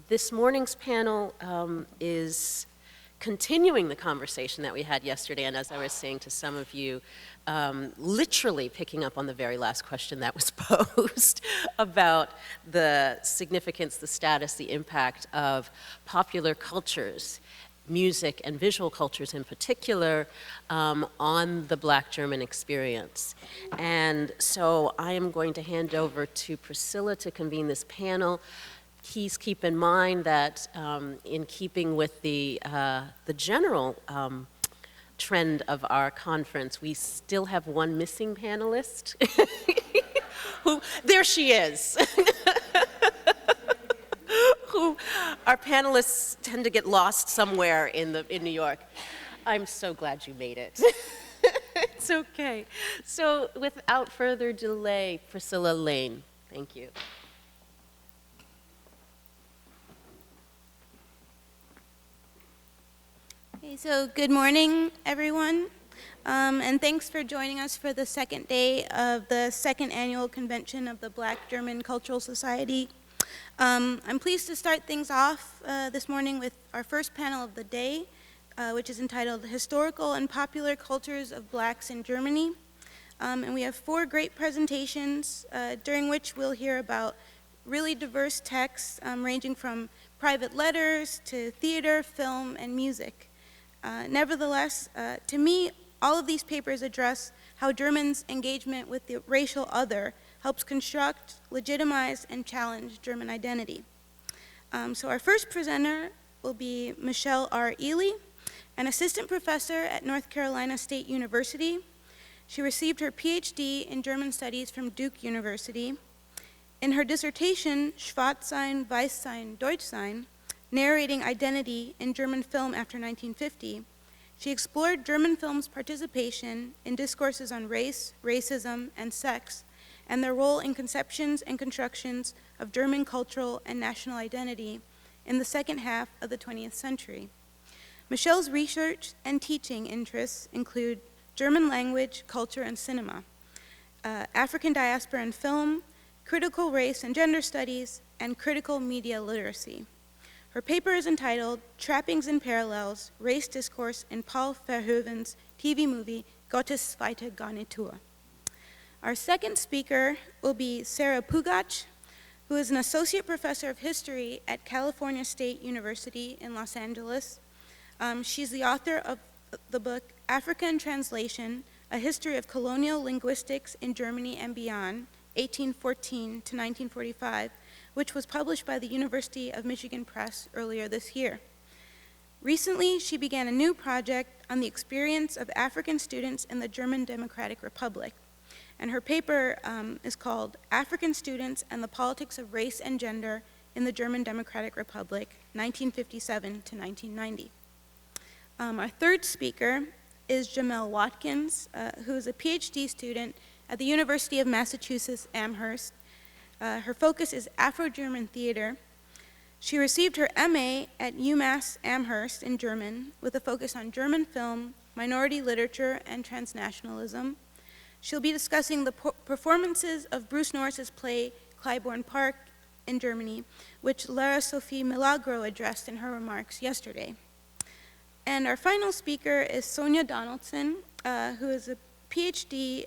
This morning's panel is continuing the conversation that we had yesterday, and as I was saying to some of you, literally picking up on the very last question that was posed about the significance, the status, the impact of popular cultures, music and visual cultures in particular, on the Black German experience. And so I am going to hand over to Priscilla to convene this panel. Please keep in mind that in keeping with the general trend of our conference, we still have one missing panelist. There she is. Who our panelists tend to get lost somewhere in New York. I'm so glad you made it. It's okay. So without further delay, Priscilla Layne, thank you. Okay, so good morning, everyone, and thanks for joining us for the second day of the second annual convention of the Black German Cultural Society. I'm pleased to start things off this morning with our first panel of the day, which is entitled Historical and Popular Cultures of Blacks in Germany. And we have 4 great presentations during which we'll hear about really diverse texts ranging from private letters to theater, film, and music. Nevertheless, to me, all of these papers address how Germans' engagement with the racial other helps construct, legitimize, and challenge German identity. So our first presenter will be Michelle R. Eley, an assistant professor at North Carolina State University. She received her PhD in German Studies from Duke University. In her dissertation, Schwarzsein, Weißsein, Deutschsein, narrating identity in German film after 1950, she explored German film's participation in discourses on race, racism, and sex, and their role in conceptions and constructions of German cultural and national identity in the second half of the 20th century. Michelle's research and teaching interests include German language, culture, and cinema, African diaspora and film, critical race and gender studies, and critical media literacy. Her paper is entitled Trappings and Parallels, Race Discourse in Paul Verhoeven's TV movie Gottes zweite Garnitur. Our second speaker will be Sara Pugach, who is an associate professor of history at California State University in Los Angeles. She's the author of the book Africa in Translation, A History of Colonial Linguistics in Germany and Beyond, 1814 to 1945, which was published by the University of Michigan Press earlier this year. Recently, she began a new project on the experience of African students in the German Democratic Republic. And her paper is called African Students and the Politics of Race and Gender in the German Democratic Republic, 1957 to 1990. Our third speaker is Jamele Watkins, who is a PhD student at the University of Massachusetts Amherst. Her focus is Afro-German theater. She received her MA at UMass Amherst in German with a focus on German film, minority literature, and transnationalism. She'll be discussing the performances of Bruce Norris's play Clybourne Park in Germany, which Lara Sophie Milagro addressed in her remarks yesterday. And our final speaker is Sonya Donaldson, who is a PhD,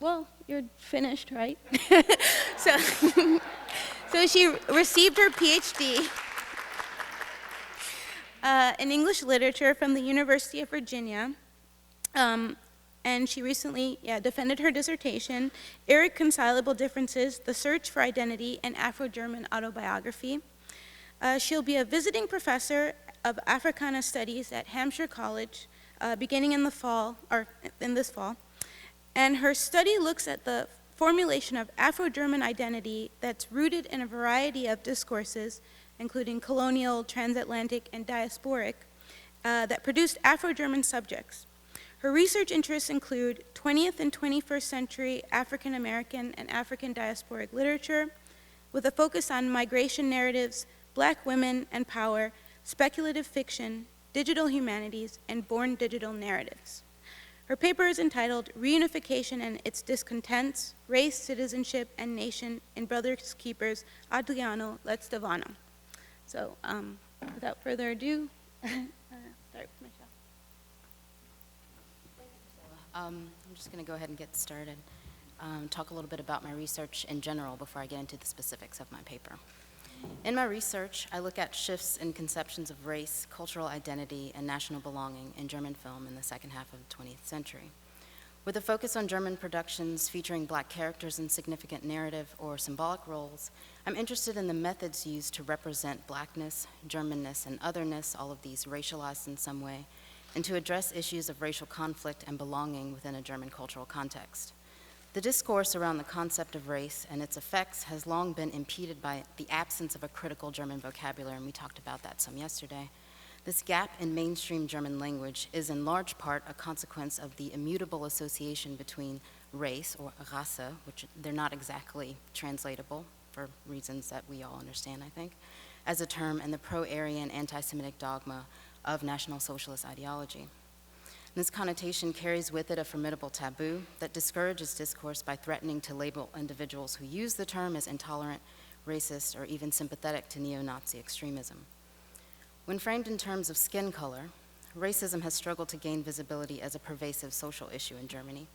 well, you're finished, right? So she received her PhD in English literature from the University of Virginia. And she recently defended her dissertation, Irreconcilable Differences, The Search for Identity and Afro-German Autobiography. She'll be a visiting professor of Africana Studies at Hampshire College beginning in this fall. And her study looks at the formulation of Afro-German identity that's rooted in a variety of discourses, including colonial, transatlantic, and diasporic, that produced Afro-German subjects. Her research interests include 20th and 21st century African American and African diasporic literature, with a focus on migration narratives, Black women and power, speculative fiction, digital humanities, and born digital narratives. Her paper is entitled Reunification and Its Discontents, Race, Citizenship, and Nation in Brothers Keepers, Adriano Letztovano. So without further ado, start, Michelle. I'm just going to go ahead and get started. Talk a little bit about my research in general before I get into the specifics of my paper. In my research, I look at shifts in conceptions of race, cultural identity, and national belonging in German film in the second half of the 20th century. With a focus on German productions featuring Black characters in significant narrative or symbolic roles, I'm interested in the methods used to represent Blackness, Germanness, and otherness, all of these racialized in some way, and to address issues of racial conflict and belonging within a German cultural context. The discourse around the concept of race and its effects has long been impeded by the absence of a critical German vocabulary, and we talked about that some yesterday. This gap in mainstream German language is in large part a consequence of the immutable association between race, or Rasse, which they're not exactly translatable for reasons that we all understand, I think, as a term, and the pro-Aryan anti-Semitic dogma of National Socialist ideology. This connotation carries with it a formidable taboo that discourages discourse by threatening to label individuals who use the term as intolerant, racist, or even sympathetic to neo-Nazi extremism. When framed in terms of skin color, racism has struggled to gain visibility as a pervasive social issue in Germany,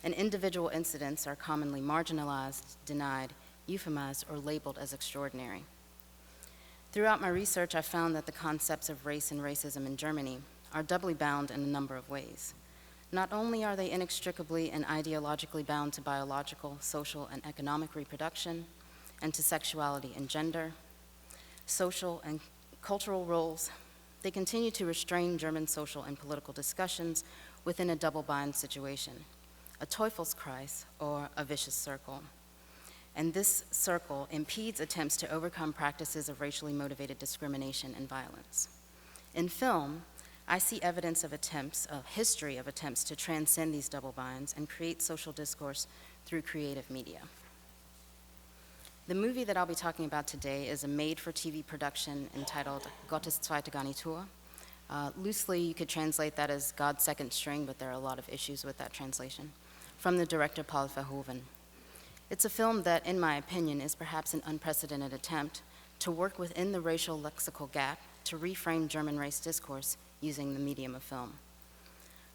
and individual incidents are commonly marginalized, denied, euphemized, or labeled as extraordinary. Throughout my research, I found that the concepts of race and racism in Germany are doubly bound in a number of ways. Not only are they inextricably and ideologically bound to biological, social, and economic reproduction, and to sexuality and gender, social and cultural roles, they continue to restrain German social and political discussions within a double-bind situation, a Teufelskreis, or a vicious circle. And this circle impedes attempts to overcome practices of racially motivated discrimination and violence. In film, I see evidence of attempts, a history of attempts to transcend these double binds and create social discourse through creative media. The movie that I'll be talking about today is a made-for-TV production entitled Gottes zweite Garnitur. Loosely, you could translate that as God's second string, but there are a lot of issues with that translation, from the director Paul Verhoeven. It's a film that, in my opinion, is perhaps an unprecedented attempt to work within the racial lexical gap to reframe German race discourse using the medium of film.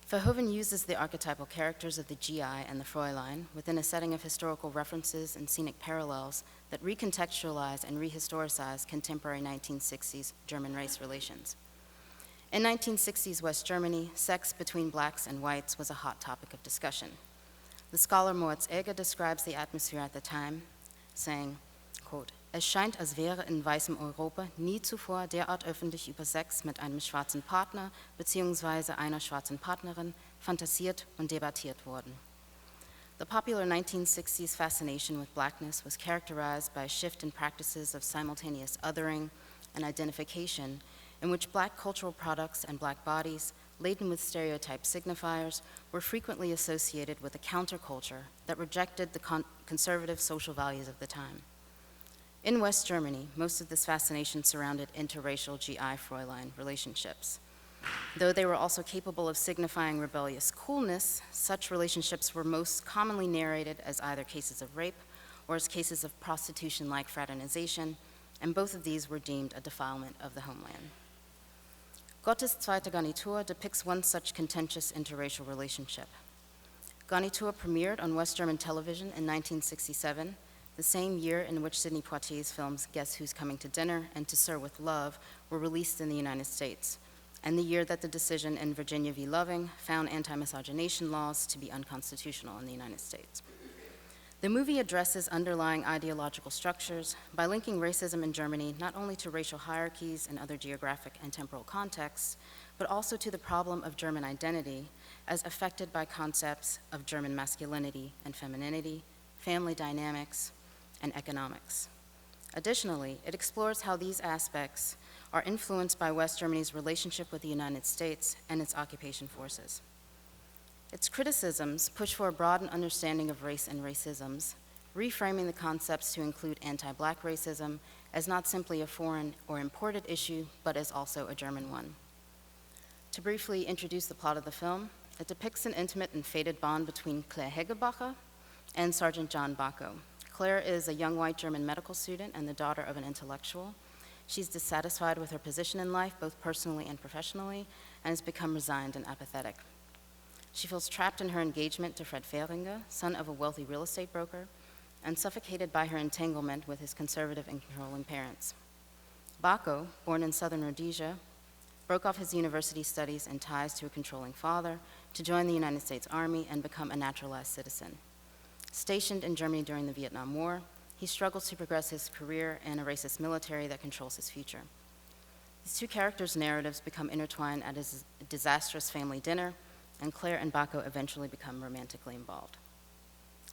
Verhoeven uses the archetypal characters of the GI and the Fräulein within a setting of historical references and scenic parallels that recontextualize and rehistoricize contemporary 1960s German race relations. In 1960s West Germany, sex between blacks and whites was a hot topic of discussion. The scholar Moritz Egger describes the atmosphere at the time, saying, quote, "Es scheint, als wäre in weißem Europa nie zuvor derart öffentlich über Sex mit einem schwarzen Partner bzw. einer schwarzen Partnerin fantasiert und debattiert worden." The popular 1960s fascination with blackness was characterized by a shift in practices of simultaneous othering and identification in which black cultural products and black bodies, laden with stereotype signifiers, were frequently associated with a counterculture that rejected the conservative social values of the time. In West Germany, most of this fascination surrounded interracial GI-Fräulein relationships. Though they were also capable of signifying rebellious coolness, such relationships were most commonly narrated as either cases of rape or as cases of prostitution-like fraternization, and both of these were deemed a defilement of the homeland. Gottes zweite Garnitur depicts one such contentious interracial relationship. Garnitur premiered on West German television in 1967, the same year in which Sidney Poitier's films Guess Who's Coming to Dinner and To Sir with Love were released in the United States, and the year that the decision in Virginia v. Loving found anti-miscegenation laws to be unconstitutional in the United States. The movie addresses underlying ideological structures by linking racism in Germany not only to racial hierarchies and other geographic and temporal contexts, but also to the problem of German identity as affected by concepts of German masculinity and femininity, family dynamics, and economics. Additionally, it explores how these aspects are influenced by West Germany's relationship with the United States and its occupation forces. Its criticisms push for a broadened understanding of race and racisms, reframing the concepts to include anti-black racism as not simply a foreign or imported issue, but as also a German one. To briefly introduce the plot of the film, It depicts an intimate and fated bond between Claire Hegebacher and Sergeant John Bacco. Claire is a young white German medical student and the daughter of an intellectual. She's dissatisfied with her position in life, both personally and professionally, and has become resigned and apathetic. She feels trapped in her engagement to Fred Fehringer, son of a wealthy real estate broker, and suffocated by her entanglement with his conservative and controlling parents. Bacco, born in southern Rhodesia, broke off his university studies and ties to a controlling father to join the United States Army and become a naturalized citizen. Stationed in Germany during the Vietnam War, he struggles to progress his career in a racist military that controls his future. These two characters' narratives become intertwined at a disastrous family dinner, and Claire and Bacco eventually become romantically involved.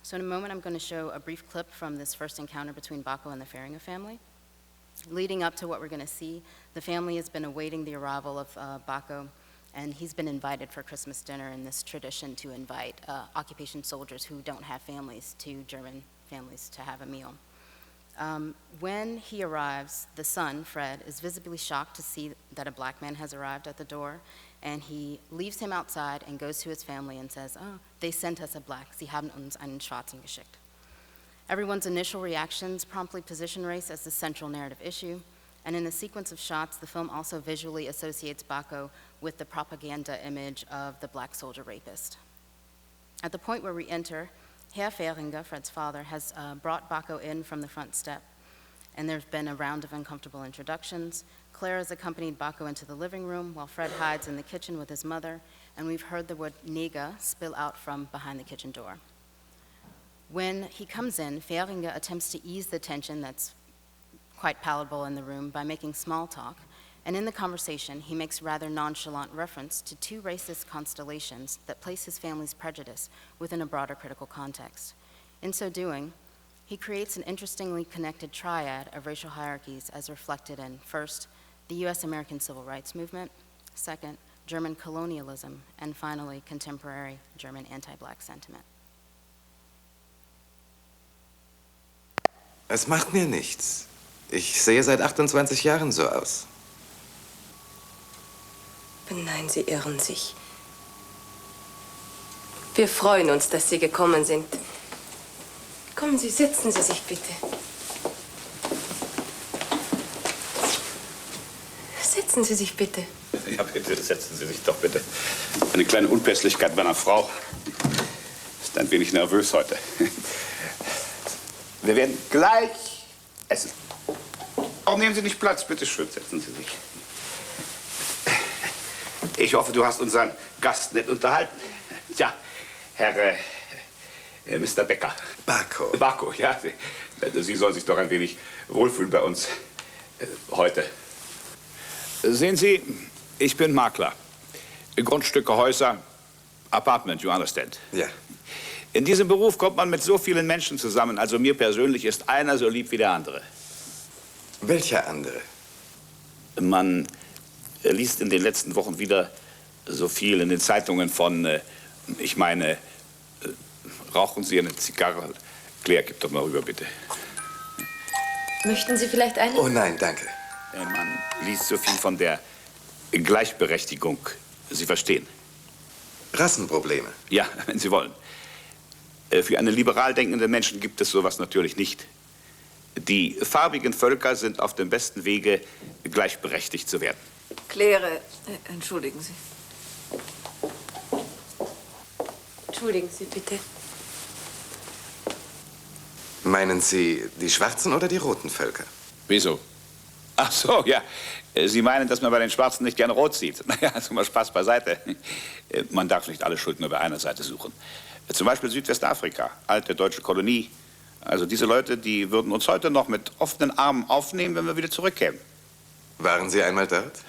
So in a moment, I'm going to show a brief clip from this first encounter between Bacco and the Fehringer family. Leading up to what we're going to see, the family has been awaiting the arrival of Bacco, and he's been invited for Christmas dinner in this tradition to invite occupation soldiers who don't have families to German families to have a meal. When he arrives, the son, Fred, is visibly shocked to see that a black man has arrived at the door, and he leaves him outside and goes to his family and says, "Oh, they sent us a black, sie haben uns einen Schwarzen geschickt." Everyone's initial reactions promptly position race as the central narrative issue, and in the sequence of shots, the film also visually associates Bacco with the propaganda image of the black soldier rapist. At the point where we enter, Herr Fehringer, Fred's father, has brought Bacco in from the front step, and there's been a round of uncomfortable introductions. Claire has accompanied Bacco into the living room while Fred hides in the kitchen with his mother, and we've heard the word nigger spill out from behind the kitchen door. When he comes in, Fehringer attempts to ease the tension that's quite palatable in the room by making small talk, and in the conversation, he makes rather nonchalant reference to two racist constellations that place his family's prejudice within a broader critical context. In so doing, he creates an interestingly connected triad of racial hierarchies as reflected in, first, the US-American Civil Rights Movement, second, German colonialism, and finally, contemporary German anti-black sentiment. Es macht mir nichts. Ich sehe seit 28 Jahren so aus. Nein, Sie irren sich. Wir freuen uns, dass Sie gekommen sind. Kommen Sie, setzen Sie sich bitte. Setzen Sie sich bitte. Ja, bitte, setzen Sie sich doch bitte. Eine kleine Unpässlichkeit meiner Frau ist ein wenig nervös heute. Wir werden gleich essen. Warum nehmen Sie nicht Platz? Bitte schön, setzen Sie sich. Ich hoffe, du hast unseren Gast nett unterhalten. Ja, Herr Mr. Becker. Bacco. Bacco, ja. Sie sollen sich doch ein wenig wohlfühlen bei uns heute. Sehen Sie, ich bin Makler. Grundstücke, Häuser, Apartment, you understand? Ja. In diesem Beruf kommt man mit so vielen Menschen zusammen. Also mir persönlich ist einer so lieb wie der andere. Welcher andere? Man liest in den letzten Wochen wieder so viel in den Zeitungen von, ich meine, rauchen Sie eine Zigarre? Claire, gib doch mal rüber, bitte. Möchten Sie vielleicht eine? Oh nein, danke. Man liest so viel von der Gleichberechtigung. Sie verstehen? Rassenprobleme. Ja, wenn Sie wollen. Für einen liberal denkenden Menschen gibt es sowas natürlich nicht. Die farbigen Völker sind auf dem besten Wege, gleichberechtigt zu werden. Claire, entschuldigen Sie. Entschuldigen Sie bitte. Meinen Sie die schwarzen oder die roten Völker? Wieso? Ach so, ja. Sie meinen, dass man bei den Schwarzen nicht gerne rot sieht. Naja, also mal Spaß beiseite. Man darf nicht alle Schuld nur bei einer Seite suchen. Zum Beispiel Südwestafrika, alte deutsche Kolonie. Also diese Leute, die würden uns heute noch mit offenen Armen aufnehmen, wenn wir wieder zurückkämen. Waren Sie einmal dort?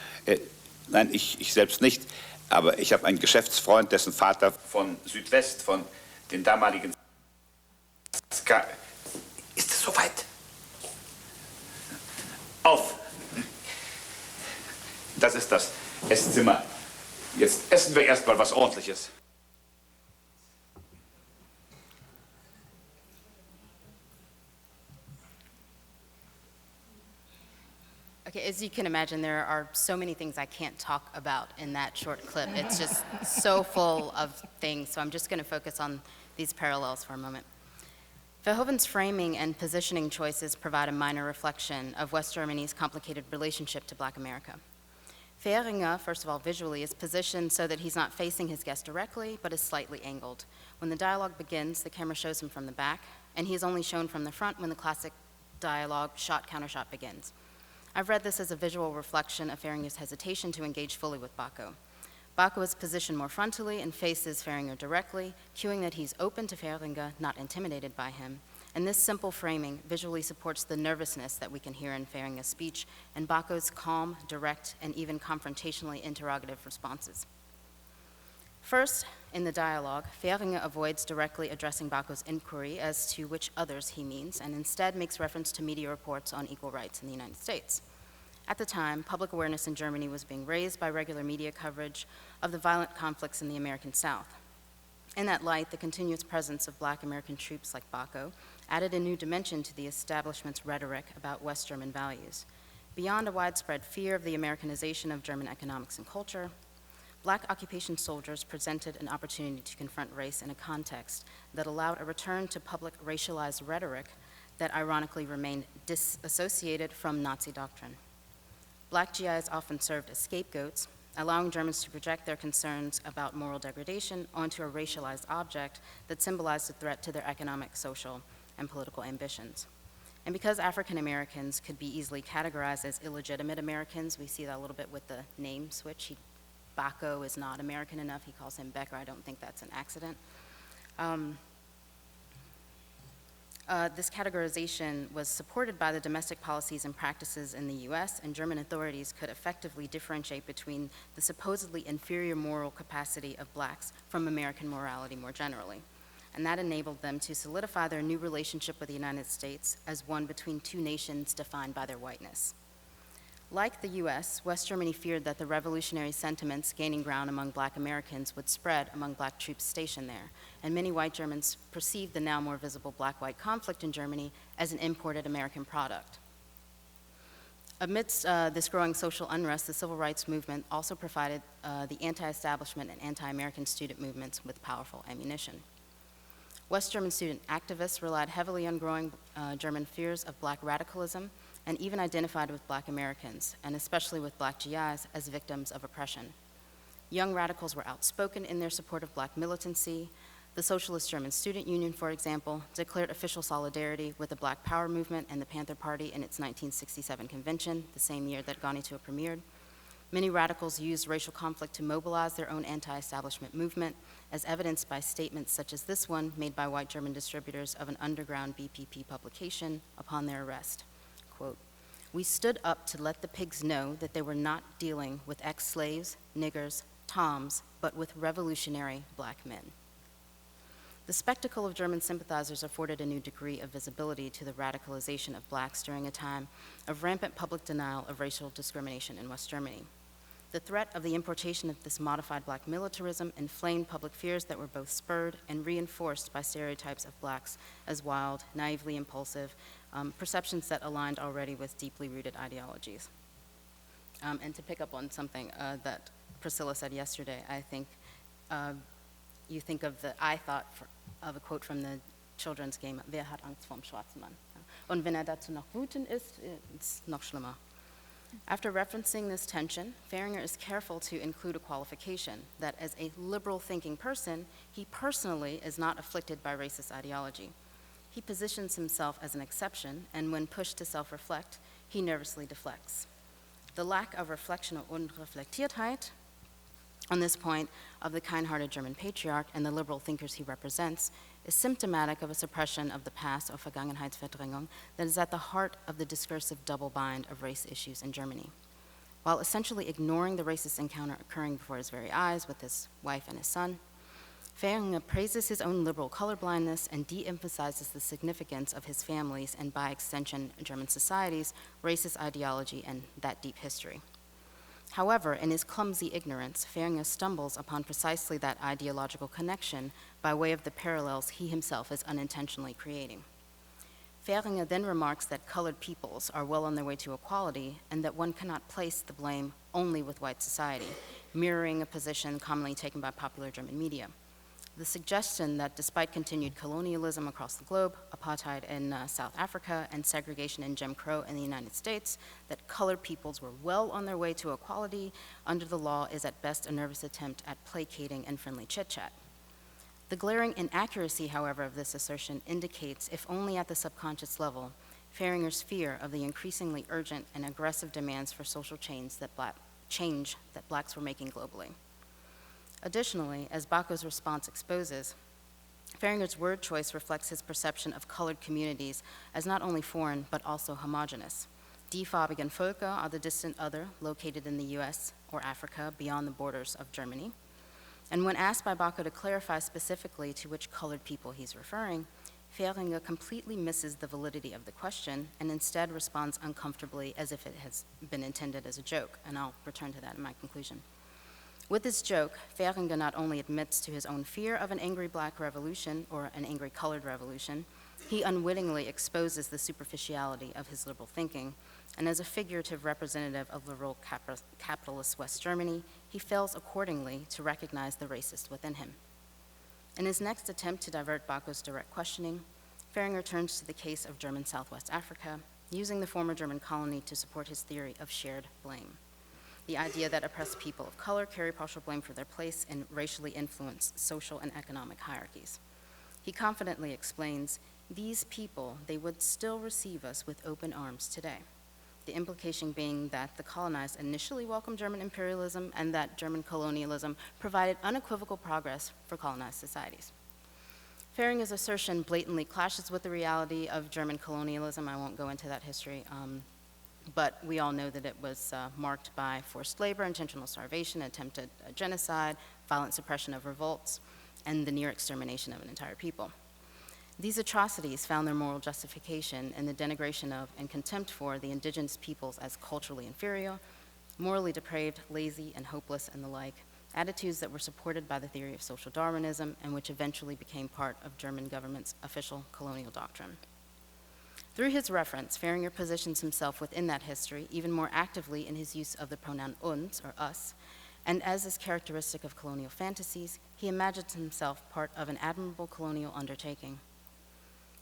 Nein, ich selbst nicht. Aber ich habe einen Geschäftsfreund, dessen Vater von Südwest, von den damaligen... Ist es soweit? Auf! Das ist das Esszimmer. Jetzt essen wir erst mal was Ordentliches. Okay, as you can imagine, there are so many things I can't talk about in that short clip. It's just so full of things, so I'm just going to focus on these parallels for a moment. Verhoeven's framing and positioning choices provide a minor reflection of West Germany's complicated relationship to Black America. Fähringer, first of all, visually, is positioned so that he's not facing his guest directly, but is slightly angled. When the dialogue begins, the camera shows him from the back, and he is only shown from the front when the classic dialogue shot-countershot begins. I've read this as a visual reflection of Fähringer's hesitation to engage fully with Bako. Bako is positioned more frontally and faces Fähringer directly, cueing that he's open to Fähringer, not intimidated by him. And this simple framing visually supports the nervousness that we can hear in Fähringer's speech and Bako's calm, direct, and even confrontationally interrogative responses. First, in the dialogue, Fähringer avoids directly addressing Bako's inquiry as to which others he means, and instead makes reference to media reports on equal rights in the United States. At the time, public awareness in Germany was being raised by regular media coverage of the violent conflicts in the American South. In that light, the continuous presence of Black American troops like Bako added a new dimension to the establishment's rhetoric about West German values. Beyond a widespread fear of the Americanization of German economics and culture, Black occupation soldiers presented an opportunity to confront race in a context that allowed a return to public racialized rhetoric that ironically remained disassociated from Nazi doctrine. Black GIs often served as scapegoats, allowing Germans to project their concerns about moral degradation onto a racialized object that symbolized a threat to their economic, social, and political ambitions. And because African Americans could be easily categorized as illegitimate Americans, we see that a little bit with the name switch. Bako is not American enough, he calls him Becker. I don't think that's an accident. This categorization was supported by the domestic policies and practices in the US, and German authorities could effectively differentiate between the supposedly inferior moral capacity of Blacks from American morality more generally. And that enabled them to solidify their new relationship with the United States as one between two nations defined by their whiteness. Like the US, West Germany feared that the revolutionary sentiments gaining ground among Black Americans would spread among Black troops stationed there, and many white Germans perceived the now more visible Black-white conflict in Germany as an imported American product. Amidst this growing social unrest, the civil rights movement also provided the anti-establishment and anti-American student movements with powerful ammunition. West German student activists relied heavily on growing German fears of Black radicalism and even identified with Black Americans, and especially with Black GIs, as victims of oppression. Young radicals were outspoken in their support of Black militancy. The Socialist German Student Union, for example, declared official solidarity with the Black Power movement and the Panther Party in its 1967 convention, the same year that Ganitua premiered. Many radicals used racial conflict to mobilize their own anti-establishment movement, as evidenced by statements such as this one made by white German distributors of an underground BPP publication upon their arrest. Quote, "We stood up to let the pigs know that they were not dealing with ex-slaves, niggers, toms, but with revolutionary Black men." The spectacle of German sympathizers afforded a new degree of visibility to the radicalization of Blacks during a time of rampant public denial of racial discrimination in West Germany. The threat of the importation of this modified Black militarism inflamed public fears that were both spurred and reinforced by stereotypes of Blacks as wild, naively impulsive, perceptions that aligned already with deeply rooted ideologies. And to pick up on something that Priscilla said yesterday, I think you think of of a quote from the children's game, "Wer hat Angst vorm schwarzen Mann?" Und wenn dazu noch wütend ist, it's noch schlimmer. After referencing this tension, Fähringer is careful to include a qualification that as a liberal thinking person, he personally is not afflicted by racist ideology. He positions himself as an exception, and when pushed to self-reflect, he nervously deflects. The lack of reflection und Reflektiertheit on this point of the kind-hearted German patriarch and the liberal thinkers he represents is symptomatic of a suppression of the past, of Vergangenheitsverdrängung, that is at the heart of the discursive double bind of race issues in Germany. While essentially ignoring the racist encounter occurring before his very eyes with his wife and his son, Fähringer praises his own liberal colorblindness and de-emphasizes the significance of his family's and by extension German society's racist ideology and that deep history. However, in his clumsy ignorance, Fähringer stumbles upon precisely that ideological connection by way of the parallels he himself is unintentionally creating. Fähringer then remarks that colored peoples are well on their way to equality and that one cannot place the blame only with white society, mirroring a position commonly taken by popular German media. The suggestion that despite continued colonialism across the globe, apartheid in South Africa, and segregation and Jim Crow in the United States, that colored peoples were well on their way to equality under the law is at best a nervous attempt at placating and friendly chit-chat. The glaring inaccuracy, however, of this assertion indicates, if only at the subconscious level, Fähringer's fear of the increasingly urgent and aggressive demands for social change that blacks were making globally. Additionally, as Bako's response exposes, Fähringer's word choice reflects his perception of colored communities as not only foreign, but also homogenous. Die farbigen Völker are the distant other located in the US or Africa beyond the borders of Germany. And when asked by Bako to clarify specifically to which colored people he's referring, Fähringer completely misses the validity of the question and instead responds uncomfortably as if it has been intended as a joke, and I'll return to that in my conclusion. With this joke, Fähringer not only admits to his own fear of an angry black revolution or an angry colored revolution, he unwittingly exposes the superficiality of his liberal thinking, and as a figurative representative of liberal capitalist West Germany, he fails accordingly to recognize the racist within him. In his next attempt to divert Bako's direct questioning, Fähringer turns to the case of German Southwest Africa, using the former German colony to support his theory of shared blame. The idea that oppressed people of color carry partial blame for their place in racially influenced social and economic hierarchies. He confidently explains, these people, they would still receive us with open arms today. The implication being that the colonized initially welcomed German imperialism and that German colonialism provided unequivocal progress for colonized societies. Fähringer's assertion blatantly clashes with the reality of German colonialism. I won't go into that history. But we all know that it was marked by forced labor, intentional starvation, attempted genocide, violent suppression of revolts, and the near extermination of an entire people. These atrocities found their moral justification in the denigration of and contempt for the indigenous peoples as culturally inferior, morally depraved, lazy, and hopeless, and the like, attitudes that were supported by the theory of social Darwinism and which eventually became part of German government's official colonial doctrine. Through his reference, Fähringer positions himself within that history even more actively in his use of the pronoun uns, or us, and as is characteristic of colonial fantasies, he imagines himself part of an admirable colonial undertaking.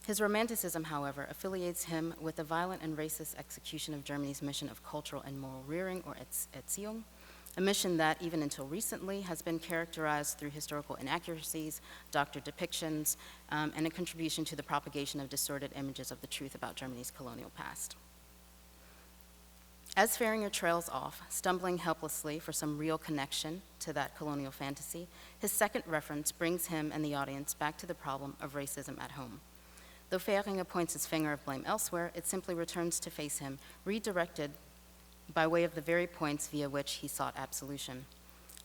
His romanticism, however, affiliates him with the violent and racist execution of Germany's mission of cultural and moral rearing, or Erziehung, a mission that, even until recently, has been characterized through historical inaccuracies, doctored depictions, and a contribution to the propagation of distorted images of the truth about Germany's colonial past. As Fähringer trails off, stumbling helplessly for some real connection to that colonial fantasy, his second reference brings him and the audience back to the problem of racism at home. Though Fähringer points his finger of blame elsewhere, it simply returns to face him, redirected by way of the very points via which he sought absolution.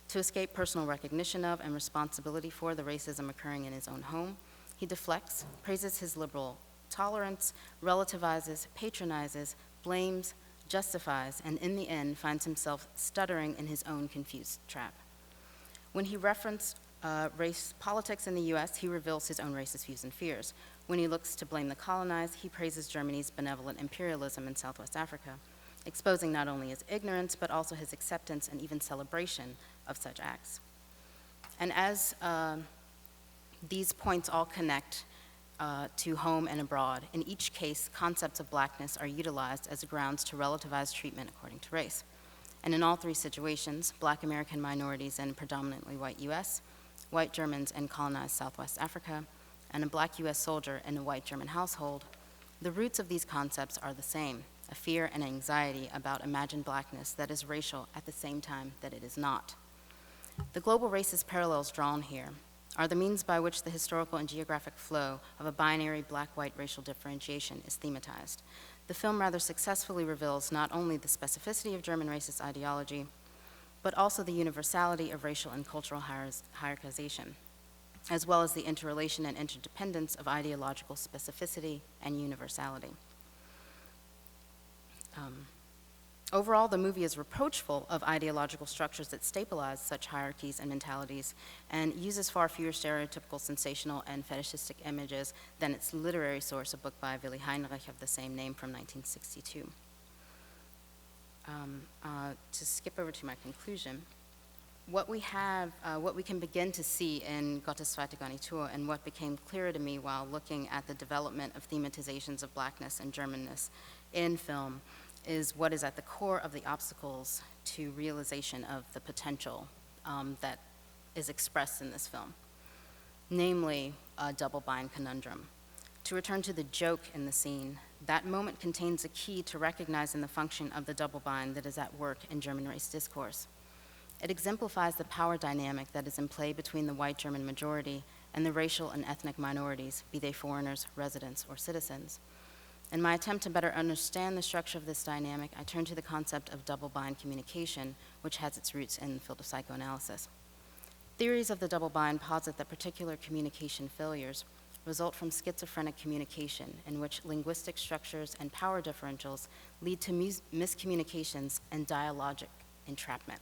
To escape personal recognition of and responsibility for the racism occurring in his own home, he deflects, praises his liberal tolerance, relativizes, patronizes, blames, justifies, and in the end finds himself stuttering in his own confused trap. When he referenced race politics in the US, he reveals his own racist views and fears. When he looks to blame the colonized, he praises Germany's benevolent imperialism in Southwest Africa, exposing not only his ignorance, but also his acceptance and even celebration of such acts. And as these points all connect to home and abroad, in each case, concepts of blackness are utilized as grounds to relativize treatment according to race. And in all three situations, Black American minorities in predominantly white US, white Germans in colonized Southwest Africa, and a Black US soldier in a white German household, the roots of these concepts are the same: a fear and anxiety about imagined blackness that is racial at the same time that it is not. The global racist parallels drawn here are the means by which the historical and geographic flow of a binary black-white racial differentiation is thematized. The film rather successfully reveals not only the specificity of German racist ideology, but also the universality of racial and cultural hierarchization, as well as the interrelation and interdependence of ideological specificity and universality. Overall, the movie is reproachful of ideological structures that stabilize such hierarchies and mentalities and uses far fewer stereotypical, sensational, and fetishistic images than its literary source, a book by Willy Heinrich of the same name from 1962. To skip over to my conclusion, what we can begin to see in Gottes zweite Garnitur and what became clearer to me while looking at the development of thematizations of blackness and Germanness in film is what is at the core of the obstacles to realization of the potential that is expressed in this film, namely a double-bind conundrum. To return to the joke in the scene, that moment contains a key to recognizing the function of the double-bind that is at work in German race discourse. It exemplifies the power dynamic that is in play between the white German majority and the racial and ethnic minorities, be they foreigners, residents, or citizens. In my attempt to better understand the structure of this dynamic, I turn to the concept of double-bind communication, which has its roots in the field of psychoanalysis. Theories of the double-bind posit that particular communication failures result from schizophrenic communication, in which linguistic structures and power differentials lead to miscommunications and dialogic entrapment.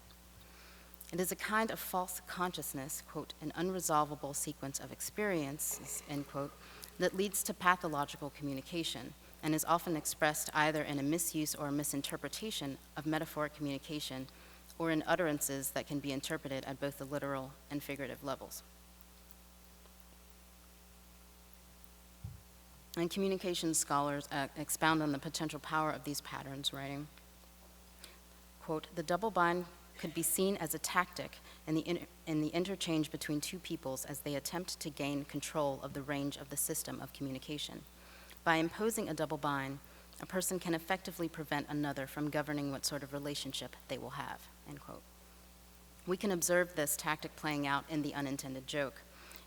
It is a kind of false consciousness, quote, an unresolvable sequence of experiences, end quote, that leads to pathological communication and is often expressed either in a misuse or a misinterpretation of metaphoric communication or in utterances that can be interpreted at both the literal and figurative levels. And communication scholars expound on the potential power of these patterns, writing, quote, the double bind could be seen as a tactic in the interchange between two peoples as they attempt to gain control of the range of the system of communication. By imposing a double bind, a person can effectively prevent another from governing what sort of relationship they will have, end quote. We can observe this tactic playing out in the unintended joke.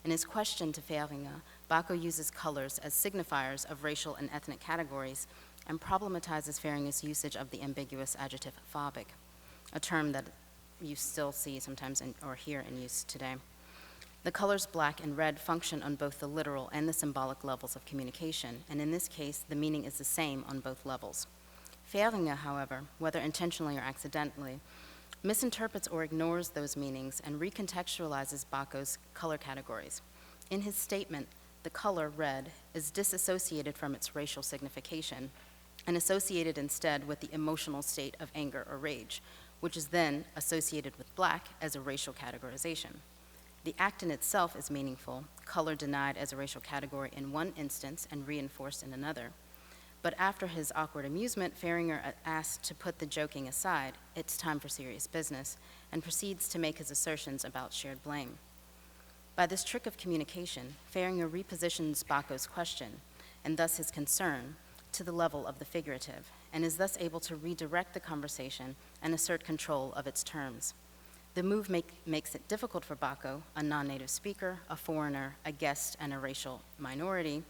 In his question to Fehringer, Bacco uses colors as signifiers of racial and ethnic categories and problematizes Fehringer's usage of the ambiguous adjective farbig, a term that you still see sometimes or hear in use today. The colors black and red function on both the literal and the symbolic levels of communication, and in this case, the meaning is the same on both levels. Fehringer, however, whether intentionally or accidentally, misinterprets or ignores those meanings and recontextualizes Bacco's color categories. In his statement, the color red is disassociated from its racial signification and associated instead with the emotional state of anger or rage, which is then associated with black as a racial categorization. The act in itself is meaningful, color denied as a racial category in one instance and reinforced in another. But after his awkward amusement, Fehringer asks to put the joking aside, it's time for serious business, and proceeds to make his assertions about shared blame. By this trick of communication, Fehringer repositions Bacco's question, and thus his concern, to the level of the figurative, and is thus able to redirect the conversation and assert control of its terms. The move makes it difficult for Bacco, a non-native speaker, a foreigner, a guest, and a racial minority,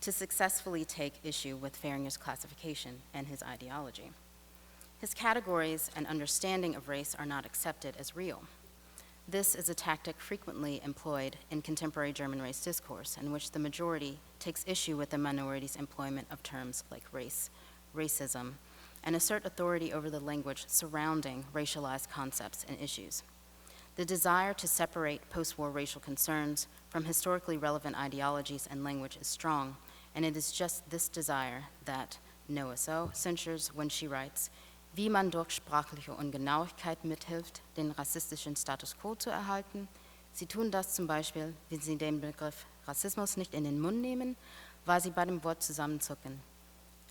to successfully take issue with Fehringer's classification and his ideology. His categories and understanding of race are not accepted as real. This is a tactic frequently employed in contemporary German race discourse, in which the majority takes issue with the minority's employment of terms like race, racism, and assert authority over the language surrounding racialized concepts and issues. The desire to separate post-war racial concerns from historically relevant ideologies and language is strong, and it is just this desire that Noah So censures when she writes, wie man durch sprachliche Ungenauigkeit mithilft, den rassistischen Status quo zu erhalten. Sie tun das zum Beispiel, wenn sie den Begriff Rassismus nicht in den Mund nehmen, weil sie bei dem Wort zusammenzucken.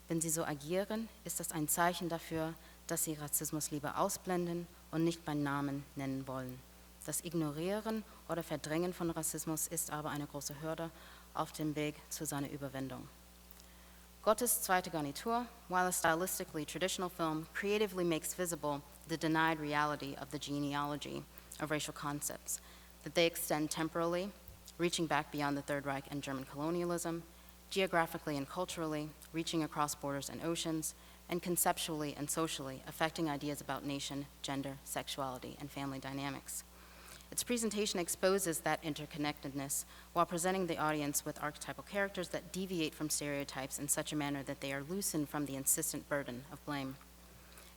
Wenn sie so agieren, ist das ein Zeichen dafür, dass sie Rassismus lieber ausblenden und nicht beim Namen nennen wollen. Das Ignorieren oder Verdrängen von Rassismus ist aber eine große Hürde auf dem Weg zu seiner Überwindung. Gottes zweite Garnitur, while a stylistically traditional film, creatively makes visible the denied reality of the genealogy of racial concepts, that they extend temporally, reaching back beyond the Third Reich and German colonialism, geographically and culturally, reaching across borders and oceans, and conceptually and socially, affecting ideas about nation, gender, sexuality, and family dynamics. Its presentation exposes that interconnectedness while presenting the audience with archetypal characters that deviate from stereotypes in such a manner that they are loosened from the insistent burden of blame.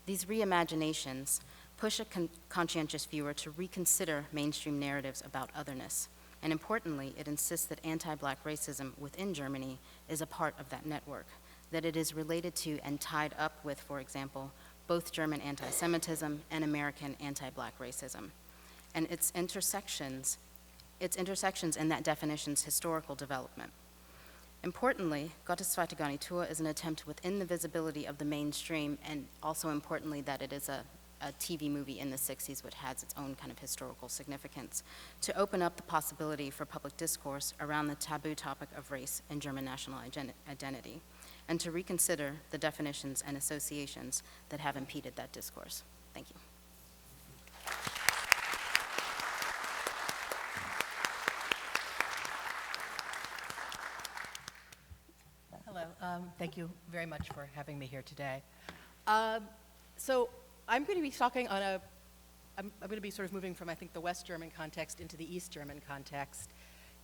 These reimaginations push a conscientious viewer to reconsider mainstream narratives about otherness, and importantly, it insists that anti-Black racism within Germany is a part of that network, that it is related to and tied up with, for example, both German anti-Semitism and American anti-Black racism, and its intersections in that definition's historical development. Importantly, Gottes zweite Garnitur is an attempt within the visibility of the mainstream, and also importantly that it is a TV movie in the 60s which has its own kind of historical significance, to open up the possibility for public discourse around the taboo topic of race and German national identity, and to reconsider the definitions and associations that have impeded that discourse. Thank you. Hello, thank you very much for having me here today. So I'm going to be talking on I'm going to be sort of moving from, I think, the West German context into the East German context.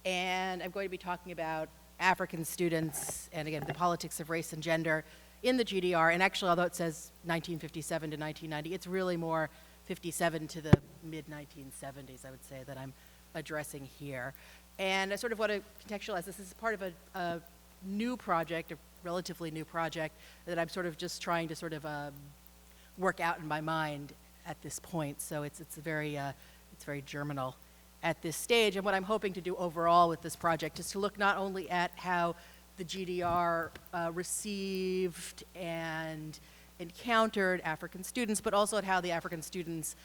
And I'm going to be talking about African students and, again, the politics of race and gender in the GDR. And actually, although it says 1957 to 1990, it's really more 57 to the mid-1970s, I would say, that I'm addressing here. And I sort of want to contextualize this. This is part of a new project, a relatively new project, that I'm sort of just trying to sort of work out in my mind at this point. So it's very germinal at this stage. And what I'm hoping to do overall with this project is to look not only at how the GDR received and encountered African students, but also at how the African students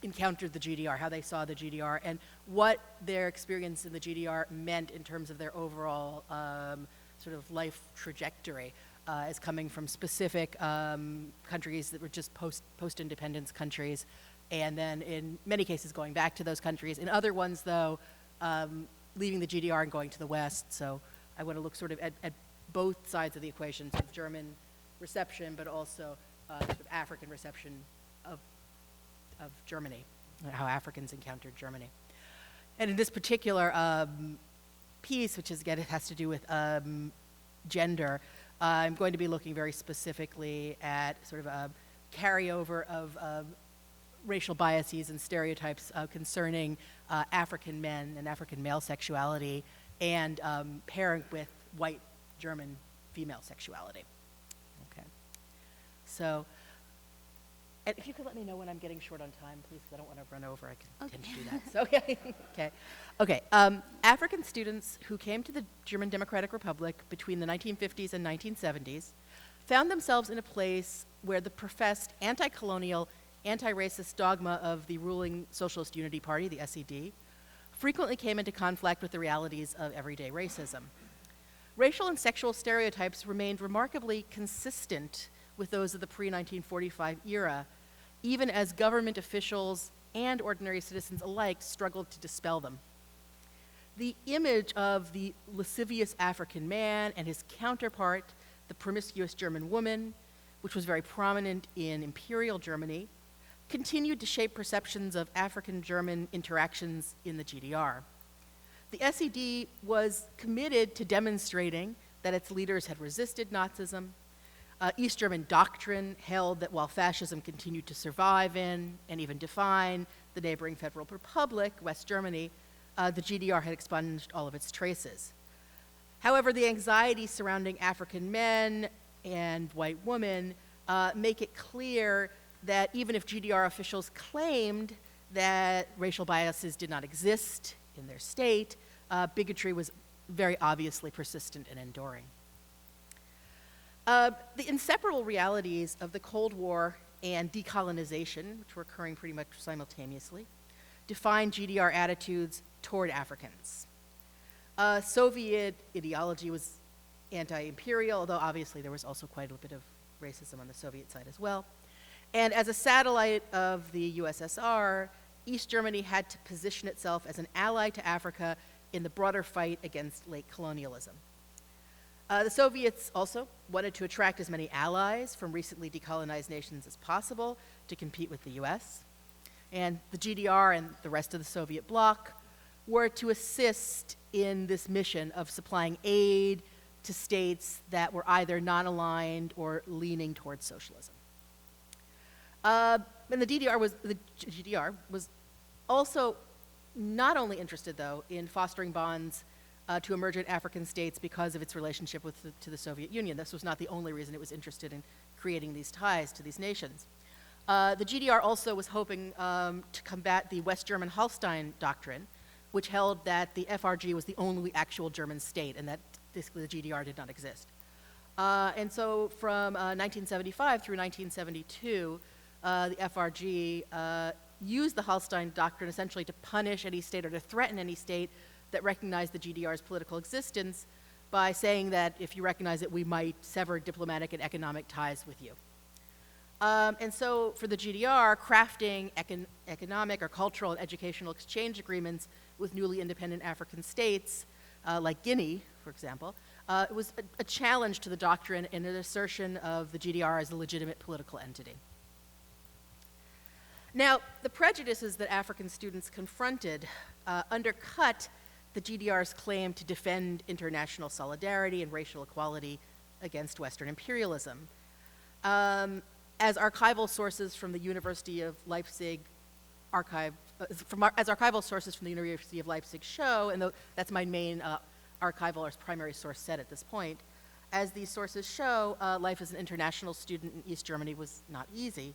encountered the GDR, how they saw the GDR, and what their experience in the GDR meant in terms of their overall sort of life trajectory, as coming from specific countries that were just post-independence countries, and then in many cases going back to those countries. In other ones, though, leaving the GDR and going to the West. So I want to look sort of at both sides of the equation, sort of German reception, but also sort of African reception of Germany, how Africans encountered Germany. And in this particular piece, which is, again, it has to do with gender, I'm going to be looking very specifically at sort of a carryover of racial biases and stereotypes concerning African men and African male sexuality, and pairing with white German female sexuality. Okay. So, and if you could let me know when I'm getting short on time, please, because I don't want to run over. I can tend to do that. So, okay. Okay. African students who came to the German Democratic Republic between the 1950s and 1970s found themselves in a place where the professed anti-colonial, anti-racist dogma of the ruling Socialist Unity Party, the SED, frequently came into conflict with the realities of everyday racism. Racial and sexual stereotypes remained remarkably consistent with those of the pre-1945 era, even as government officials and ordinary citizens alike struggled to dispel them. The image of the lascivious African man and his counterpart, the promiscuous German woman, which was very prominent in Imperial Germany, continued to shape perceptions of African-German interactions in the GDR. The SED was committed to demonstrating that its leaders had resisted Nazism. East German doctrine held that while fascism continued to survive in and even define the neighboring Federal Republic, West Germany, the GDR had expunged all of its traces. However, the anxiety surrounding African men and white women make it clear that even if GDR officials claimed that racial biases did not exist in their state, bigotry was very obviously persistent and enduring. The inseparable realities of the Cold War and decolonization, which were occurring pretty much simultaneously, defined GDR attitudes toward Africans. Soviet ideology was anti-imperial, although obviously there was also quite a bit of racism on the Soviet side as well. And as a satellite of the USSR, East Germany had to position itself as an ally to Africa in the broader fight against late colonialism. The Soviets also wanted to attract as many allies from recently decolonized nations as possible to compete with the US. And the GDR and the rest of the Soviet bloc were to assist in this mission of supplying aid to states that were either non-aligned or leaning towards socialism. And the GDR was also not only interested, though, in fostering bonds to emergent African states because of its relationship to the Soviet Union. This was not the only reason it was interested in creating these ties to these nations. The GDR also was hoping to combat the West German Holstein doctrine, which held that the FRG was the only actual German state and that basically the GDR did not exist. And so from 1975 through 1972, the FRG used the Holstein doctrine essentially to punish any state or to threaten any state that recognized the GDR's political existence by saying that if you recognize it, we might sever diplomatic and economic ties with you. And so for the GDR, crafting economic or cultural and educational exchange agreements with newly independent African states, like Guinea, for example, it was a challenge to the doctrine and an assertion of the GDR as a legitimate political entity. Now, the prejudices that African students confronted undercut the GDR's claim to defend international solidarity and racial equality against Western imperialism. As archival sources from the University of Leipzig archival sources from the University of Leipzig show, and that's my main archival or primary source set at this point, as these sources show, life as an international student in East Germany was not easy.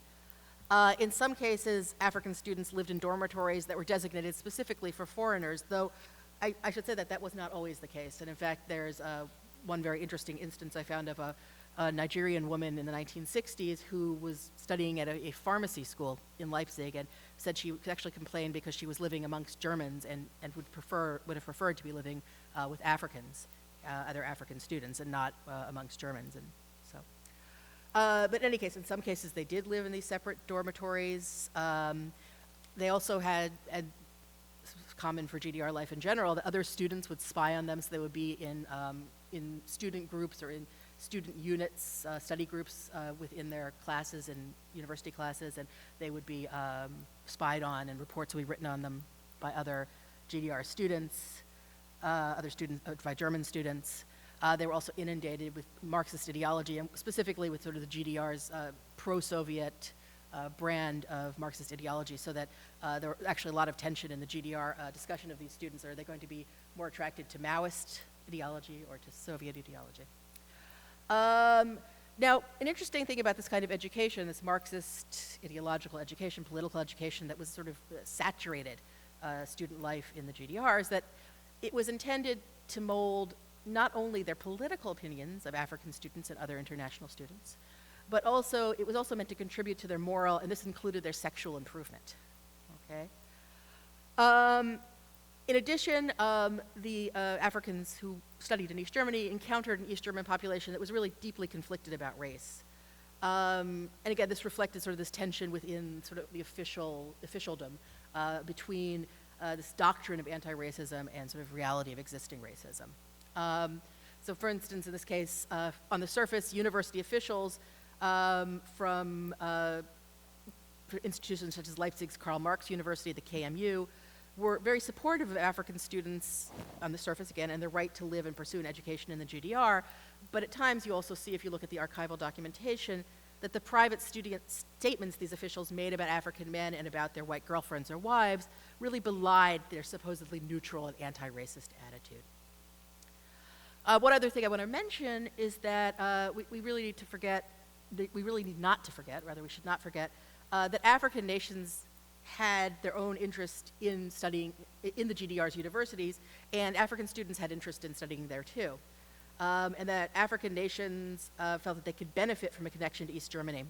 In some cases, African students lived in dormitories that were designated specifically for foreigners, though I should say that that was not always the case. And in fact, there's one very interesting instance I found of a Nigerian woman in the 1960s who was studying at a pharmacy school in Leipzig and said she actually complained because she was living amongst Germans and would have preferred to be living with Africans, other African students, and not amongst Germans. And so, but in any case, in some cases they did live in these separate dormitories. They also had common for GDR life in general, that other students would spy on them, so they would be in student groups or in student units, study groups within their classes and university classes, and they would be spied on, and reports would be written on them by other GDR students, by German students. They were also inundated with Marxist ideology, and specifically with sort of the GDR's pro-Soviet brand of Marxist ideology, so that there was actually a lot of tension in the GDR discussion of these students. Are they going to be more attracted to Maoist ideology or to Soviet ideology? Now, an interesting thing about this kind of education, this Marxist ideological education, political education that was sort of saturated student life in the GDR, is that it was intended to mold not only their political opinions of African students and other international students, but also, it was also meant to contribute to their moral, and this included their sexual improvement, okay? In addition, the Africans who studied in East Germany encountered an East German population that was really deeply conflicted about race. And again, this reflected sort of this tension within sort of the officialdom between this doctrine of anti-racism and sort of reality of existing racism. So for instance, in this case, on the surface, university officials from institutions such as Leipzig's Karl Marx University, the KMU, were very supportive of African students on the surface, again, and their right to live and pursue an education in the GDR. But at times you also see, if you look at the archival documentation, that the private student statements these officials made about African men and about their white girlfriends or wives really belied their supposedly neutral and anti-racist attitude. One other thing I want to mention is that we really need not to forget, we should not forget, that African nations had their own interest in studying in the GDR's universities, and African students had interest in studying there too. And that African nations felt that they could benefit from a connection to East Germany.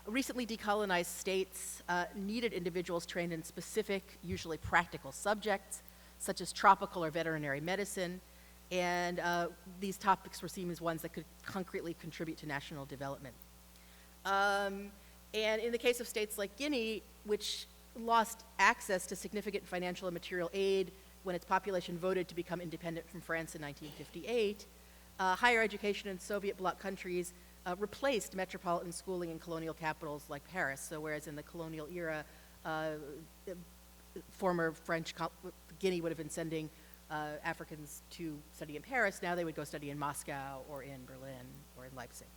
Recently decolonized states needed individuals trained in specific, usually practical subjects, such as tropical or veterinary medicine, and these topics were seen as ones that could concretely contribute to national development. And in the case of states like Guinea, which lost access to significant financial and material aid when its population voted to become independent from France in 1958, higher education in Soviet bloc countries replaced metropolitan schooling in colonial capitals like Paris. So whereas in the colonial era, former French Guinea would have been sending Africans to study in Paris, now they would go study in Moscow or in Berlin or in Leipzig.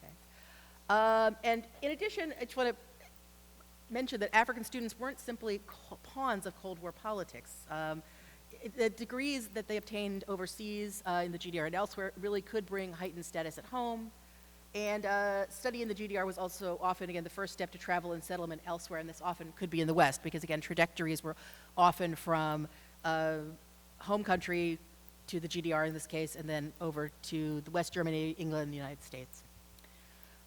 Okay? And in addition, I just want to mention that African students weren't simply pawns of Cold War politics. The degrees that they obtained overseas in the GDR and elsewhere really could bring heightened status at home. And study in the GDR was also often, again, the first step to travel and settlement elsewhere, and this often could be in the West, because, again, trajectories were often from home country to the GDR in this case, and then over to the West Germany, England, and the United States.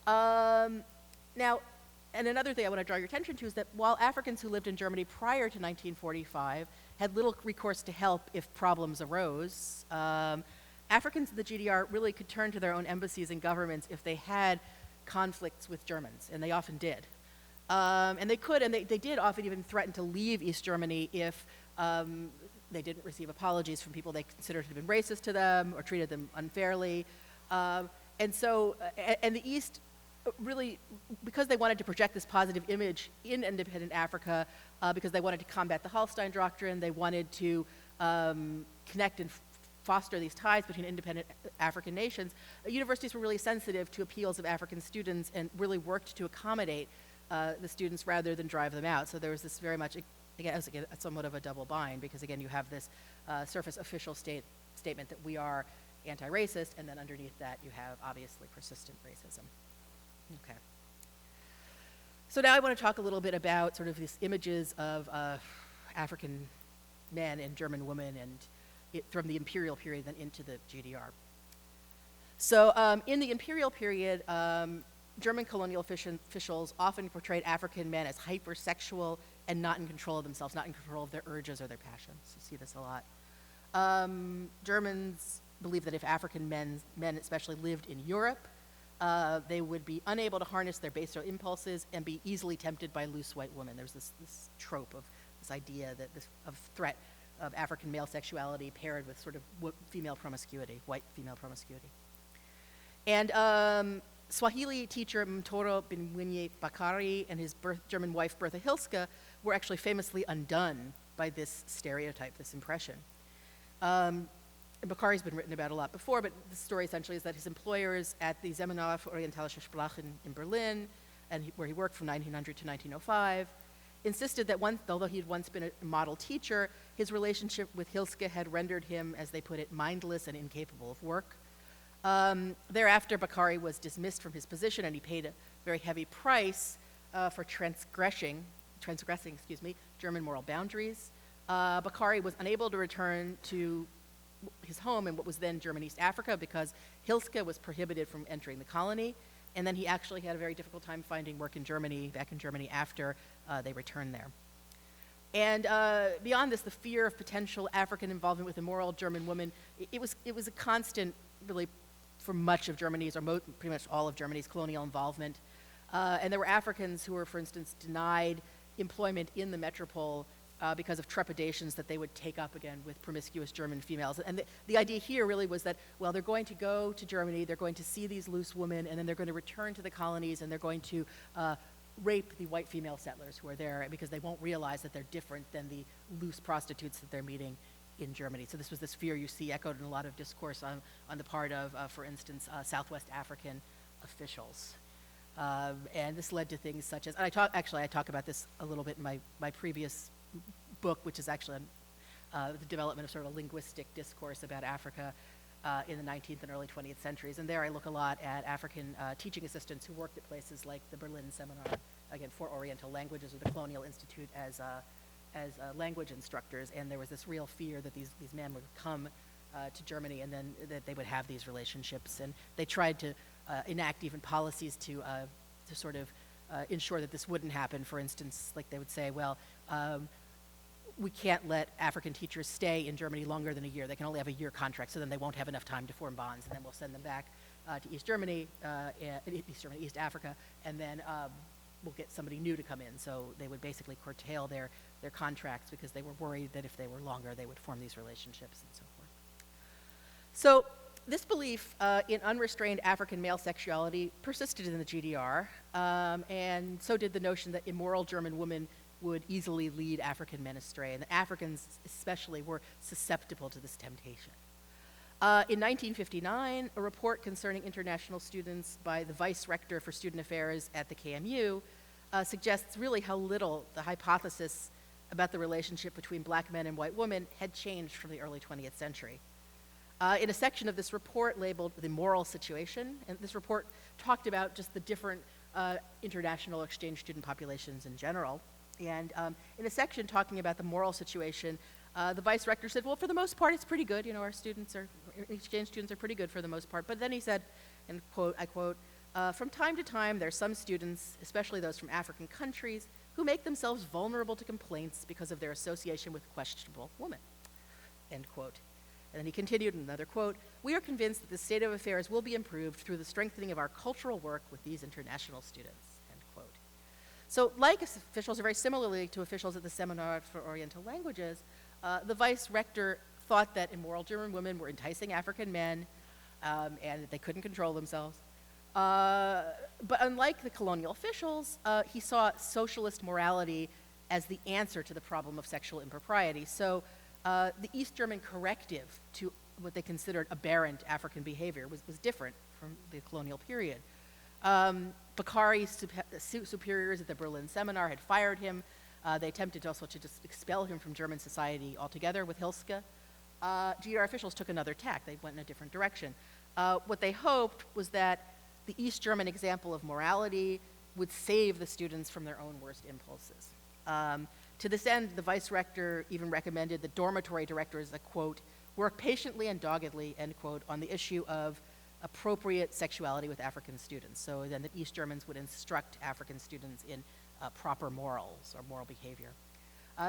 Now, and another thing I want to draw your attention to is that while Africans who lived in Germany prior to 1945 had little recourse to help if problems arose, Africans in the GDR really could turn to their own embassies and governments if they had conflicts with Germans, and they often did. And they could, and they did often even threaten to leave East Germany if they didn't receive apologies from people they considered to have been racist to them or treated them unfairly. And so, and the East really, because they wanted to project this positive image in independent Africa, because they wanted to combat the Hallstein Doctrine, they wanted to connect and foster these ties between independent African nations, universities were really sensitive to appeals of African students and really worked to accommodate the students rather than drive them out. So there was this very much, again, it was somewhat of a double bind, because again, you have this surface official statement that we are anti-racist, and then underneath that you have obviously persistent racism. Okay. So now I want to talk a little bit about sort of these images of African men and German women and from the imperial period then into the GDR. So in the imperial period, German colonial officials often portrayed African men as hypersexual and not in control of themselves, not in control of their urges or their passions. You see this a lot. Germans believed that if African men especially lived in Europe, they would be unable to harness their baser impulses and be easily tempted by loose white women. There's this trope of this idea that of threat of African male sexuality paired with sort of female promiscuity, white female promiscuity. And Swahili teacher Mtoro Binwinye Bakari and his German wife Bertha Hilske were actually famously undone by this stereotype, this impression. Bakari's been written about a lot before, but the story essentially is that his employers at the Seminar für Orientalische Sprachen in Berlin, and where he worked from 1900 to 1905, insisted that although he had once been a model teacher, his relationship with Hilske had rendered him, as they put it, mindless and incapable of work. Thereafter, Bakari was dismissed from his position, and he paid a very heavy price for transgressing German moral boundaries. Bakari was unable to return to his home in what was then German East Africa because Hilske was prohibited from entering the colony, and then he actually had a very difficult time finding work in Germany, back in Germany after they returned there. And beyond this, the fear of potential African involvement with immoral German women, it was a constant, really, for much of Germany's, or pretty much all of Germany's colonial involvement. And there were Africans who were, for instance, denied employment in the metropole because of trepidations that they would take up again with promiscuous German females. And the idea here really was that, well, they're going to go to Germany, they're going to see these loose women, and then they're going to return to the colonies, and they're going to rape the white female settlers who are there because they won't realize that they're different than the loose prostitutes that they're meeting in Germany. So this was this fear you see echoed in a lot of discourse on the part of, for instance, Southwest African officials. And this led to things such as, and I talk about this a little bit in my previous book, which is actually the development of sort of a linguistic discourse about Africa in the 19th and early 20th centuries. And there I look a lot at African teaching assistants who worked at places like the Berlin Seminar, again, for Oriental Languages, or the Colonial Institute as language instructors. And there was this real fear that these men would come to Germany and then that they would have these relationships. And they tried to enact even policies to sort of ensure that this wouldn't happen. For instance, like they would say, well, we can't let African teachers stay in Germany longer than a year. They can only have a year contract, so then they won't have enough time to form bonds, and then we'll send them back to East Germany, East Africa, and then we'll get somebody new to come in. So they would basically curtail their contracts because they were worried that if they were longer, they would form these relationships and so forth. So this belief in unrestrained African male sexuality persisted in the GDR, and so did the notion that immoral German women would easily lead African men astray, and the Africans especially were susceptible to this temptation. In 1959, a report concerning international students by the vice rector for student affairs at the KMU suggests really how little the hypothesis about the relationship between black men and white women had changed from the early 20th century. In a section of this report labeled The Moral Situation, and this report talked about just the different international exchange student populations in general. And in a section talking about the moral situation, the vice rector said, well, for the most part, it's pretty good. You know, our exchange students are pretty good for the most part. But then he said, and I quote, from time to time, there are some students, especially those from African countries, who make themselves vulnerable to complaints because of their association with questionable women, end quote. And then he continued in another quote, we are convinced that the state of affairs will be improved through the strengthening of our cultural work with these international students, end quote. So like officials, or very similarly to officials at the Seminar for Oriental Languages, the vice rector thought that immoral German women were enticing African men and that they couldn't control themselves. But unlike the colonial officials, he saw socialist morality as the answer to the problem of sexual impropriety. So the East German corrective to what they considered aberrant African behavior was different from the colonial period. Bakari's superiors at the Berlin Seminar had fired him. They attempted also to just expel him from German society altogether with Hilske. GDR officials took another tack. They went in a different direction. What they hoped was that the East German example of morality would save the students from their own worst impulses. To this end, the vice rector even recommended that dormitory directors, quote, work patiently and doggedly, end quote, on the issue of appropriate sexuality with African students. So then that East Germans would instruct African students in proper morals or moral behavior.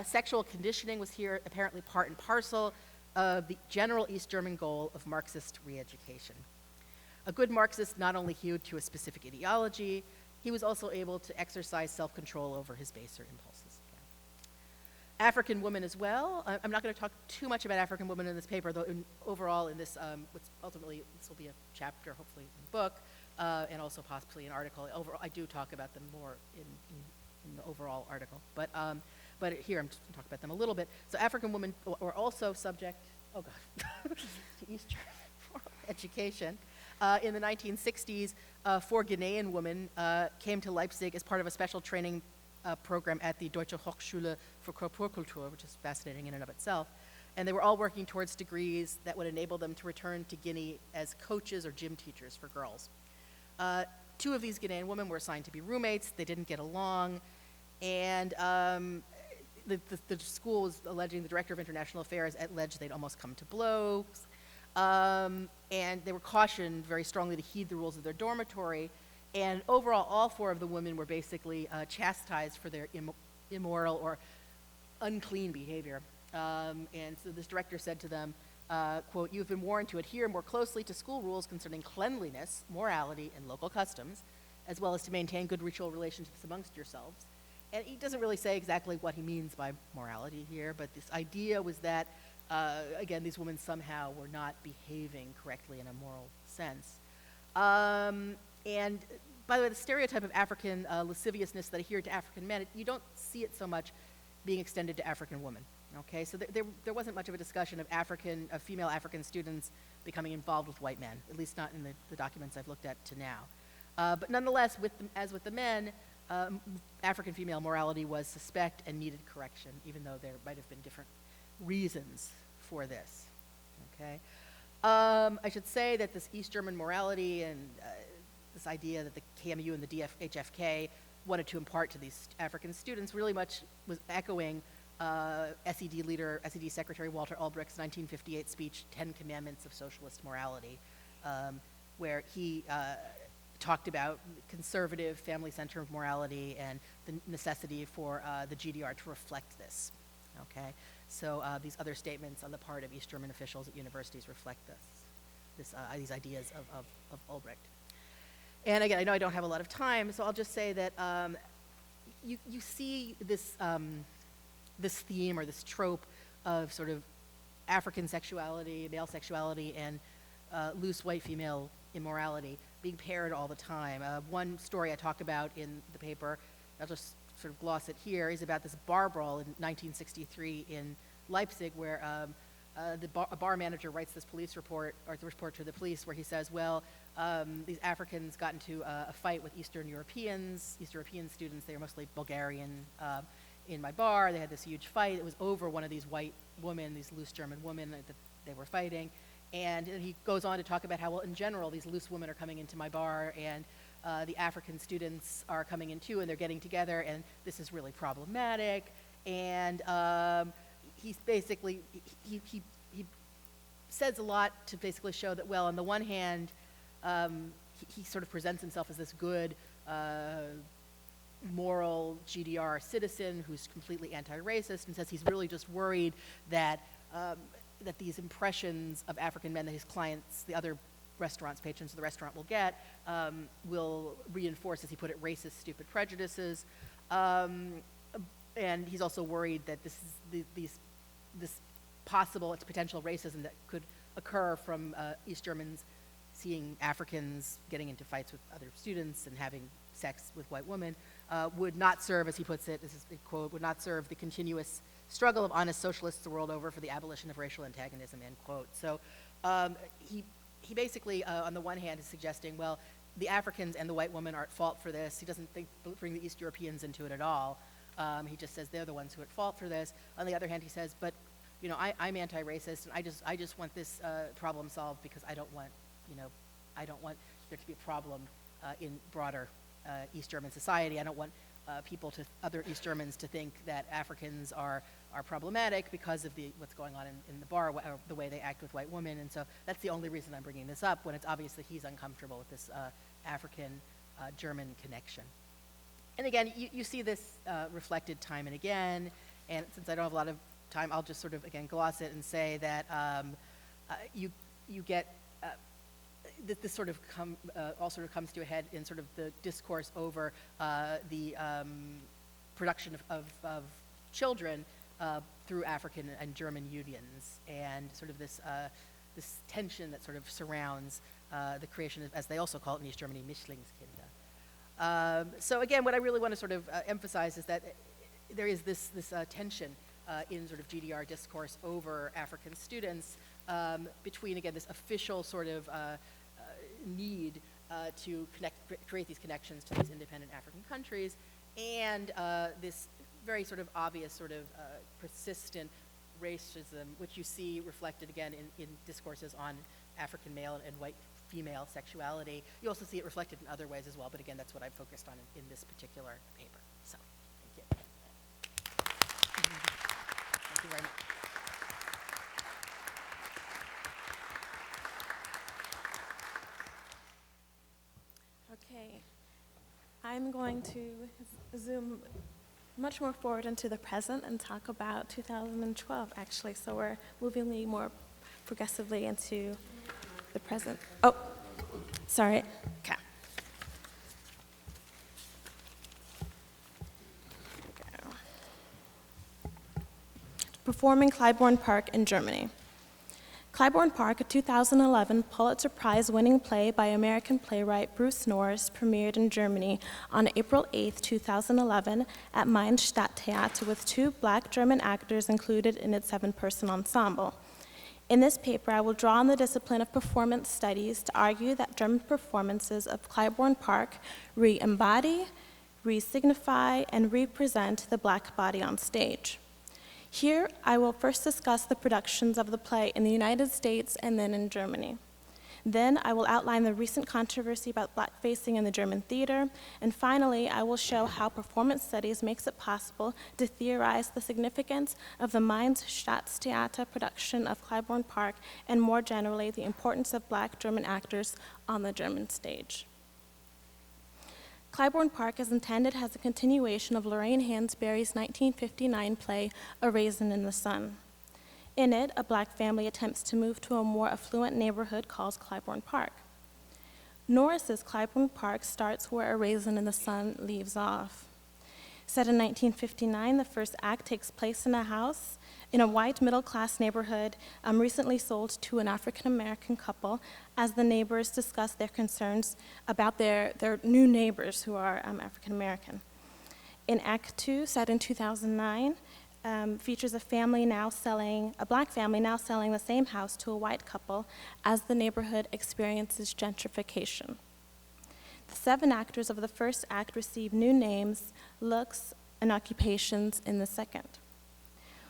Sexual conditioning was here apparently part and parcel of the general East German goal of Marxist re-education. A good Marxist not only hewed to a specific ideology, he was also able to exercise self-control over his baser impulses. African women as well. I'm not going to talk too much about African women in this paper, though overall in this, ultimately this will be a chapter, hopefully in the book, and also possibly an article. Overall, I do talk about them more in the overall article, but here I'm just going to talk about them a little bit. So African women were also subject, to East German education. In the 1960s, 4 Ghanaian women came to Leipzig as part of a special training program at the Deutsche Hochschule für Kultur, which is fascinating in and of itself. And they were all working towards degrees that would enable them to return to Guinea as coaches or gym teachers for girls. 2 of these Ghanaian women were assigned to be roommates. They didn't get along. And the school was alleging, the director of international affairs alleged they'd almost come to blows. And they were cautioned very strongly to heed the rules of their dormitory. And overall, all 4 of the women were basically chastised for their immoral or unclean behavior. And so this director said to them, quote, you've been warned to adhere more closely to school rules concerning cleanliness, morality, and local customs, as well as to maintain good ritual relationships amongst yourselves. And he doesn't really say exactly what he means by morality here, but this idea was that, again, these women somehow were not behaving correctly in a moral sense. And by the way, the stereotype of African lasciviousness that adhered to African men, you don't see it so much being extended to African women. Okay, so there wasn't much of a discussion of female African students becoming involved with white men, at least not in the documents I've looked at to now. But nonetheless, as with the men, African female morality was suspect and needed correction, even though there might have been different reasons for this. Okay, I should say that this East German morality and this idea that the KMU and the HFK wanted to impart to these African students really much was echoing SED Secretary Walter Ulbricht's 1958 speech, 10 Commandments of Socialist Morality, where he talked about conservative family-centered morality and the necessity for the GDR to reflect this. Okay, so these other statements on the part of East German officials at universities reflect these ideas of Ulbricht. And again, I know I don't have a lot of time, so I'll just say that you see this this theme or this trope of sort of African sexuality, male sexuality, and loose white female immorality being paired all the time. One story I talk about in the paper, I'll just sort of gloss it here, is about this bar brawl in 1963 in Leipzig where a bar manager writes this police report, or the report to the police, where he says, well, these Africans got into a fight with Eastern European students. They were mostly Bulgarian, in my bar. They had this huge fight. It was over one of these white women, these loose German women that they were fighting. And he goes on to talk about how, well, in general, these loose women are coming into my bar, and the African students are coming in too, and they're getting together, and this is really problematic. And he's basically, he says a lot to basically show that, well, on the one hand, he sort of presents himself as this good, moral GDR citizen who's completely anti-racist, and says he's really just worried that that these impressions of African men that his clients, the other patrons of the restaurant will get, will reinforce, as he put it, racist, stupid prejudices. And he's also worried that this is this possible, it's potential racism that could occur from East Germans seeing Africans getting into fights with other students and having sex with white women, would not serve, as he puts it, this is a quote, would not serve the continuous struggle of honest socialists the world over for the abolition of racial antagonism, end quote. So he basically, on the one hand, is suggesting, well, the Africans and the white women are at fault for this. He doesn't bring the East Europeans into it at all. He just says they're the ones who are at fault for this. On the other hand, he says, but, you know, I'm anti-racist, and I just want this problem solved because I don't want, I don't want there to be a problem in broader East German society. I don't want other East Germans to think that Africans are problematic because of what's going on in the bar, or the way they act with white women. And so that's the only reason I'm bringing this up, when it's obvious that he's uncomfortable with this African-German connection. And again, you see this reflected time and again, and since I don't have a lot of time, I'll just sort of, again, gloss it and say that you get, this sort of all sort of comes to a head in sort of the discourse over the production of children through African and German unions, and sort of this tension that sort of surrounds the creation of, as they also call it in East Germany, Mischlingskinder. So again, what I really want to sort of emphasize is that there is this tension in sort of GDR discourse over African students between, again, this official sort of need to create these connections to these independent African countries, and this very sort of obvious sort of persistent racism, which you see reflected again in discourses on African male and white female sexuality. You also see it reflected in other ways as well, but again, that's what I'm focused on in this particular paper. So, thank you. Thank you very much. Okay, I'm going to zoom much more forward into the present and talk about 2012, actually. So we're moving more progressively into the present. Oh, sorry. Okay. There we go. Performing Clybourne Park in Germany. Clybourne Park, a 2011 Pulitzer Prize-winning play by American playwright Bruce Norris, premiered in Germany on April 8, 2011 at Mainz Stadttheater, with 2 Black German actors included in its 7-person ensemble. In this paper, I will draw on the discipline of performance studies to argue that German performances of Clybourne Park re-embody, re-signify, and represent the Black body on stage. Here, I will first discuss the productions of the play in the United States and then in Germany. Then, I will outline the recent controversy about blackfacing in the German theater, and finally, I will show how performance studies makes it possible to theorize the significance of the Mainz Staatstheater production of Clybourne Park, and more generally, the importance of Black German actors on the German stage. Clybourne Park is intended as a continuation of Lorraine Hansberry's 1959 play, A Raisin in the Sun. In it, a Black family attempts to move to a more affluent neighborhood called Clybourne Park. Norris's Clybourne Park starts where A Raisin in the Sun leaves off. Set in 1959, the first act takes place in a house in a white middle-class neighborhood recently sold to an African-American couple, as the neighbors discuss their concerns about their new neighbors who are African-American. In Act 2, set in 2009, features a black family now selling the same house to a white couple as the neighborhood experiences gentrification. The 7 actors of the first act receive new names, looks, and occupations in the second.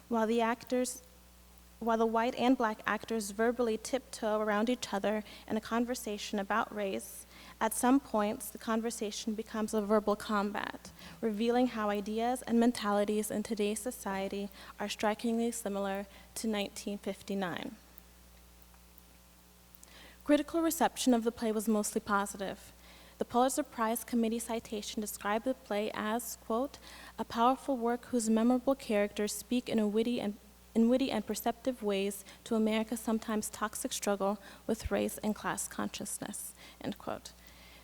While the white and black actors verbally tiptoe around each other in a conversation about race, at some points the conversation becomes a verbal combat, revealing how ideas and mentalities in today's society are strikingly similar to 1959. Critical reception of the play was mostly positive. The Pulitzer Prize Committee citation described the play as, quote, a powerful work whose memorable characters speak in witty and perceptive ways to America's sometimes toxic struggle with race and class consciousness, end quote.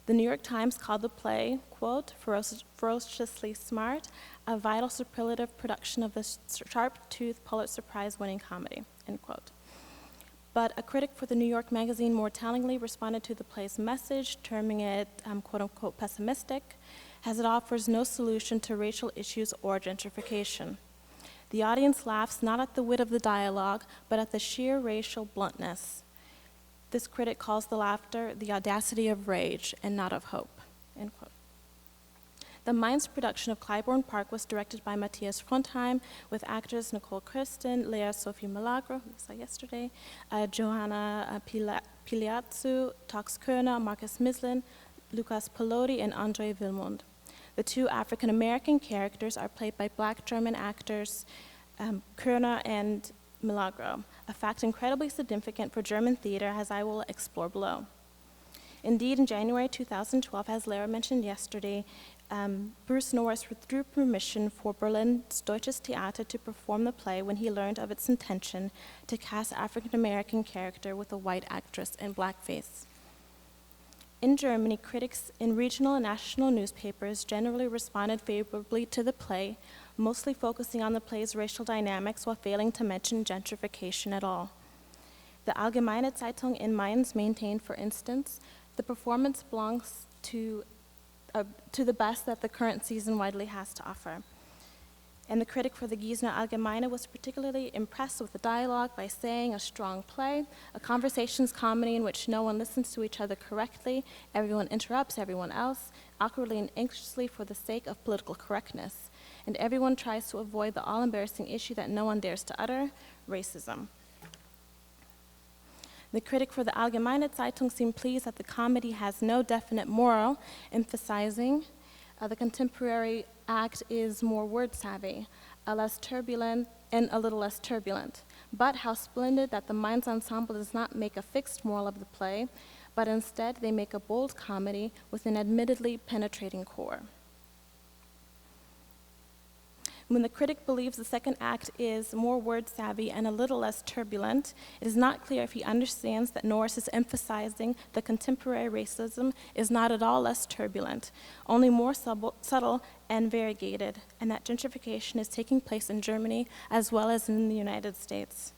The New York Times called the play, quote, ferociously smart, a vital superlative production of the sharp-toothed Pulitzer Prize-winning comedy, end quote. But a critic for the New York Magazine more tellingly responded to the play's message, terming it, quote-unquote, pessimistic, as it offers no solution to racial issues or gentrification. The audience laughs not at the wit of the dialogue, but at the sheer racial bluntness. This critic calls the laughter the audacity of rage and not of hope, end quote. The Mainz production of Clybourne Park was directed by Matthias Frontheim, with actors Nicole Kirsten, Lea Sophie Milagro, who we saw yesterday, Johanna Piliatsu, Tox Körner, Marcus Mislin, Lukas Pelodi, and Andre Vilmond. The 2 African-American characters are played by black German actors Körner and Milagro, a fact incredibly significant for German theater, as I will explore below. Indeed, in January 2012, as Lara mentioned yesterday, Bruce Norris withdrew permission for Berlin's Deutsches Theater to perform the play when he learned of its intention to cast African-American character with a white actress in blackface. In Germany, critics in regional and national newspapers generally responded favorably to the play, mostly focusing on the play's racial dynamics while failing to mention gentrification at all. The Allgemeine Zeitung in Mainz maintained, for instance, the performance belongs to the best that the current season widely has to offer. And the critic for the Gießener Allgemeine was particularly impressed with the dialogue by saying a strong play, a conversations comedy in which no one listens to each other correctly, everyone interrupts everyone else, awkwardly and anxiously for the sake of political correctness, and everyone tries to avoid the all-embarrassing issue that no one dares to utter, racism. The critic for the Allgemeine Zeitung seemed pleased that the comedy has no definite moral, emphasizing the contemporary act is more word-savvy, a little less turbulent. But how splendid that the Mainz ensemble does not make a fixed moral of the play, but instead they make a bold comedy with an admittedly penetrating core. When the critic believes the second act is more word-savvy and a little less turbulent, it is not clear if he understands that Norris is emphasizing that contemporary racism is not at all less turbulent, only more subtle and variegated, and that gentrification is taking place in Germany as well as in the United States.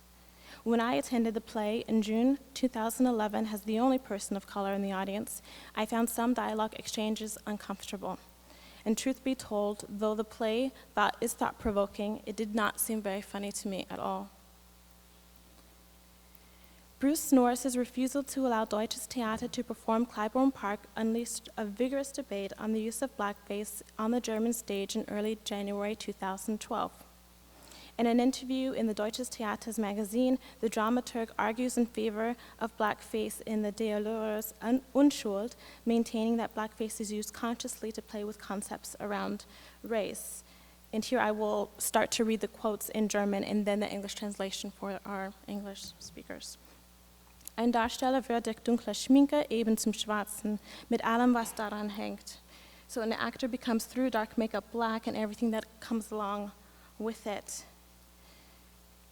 When I attended the play in June 2011 as the only person of color in the audience, I found some dialogue exchanges uncomfortable. And truth be told, though the play is thought-provoking, it did not seem very funny to me at all. Bruce Norris's refusal to allow Deutsches Theater to perform Clybourne Park unleashed a vigorous debate on the use of blackface on the German stage in early January 2012. In an interview in the Deutsches Theater's magazine, the dramaturg argues in favor of blackface in the Der Lehrers Unschuld, maintaining that blackface is used consciously to play with concepts around race. And here I will start to read the quotes in German and then the English translation for our English speakers. Ein Darsteller wird durch dunkle Schminke eben zum Schwarzen, mit allem, was daran hängt. So an actor becomes through dark makeup black and everything that comes along with it.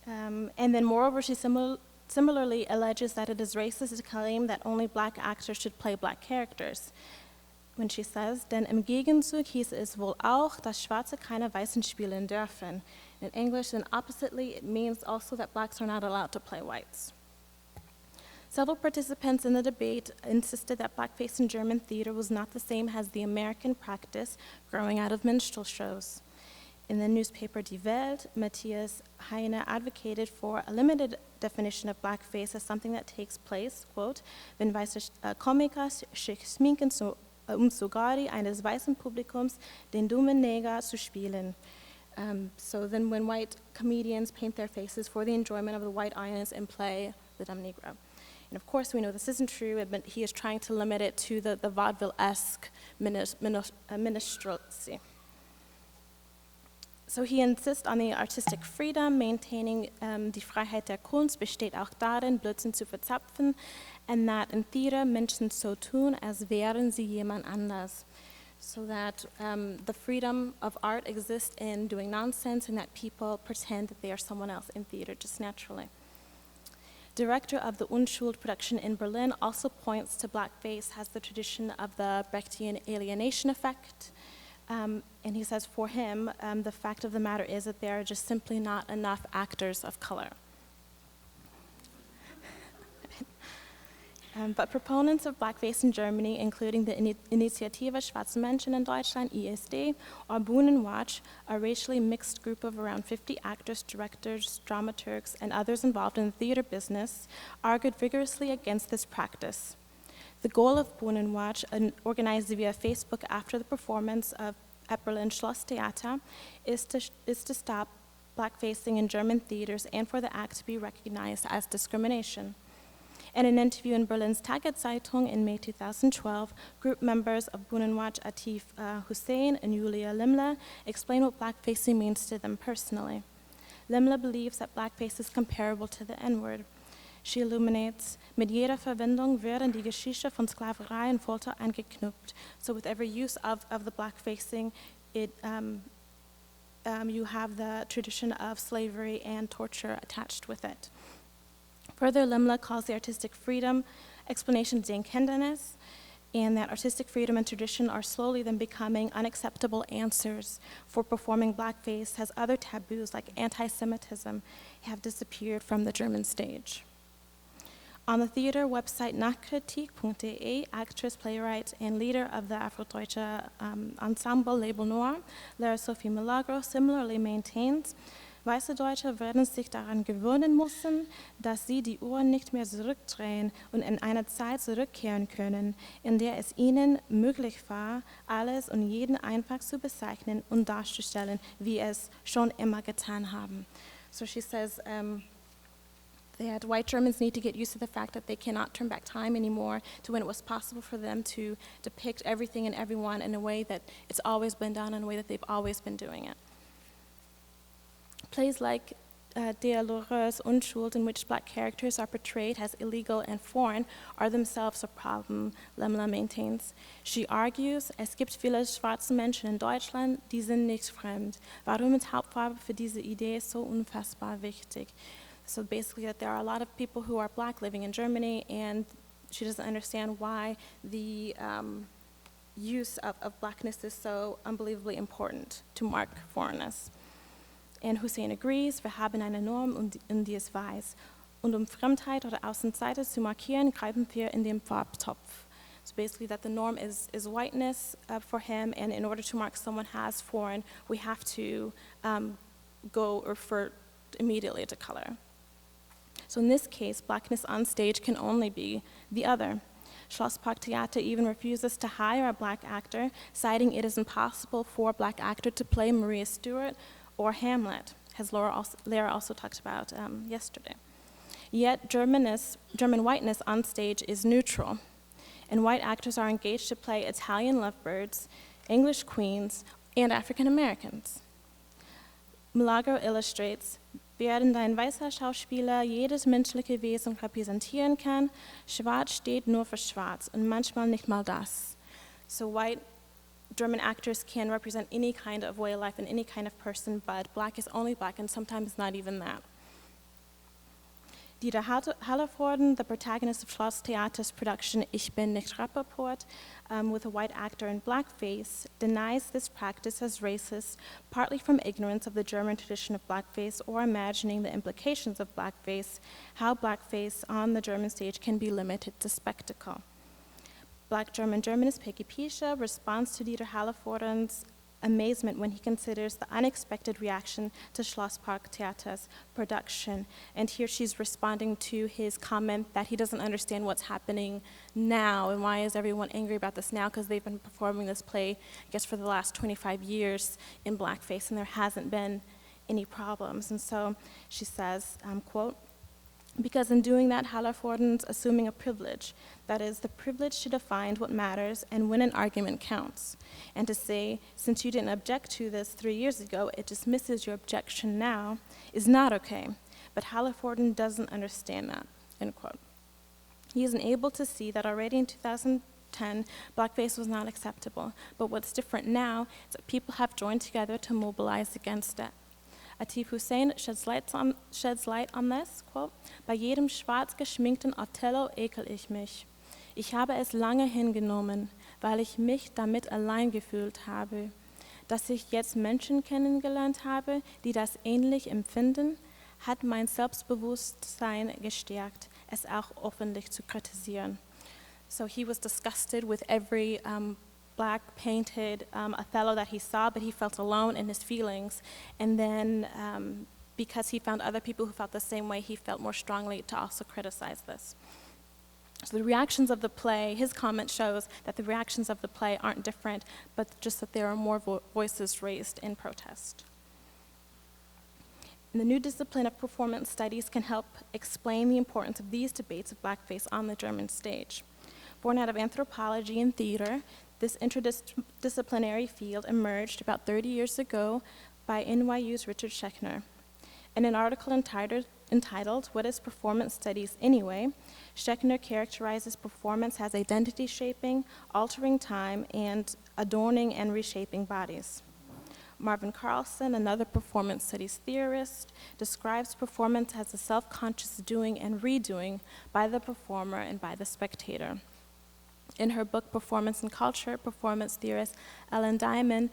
And then moreover, she similarly alleges that it is racist to claim that only black actors should play black characters. When she says, denn im Gegenzug hieße es wohl auch, dass Schwarze keine Weißen spielen dürfen. In English, then oppositely, it means also that blacks are not allowed to play whites. Several participants in the debate insisted that blackface in German theater was not the same as the American practice growing out of minstrel shows. In the newspaper Die Welt, Matthias Heine advocated for a limited definition of blackface as something that takes place, quote, wenn weiße Komiker sich schminken, sogar eines weißen Publikums den dummen Neger zu spielen. So then when white comedians paint their faces for the enjoyment of the white audience and play the dumb Negro. And of course, we know this isn't true, but he is trying to limit it to the vaudeville-esque minstrelsy. So he insists on the artistic freedom, maintaining die Freiheit der Kunst besteht auch darin, Blödsinn zu verzapfen, and that in theater Menschen so tun, als wären sie jemand anders. So that the freedom of art exists in doing nonsense and that people pretend that they are someone else in theater just naturally. Director of the Unschuld production in Berlin also points to blackface as the tradition of the Brechtian alienation effect. And he says for him, the fact of the matter is that there are just simply not enough actors of color. But proponents of blackface in Germany, including the Initiative Schwarze Menschen in Deutschland, ISD, or Bühnenwatch, a racially mixed group of around 50 actors, directors, dramaturgs, and others involved in the theater business, argued vigorously against this practice. The goal of Bühnenwatch, organized via Facebook after the performance at Berlin Schlosstheater, is to stop blackfacing in German theaters and for the act to be recognized as discrimination. In an interview in Berlin's Tageszeitung in May 2012, group members of Bühnenwatch Atif Hussein and Julia Limle explain what blackfacing means to them personally. Limle believes that blackface is comparable to the N-word. She illuminates, mit jeder Verwendung werden die Geschichte von Sklaverei und Folter angeknüpft. So with every use of the blackfacing, you have the tradition of slavery and torture attached with it. Further, Limle calls the artistic freedom explanation Denkhindernis, and that artistic freedom and tradition are slowly then becoming unacceptable answers for performing blackface, as other taboos like anti-Semitism have disappeared from the German stage. On the theater website nachkritik.de, actress, playwright, and leader of the Afro-Deutsche Ensemble Label Noir, Lara Sophie Milagro, similarly maintains, weiße Deutsche werden sich daran gewöhnen müssen, dass sie die Uhr nicht mehr zurückdrehen und in eine Zeit zurückkehren können, in der es ihnen möglich war, alles und jeden einfach zu bezeichnen und darzustellen, wie es schon immer getan haben. So she says that white Germans need to get used to the fact that they cannot turn back time anymore to when it was possible for them to depict everything and everyone in a way that it's always been done, in a way that they've always been doing it. Plays like Der Loreurs Unschuld, in which black characters are portrayed as illegal and foreign, are themselves a problem, Limle maintains. She argues, es gibt viele schwarze Menschen in Deutschland, die sind nicht fremd. Warum ist Hauptfarbe für diese Idee so unfassbar wichtig? So basically that there are a lot of people who are black living in Germany, and she doesn't understand why the use of blackness is so unbelievably important to mark foreignness. And Hussein agrees, wir haben eine Norm und die es weiß. Und Fremdheit oder Außenseite zu markieren, greifen wir in den Farbtopf. So basically that the norm is whiteness for him, and in order to mark someone as foreign, we have to go refer immediately to color. So in this case, blackness on stage can only be the other. Schlossparktheater even refuses to hire a black actor, citing it is impossible for a black actor to play Maria Stuart or Hamlet, as Lara also talked about yesterday. Yet German whiteness on stage is neutral, and white actors are engaged to play Italian lovebirds, English queens, and African Americans. Milagro illustrates, während ein weißer Schauspieler jedes menschliche Wesen repräsentieren kann, schwarz steht nur für schwarz und manchmal nicht mal das. So white German actors can represent any kind of way of life and any kind of person, but black is only black, and sometimes not even that. Dieter Hallervorden, the protagonist of Schlosstheater's production Ich bin nicht Rappaport, with a white actor in blackface, denies this practice as racist, partly from ignorance of the German tradition of blackface or imagining the implications of blackface, how blackface on the German stage can be limited to spectacle. Black German Germanist Peggy Pisha responds to Dieter Hallervorden's amazement when he considers the unexpected reaction to Schlosspark Theater's production. And here she's responding to his comment that he doesn't understand what's happening now and why is everyone angry about this now, because they've been performing this play, I guess, for the last 25 years in blackface, and there hasn't been any problems. And so she says, quote, because in doing that, Hallervorden's assuming a privilege, that is, the privilege to define what matters and when an argument counts, and to say, since you didn't object to this 3 years ago, it dismisses your objection now, is not okay. But Hallervorden doesn't understand that, end quote. He isn't able to see that already in 2010, blackface was not acceptable, but what's different now is that people have joined together to mobilize against it. Atif Hussein sheds light on this, quote, bei jedem schwarz geschminkten Othello ekel ich mich. Ich habe es lange hingenommen, weil ich mich damit allein gefühlt habe. Dass ich jetzt Menschen kennengelernt habe, die das ähnlich empfinden, hat mein Selbstbewusstsein gestärkt, es auch öffentlich zu kritisieren. So he was disgusted with every black painted Othello that he saw, but he felt alone in his feelings. And then because he found other people who felt the same way, he felt more strongly to also criticize this. So the reactions of the play, his comment shows that the reactions of the play aren't different, but just that there are more voices raised in protest. And the new discipline of performance studies can help explain the importance of these debates of blackface on the German stage. Born out of anthropology and theater, this interdisciplinary field emerged about 30 years ago by NYU's Richard Schechner. In an article entitled What is Performance Studies Anyway?, Schechner characterizes performance as identity shaping, altering time, and adorning and reshaping bodies. Marvin Carlson, another performance studies theorist, describes performance as a self-conscious doing and redoing by the performer and by the spectator. In her book, Performance and Culture, performance theorist Ellen Diamond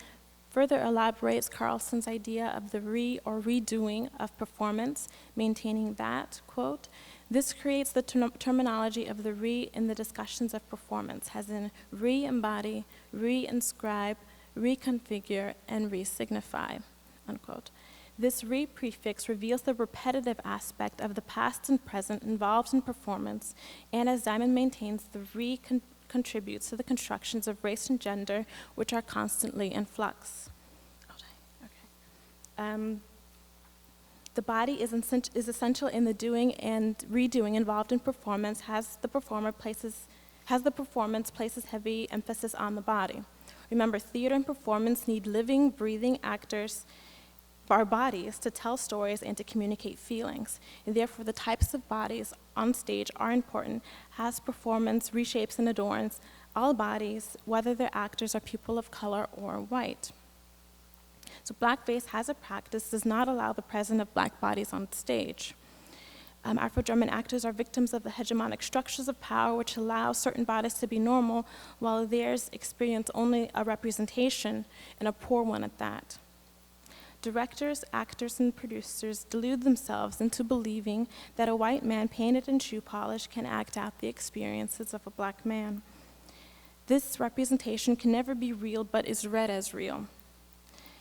further elaborates Carlson's idea of the or redoing of performance, maintaining that, quote, this creates the terminology of the in the discussions of performance, as in re-embody, re-inscribe, reconfigure, and re-signify, unquote. This prefix reveals the repetitive aspect of the past and present involved in performance, and as Diamond maintains, the contributes to the constructions of race and gender, which are constantly in flux. The body is essential in the doing and redoing involved in performance, as the performance places heavy emphasis on the body. Remember, theater and performance need living, breathing actors, our bodies, to tell stories and to communicate feelings. And therefore, the types of bodies on stage are important as performance reshapes and adorns all bodies, whether their actors are people of color or white. So blackface, as a practice, does not allow the presence of black bodies on stage. Afro-German actors are victims of the hegemonic structures of power which allow certain bodies to be normal, while theirs experience only a representation, and a poor one at that. Directors, actors, and producers delude themselves into believing that a white man painted in shoe polish can act out the experiences of a black man. This representation can never be real, but is read as real.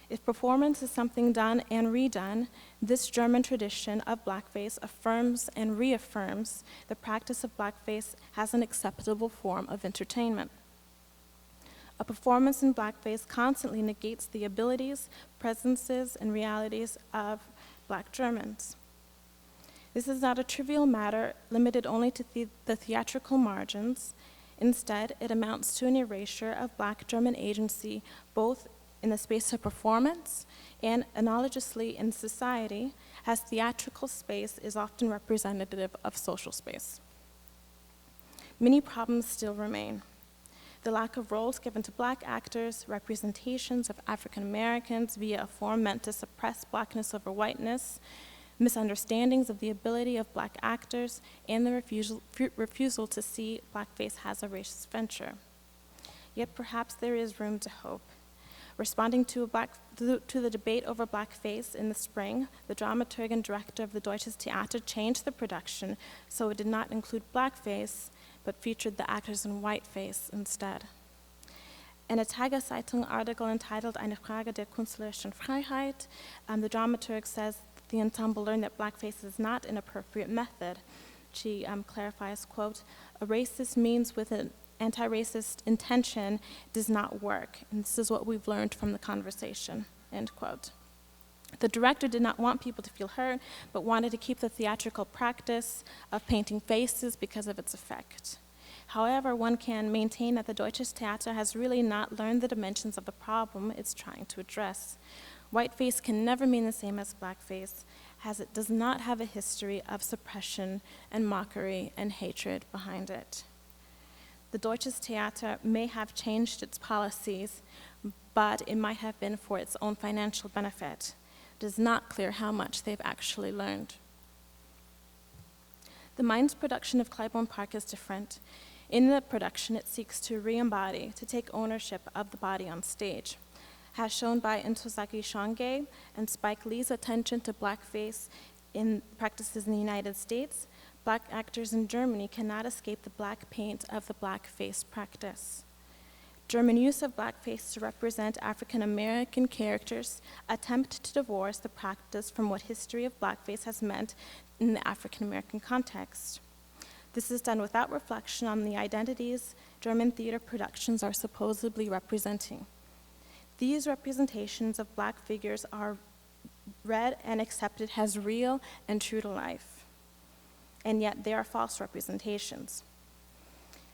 If performance is something done and redone, this German tradition of blackface affirms and reaffirms the practice of blackface as an acceptable form of entertainment. A performance in blackface constantly negates the abilities, presences, and realities of black Germans. This is not a trivial matter limited only to the theatrical margins. Instead, it amounts to an erasure of black German agency, both in the space of performance and analogously in society, as theatrical space is often representative of social space. Many problems still remain. The lack of roles given to black actors, representations of African Americans via a form meant to suppress blackness over whiteness, misunderstandings of the ability of black actors, and the refusal to see blackface as a racist venture. Yet perhaps there is room to hope. Responding to the debate over blackface in the spring, the dramaturg and director of the Deutsches Theater changed the production so it did not include blackface, but featured the actors in whiteface instead. In a Tageszeitung article entitled Eine Frage der künstlerischen Freiheit, the dramaturg says the ensemble learned that blackface is not an appropriate method. She clarifies, quote, "A racist means with an anti-racist intention does not work, and this is what we've learned from the conversation," end quote. The director did not want people to feel hurt, but wanted to keep the theatrical practice of painting faces because of its effect. However, one can maintain that the Deutsches Theater has really not learned the dimensions of the problem it's trying to address. Whiteface can never mean the same as blackface, as it does not have a history of suppression and mockery and hatred behind it. The Deutsches Theater may have changed its policies, but it might have been for its own financial benefit. It is not clear how much they've actually learned. The Mainz production of Clybourne Park is different. In the production, it seeks to re-embody, to take ownership of the body on stage. As shown by Ntozake Shange and Spike Lee's attention to blackface in practices in the United States, black actors in Germany cannot escape the black paint of the blackface practice. German use of blackface to represent African American characters attempt to divorce the practice from what history of blackface has meant in the African American context. This is done without reflection on the identities German theater productions are supposedly representing. These representations of black figures are read and accepted as real and true to life, and yet they are false representations.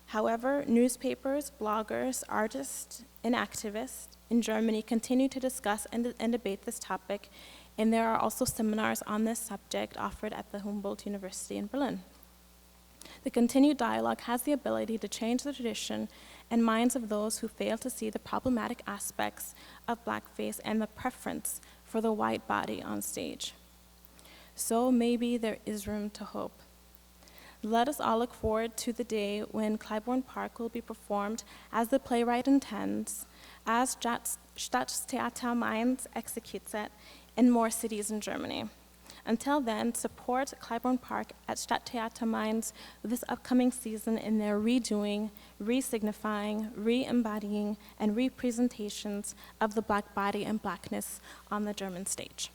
However, newspapers, bloggers, artists, and activists in Germany continue to discuss and debate this topic, and there are also seminars on this subject offered at the Humboldt University in Berlin. The continued dialogue has the ability to change the tradition and minds of those who fail to see the problematic aspects of blackface and the preference for the white body on stage. So maybe there is room to hope. Let us all look forward to the day when Clybourne Park will be performed as the playwright intends, as Staatstheater Mainz executes it in more cities in Germany. Until then, support Clybourne Park at Stadttheater Mainz this upcoming season in their redoing, re-signifying, re-embodying, and representations of the black body and blackness on the German stage.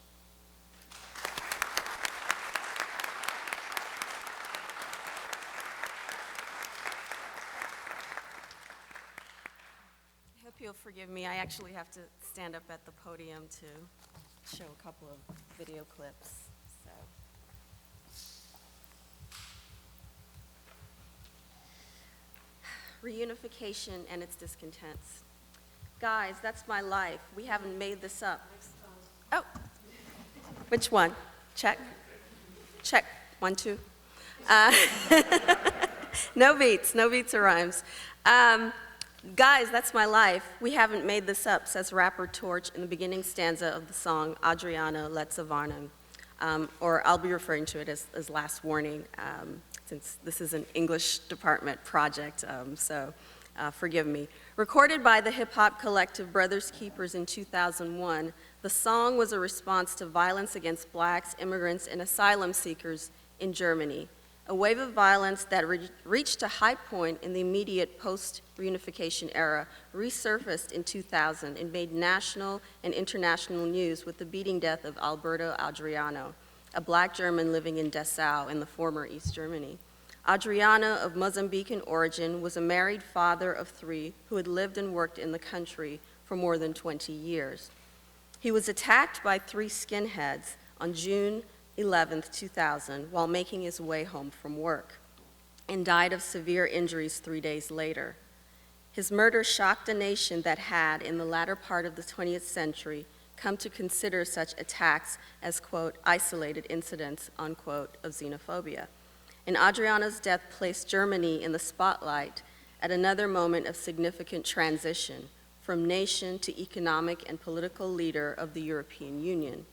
I hope you'll forgive me. I actually have to stand up at the podium to show a couple of video clips. Reunification and its discontents. Guys, that's my life. We haven't made this up. Oh, which one? Check. Check. 1, 2. No beats or rhymes. Guys, that's my life. We haven't made this up, says rapper Torch in the beginning stanza of the song Adriana Letzte Warnung. Or I'll be referring to it as Last Warning, since this is an English department project, so forgive me. Recorded by the hip-hop collective Brothers Keepers in 2001, the song was a response to violence against blacks, immigrants, and asylum seekers in Germany, a wave of violence that reached a high point in the immediate post-reunification era, resurfaced in 2000 and made national and international news with the beating death of Alberto Adriano, a black German living in Dessau in the former East Germany. Adriano, of Mozambican origin, was a married father of 3 who had lived and worked in the country for more than 20 years. He was attacked by 3 skinheads on June 11, 2000, while making his way home from work, and died of severe injuries 3 days later. His murder shocked a nation that had, in the latter part of the 20th century, come to consider such attacks as, quote, isolated incidents, unquote, of xenophobia. And Adriano's death placed Germany in the spotlight at another moment of significant transition from nation to economic and political leader of the European Union.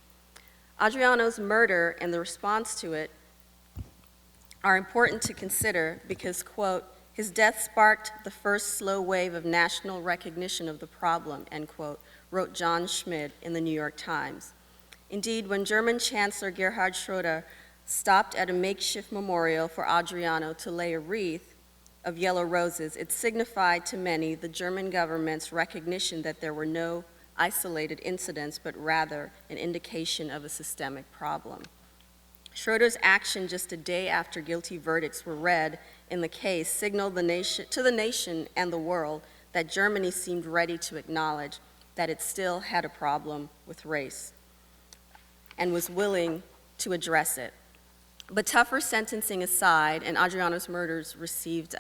Adriano's murder and the response to it are important to consider because, quote, his death sparked the first slow wave of national recognition of the problem, end quote, wrote John Schmidt in the New York Times. Indeed, when German Chancellor Gerhard Schröder stopped at a makeshift memorial for Adriano to lay a wreath, of yellow roses, it signified to many the German government's recognition that there were no isolated incidents, but rather an indication of a systemic problem. Schroeder's action just a day after guilty verdicts were read in the case signaled to the nation and the world that Germany seemed ready to acknowledge that it still had a problem with race and was willing to address it. But tougher sentencing aside, and Adriano's murderers received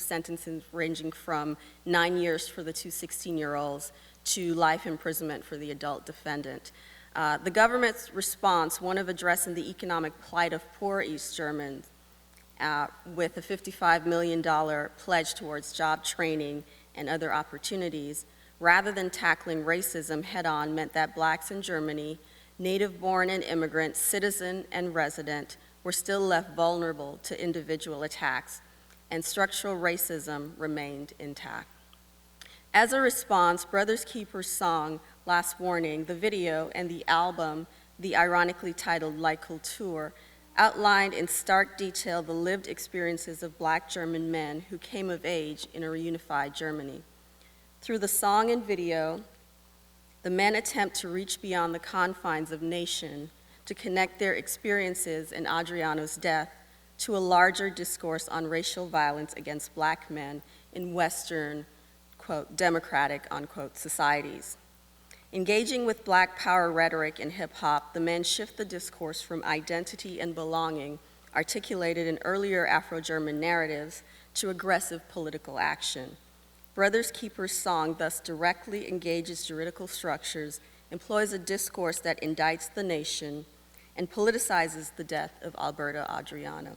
sentences ranging from 9 years for the two 16-year-olds to life imprisonment for the adult defendant. The government's response, one of addressing the economic plight of poor East Germans with a $55 million pledge towards job training and other opportunities, rather than tackling racism head-on, meant that blacks in Germany, native-born and immigrant, citizen and resident, were still left vulnerable to individual attacks, and structural racism remained intact. As a response, Brothers Keeper's song, Last Warning, the video, and the album, the ironically titled La Culture, outlined in stark detail the lived experiences of black German men who came of age in a reunified Germany. Through the song and video, the men attempt to reach beyond the confines of nation to connect their experiences in Adriano's death to a larger discourse on racial violence against black men in Western, quote, democratic, unquote, societies. Engaging with black power rhetoric in hip-hop, the men shift the discourse from identity and belonging, articulated in earlier Afro-German narratives, to aggressive political action. Brothers Keeper's song thus directly engages juridical structures, employs a discourse that indicts the nation, and politicizes the death of Alberto Adriano.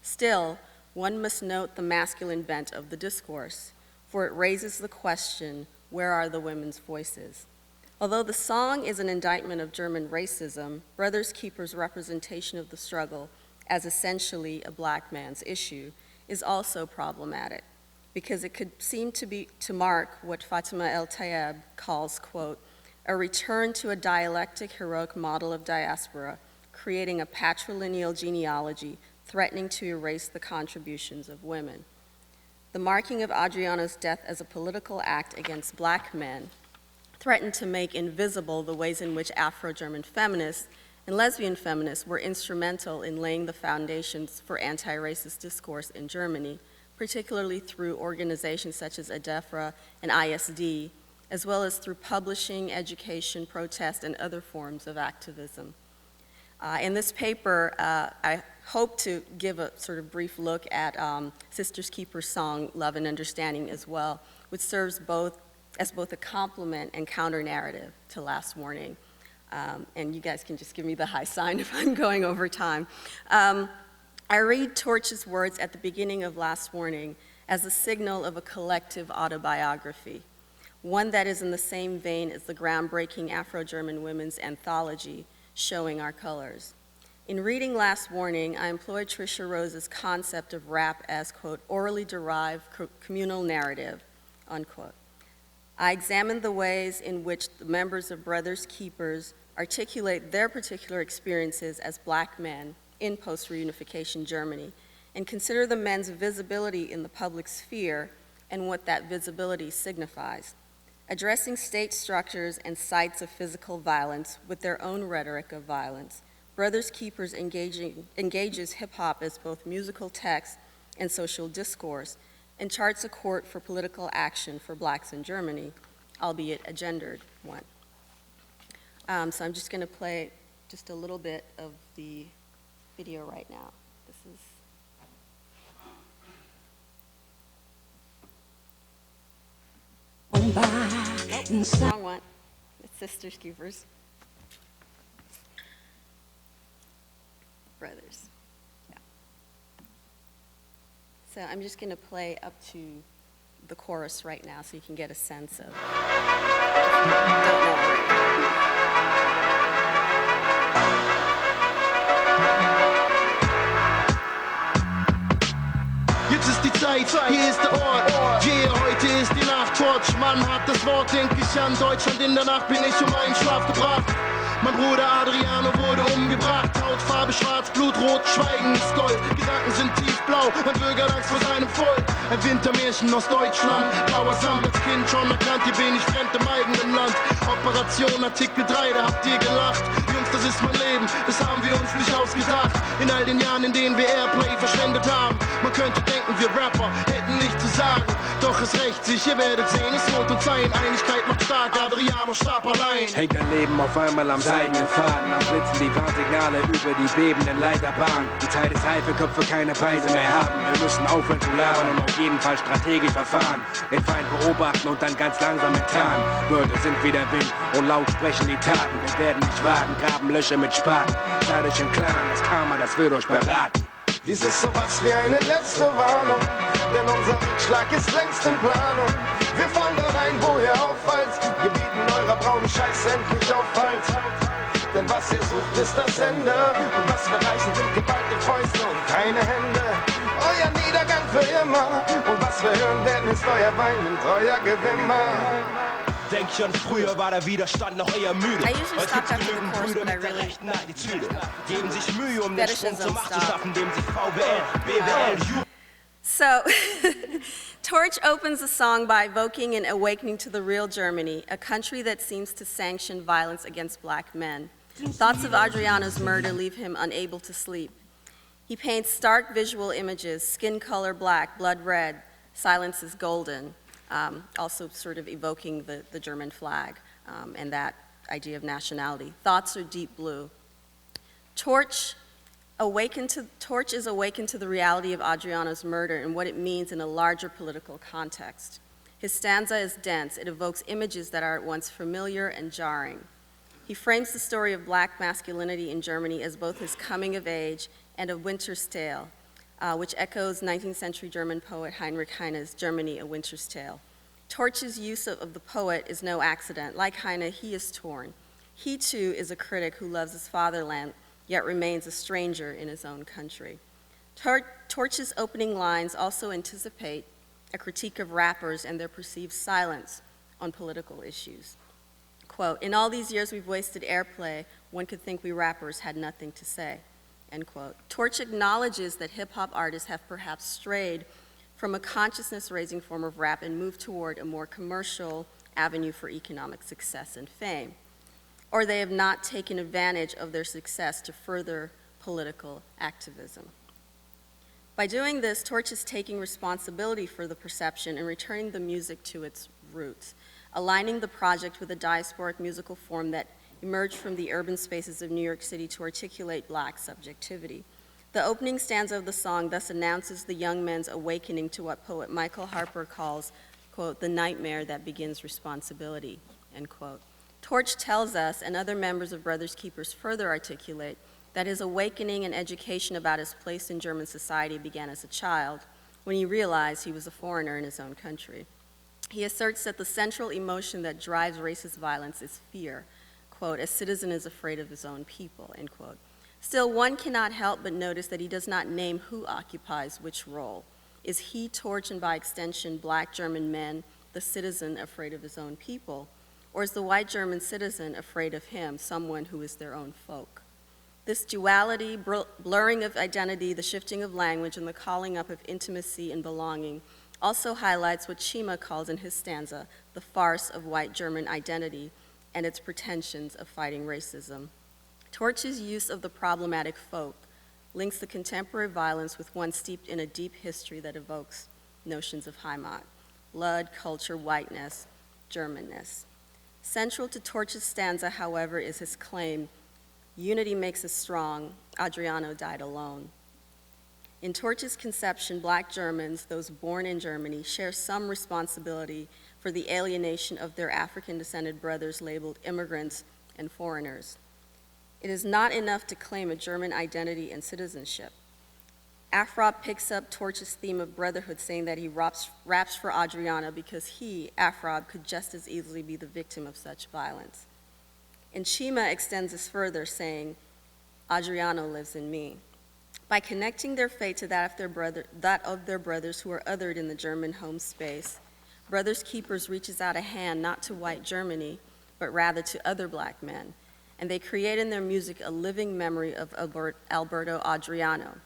Still, one must note the masculine bent of the discourse, for it raises the question, where are the women's voices? Although the song is an indictment of German racism, Brothers Keeper's representation of the struggle as essentially a black man's issue is also problematic, because it could seem to mark what Fatima El-Tayeb calls, quote, a return to a dialectic heroic model of diaspora, creating a patrilineal genealogy threatening to erase the contributions of women. The marking of Adriano's death as a political act against black men threatened to make invisible the ways in which Afro-German feminists and lesbian feminists were instrumental in laying the foundations for anti-racist discourse in Germany, particularly through organizations such as ADEFRA and ISD, as well as through publishing, education, protest, and other forms of activism. In this paper, I hope to give a sort of brief look at Sisters Keeper's song, Love and Understanding, as well, which serves as both a complement and counter-narrative to Last Warning. And you guys can just give me the high sign if I'm going over time. I read Torch's words at the beginning of Last Warning as a signal of a collective autobiography, one that is in the same vein as the groundbreaking Afro-German women's anthology, Showing Our Colors. In reading Last Warning, I employed Tricia Rose's concept of rap as, quote, orally derived communal narrative, unquote. I examined the ways in which the members of Brothers Keepers articulate their particular experiences as black men in post-reunification Germany, and consider the men's visibility in the public sphere and what that visibility signifies. Addressing state structures and sites of physical violence with their own rhetoric of violence, Brothers Keepers engages hip-hop as both musical text and social discourse, and charts a court for political action for blacks in Germany, albeit a gendered one. So I'm just going to play just a little bit of the video right now. This is... Wrong one. It's Sisters Keepers. Brothers. Yeah. So I'm just going to play up to the chorus right now so you can get a sense of... Jetzt ist die Zeit, hier ist der Ort. Yeah, heute ist die Nacht, Torch. Mann hat das Wort, denk ich an Deutschland. In der Nacht bin ich um einen Schlaf gebracht. Mein Bruder Adriano wurde umgebracht, Hautfarbe schwarz, Blutrot, Schweigen ist Gold. Gedanken sind tiefblau, ein Bürger Angst vor seinem Volk. Ein Wintermärchen aus Deutschland, blauer Samt als Kind schon erkannt, hier bin ich fremd im eigenen Land. Operation Artikel 3, da habt ihr gelacht. Jungs, das ist mein Leben, das haben wir uns nicht ausgedacht. In all den Jahren, in denen wir Airplay verschwendet haben. Man könnte denken, wir Rapper hätten nichts zu sagen. Doch es rächt sich, ihr werdet sehen, es lohnt uns ein. Einigkeit macht stark, Adriano starb allein. Hängt dein Leben auf einmal am seidenen Faden. Am Blitzen die Warnsignale über die bebenden Leiterbahnen. Die Zeit ist reif, für Köpfe keine Preise mehr haben. Wir müssen aufhören zu labern und auf jeden Fall strategisch verfahren. Den Feind beobachten und dann ganz langsam enttarnen. Wörter sind wie der Wind und laut sprechen die Taten. Wir werden nicht warten, graben Löcher mit Spaten. Seid euch im Klaren, das Karma, das wird euch beraten. Dies ist sowas wie eine letzte Warnung, denn unser Rückschlag ist längst in Planung. Wir fahren da rein, wo ihr auffallt, gebieten eurer braunen Scheiße endlich Aufhalt. Denn was ihr sucht, ist das Ende, und was wir reichen, sind geballte Fäuste und keine Hände. Euer Niedergang für immer, und was wir hören werden, ist euer Wein und euer Gewimmer. Denk schon, früher war der Widerstand noch eher müde. I usually stop after the chorus, but I really Geben sich Mühe, den Sprung zur Macht zu schaffen, dem sich VWL, BWL, So, Torch opens the song by evoking and awakening to the real Germany, a country that seems to sanction violence against black men. Thoughts of Adriano's murder leave him unable to sleep. He paints stark visual images, skin color black, blood red, silence is golden, also sort of evoking the German flag and that idea of nationality. Thoughts are deep blue. Torch is awakened to the reality of Adriano's murder and what it means in a larger political context. His stanza is dense. It evokes images that are at once familiar and jarring. He frames the story of black masculinity in Germany as both his coming of age and a winter's tale, which echoes 19th century German poet Heinrich Heine's Germany, A Winter's Tale. Torch's use of the poet is no accident. Like Heine, he is torn. He too is a critic who loves his fatherland, yet remains a stranger in his own country. Torch's opening lines also anticipate a critique of rappers and their perceived silence on political issues. Quote, "In all these years we've wasted airplay, one could think we rappers had nothing to say." End quote. Torch acknowledges that hip-hop artists have perhaps strayed from a consciousness-raising form of rap and moved toward a more commercial avenue for economic success and fame, or they have not taken advantage of their success to further political activism. By doing this, Torch is taking responsibility for the perception and returning the music to its roots, aligning the project with a diasporic musical form that emerged from the urban spaces of New York City to articulate black subjectivity. The opening stanza of the song thus announces the young men's awakening to what poet Michael Harper calls, quote, "the nightmare that begins responsibility," end quote. Torch tells us, and other members of Brothers Keepers further articulate, that his awakening and education about his place in German society began as a child, when he realized he was a foreigner in his own country. He asserts that the central emotion that drives racist violence is fear, quote, "a citizen is afraid of his own people," end quote. Still, one cannot help but notice that he does not name who occupies which role. Is he, Torch, and by extension, black German men, the citizen afraid of his own people? Or is the white German citizen afraid of him, someone who is their own folk? This duality, blurring of identity, the shifting of language, and the calling up of intimacy and belonging also highlights what Chima calls in his stanza, the farce of white German identity and its pretensions of fighting racism. Torch's use of the problematic folk links the contemporary violence with one steeped in a deep history that evokes notions of Heimat, blood, culture, whiteness, Germanness. Central to Torch's stanza, however, is his claim, "Unity makes us strong, Adriano died alone." In Torch's conception, black Germans, those born in Germany, share some responsibility for the alienation of their African-descended brothers labeled immigrants and foreigners. It is not enough to claim a German identity and citizenship. Afrob picks up Torch's theme of brotherhood, saying that he raps for Adriano because he, Afrob, could just as easily be the victim of such violence. And Chima extends this further, saying, "Adriano lives in me." By connecting their fate to that of their brothers who are othered in the German home space, Brothers Keepers reaches out a hand not to white Germany, but rather to other black men, and they create in their music a living memory of Alberto Adriano.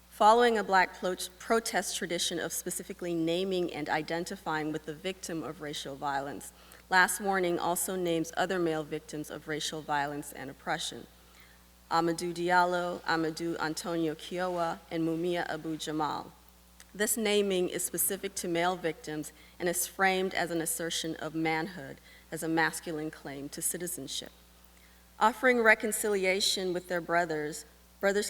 Following a Black protest tradition of specifically naming and identifying with the victim of racial violence, Last Warning also names other male victims of racial violence and oppression: Amadou Diallo, Amadou Antonio Kiowa, and Mumia Abu Jamal. This naming is specific to male victims and is framed as an assertion of manhood as a masculine claim to citizenship. Offering reconciliation with their Brothers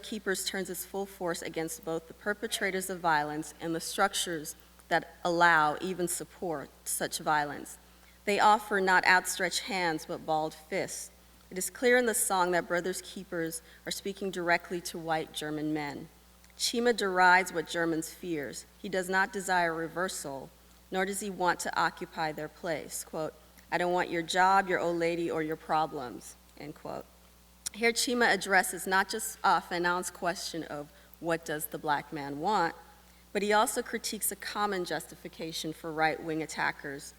Keepers turns its full force against both the perpetrators of violence and the structures that allow, even support, such violence. They offer not outstretched hands, but balled fists. It is clear in the song that Brothers Keepers are speaking directly to white German men. Chima derides what Germans fears. He does not desire reversal, nor does he want to occupy their place. Quote, "I don't want your job, your old lady, or your problems," end quote. Here Chima addresses not just Fanon's question of what does the Black man want, but he also critiques a common justification for right-wing attackers,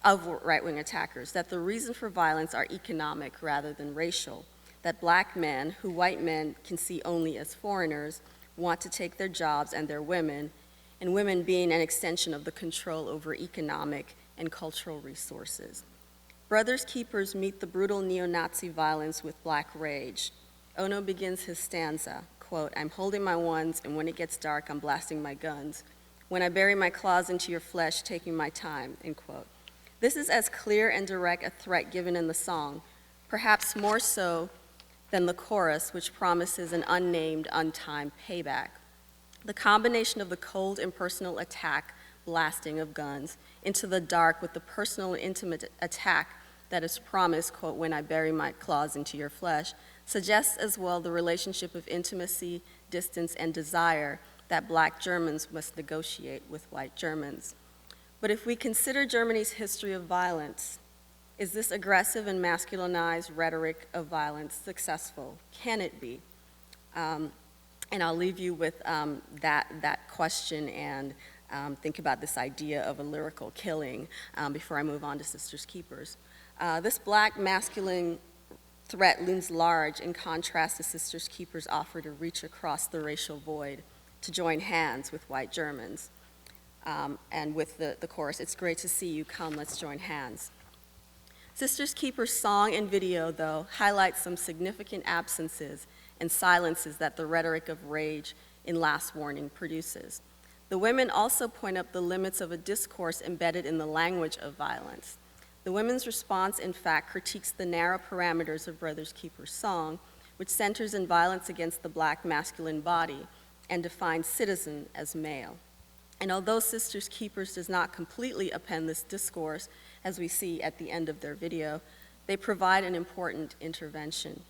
that the reason for violence are economic rather than racial, that Black men, who white men can see only as foreigners, want to take their jobs and their women, and women being an extension of the control over economic and cultural resources. Brothers Keepers meet the brutal neo-Nazi violence with Black rage. Ono begins his stanza, quote, "I'm holding my ones, and when it gets dark, I'm blasting my guns. When I bury my claws into your flesh, taking my time," end quote. This is as clear and direct a threat given in the song, perhaps more so than the chorus, which promises an unnamed, untimed payback. The combination of the cold, impersonal attack, blasting of guns, into the dark with the personal and intimate attack that is promised, quote, "when I bury my claws into your flesh," suggests as well the relationship of intimacy, distance, and desire that Black Germans must negotiate with white Germans. But if we consider Germany's history of violence, is this aggressive and masculinized rhetoric of violence successful? Can it be? And I'll leave you with that question and think about this idea of a lyrical killing before I move on to Sisters Keepers. This Black masculine threat looms large in contrast to Sisters Keepers' offer to reach across the racial void, to join hands with white Germans. And with the chorus, "It's great to see you, come, let's join hands." Sisters Keepers' song and video, though, highlight some significant absences and silences that the rhetoric of rage in Last Warning produces. The women also point up the limits of a discourse embedded in the language of violence. The women's response, in fact, critiques the narrow parameters of Brothers Keepers' song, which centers in violence against the Black masculine body and defines citizen as male. And although Sisters Keepers does not completely append this discourse, as we see at the end of their video, they provide an important intervention.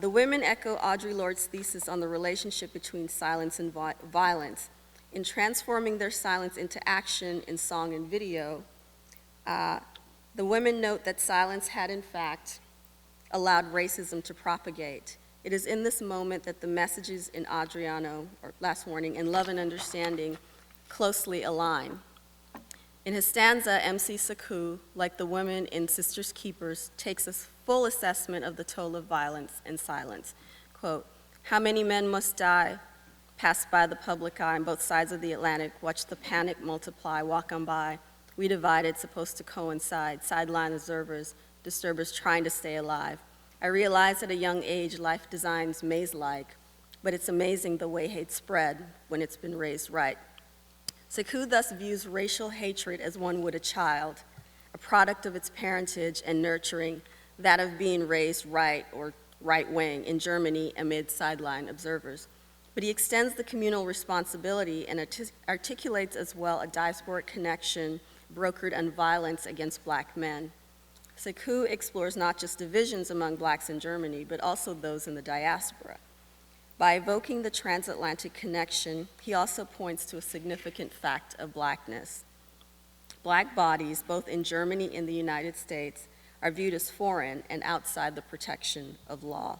The women echo Audre Lorde's thesis on the relationship between silence and violence. In transforming their silence into action in song and video, the women note that silence had, in fact, allowed racism to propagate. It is in this moment that the messages in Adriano, or Last Warning, and Love and Understanding closely align. In his stanza, MC Sekou, like the women in Sisters Keepers, takes a full assessment of the toll of violence and silence. Quote, "How many men must die? Pass by the public eye on both sides of the Atlantic, watch the panic multiply, walk on by. We divided, supposed to coincide, sideline observers, disturbers trying to stay alive. I realized at a young age life designs maze-like, but it's amazing the way hate spread when it's been raised right." Sekou thus views racial hatred as one would a child, a product of its parentage and nurturing, that of being raised right or right-wing in Germany amid sideline observers. But he extends the communal responsibility and articulates as well a diasporic connection brokered on violence against Black men. Sekou explores not just divisions among Blacks in Germany, but also those in the diaspora. By evoking the transatlantic connection, he also points to a significant fact of Blackness. Black bodies, both in Germany and the United States, are viewed as foreign and outside the protection of law.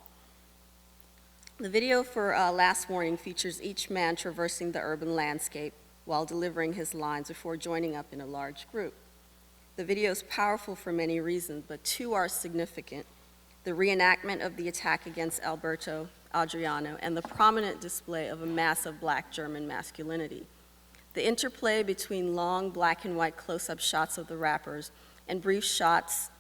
The video for Last Warning features each man traversing the urban landscape while delivering his lines before joining up in a large group. The video is powerful for many reasons, but two are significant. the reenactment of the attack against Alberto Adriano, and the prominent display of a mass of black German masculinity. The interplay between long black and white close-up shots of the rappers and brief shots,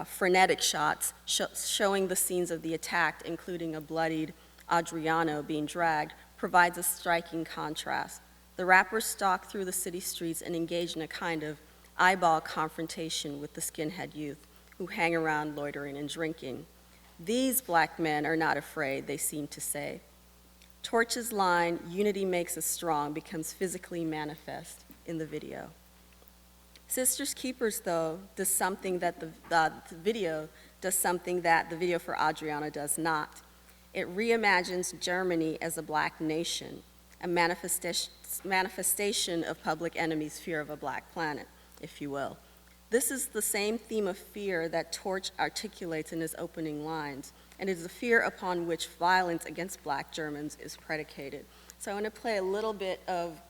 frenetic shots, showing the scenes of the attack, including a bloodied Adriano being dragged, provides a striking contrast. The rappers stalk through the city streets and engage in a kind of eyeball confrontation with the skinhead youth who hang around loitering and drinking. These black men are not afraid, they seem to say. Torch's line, "Unity makes us strong," becomes physically manifest in the video. Sisters Keepers, though, does something that the video for Adriana does not. It reimagines Germany as a black nation, a manifestation of Public Enemy's fear of a black planet, if you will. This is the same theme of fear that Torch articulates in his opening lines, and is the fear upon which violence against black Germans is predicated. So I'm going to play a little bit of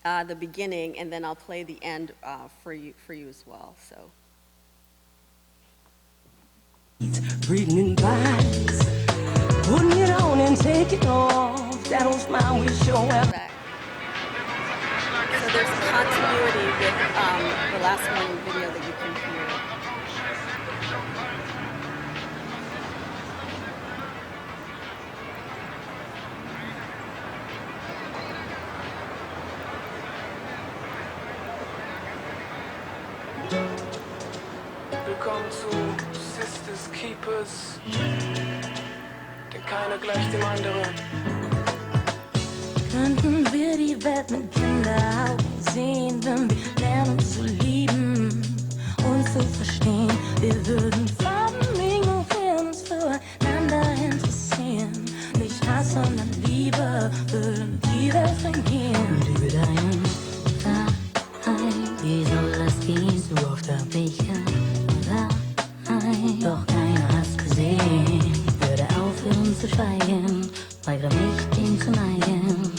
the beginning, and then I'll play the end for you as well. So. Reading in bags, putting it on and take it off. That old smile we show up. So there's continuity with the last morning video that you can hear. Willkommen zu Sisters Keepers, denn keiner gleicht dem anderen. Könnten wir die Welt mit Kinderaugen sehen, wenn wir lernen zu lieben und zu verstehen? Wir würden Farben liegen, wir uns füreinander interessieren. Nicht Hass, sondern Liebe, würden die Welt vergehen. Und über deinen Verein, wie soll das gehen? So oft hab ich doch keiner hat's gesehen. Würde aufhören zu schweigen, weigere mich dem zu neigen.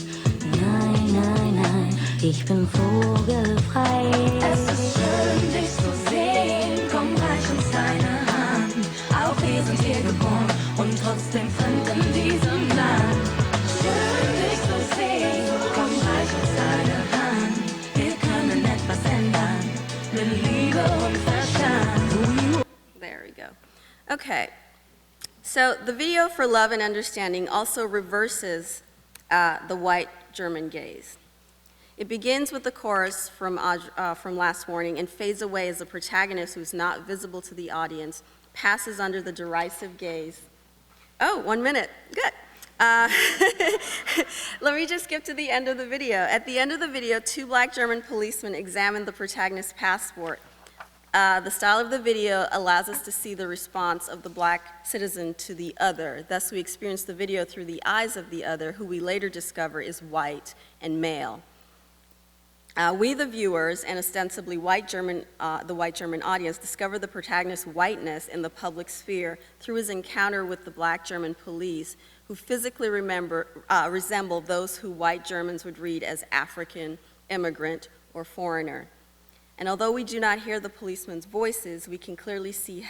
Nein, nein, nein, ich bin vogelfrei. Es ist schön, dich zu sehen, komm, reich uns deine Hand. Auch wir sind hier geboren und trotzdem fremd in diesem Land. Schön, dich zu sehen, komm, reich uns deine Hand. Wir können etwas ändern, mit Liebe und Verstand. There we go. Okay, so the video for Love and Understanding also reverses the white German gaze. It begins with the chorus from last morning and fades away as the protagonist, who's not visible to the audience, passes under the derisive gaze. Oh, 1 minute, good. Let me just skip to the end of the video. At the end of the video, 2 black German policemen examine the protagonist's passport. The style of the video allows us to see the response of the black citizen to the other. Thus, we experience the video through the eyes of the other, who we later discover is white and male. We, the viewers, and ostensibly the white German audience, discover the protagonist's whiteness in the public sphere through his encounter with the black German police, who physically resemble those who white Germans would read as African, immigrant, or foreigner. And although we do not hear the policemen's voices, we can clearly see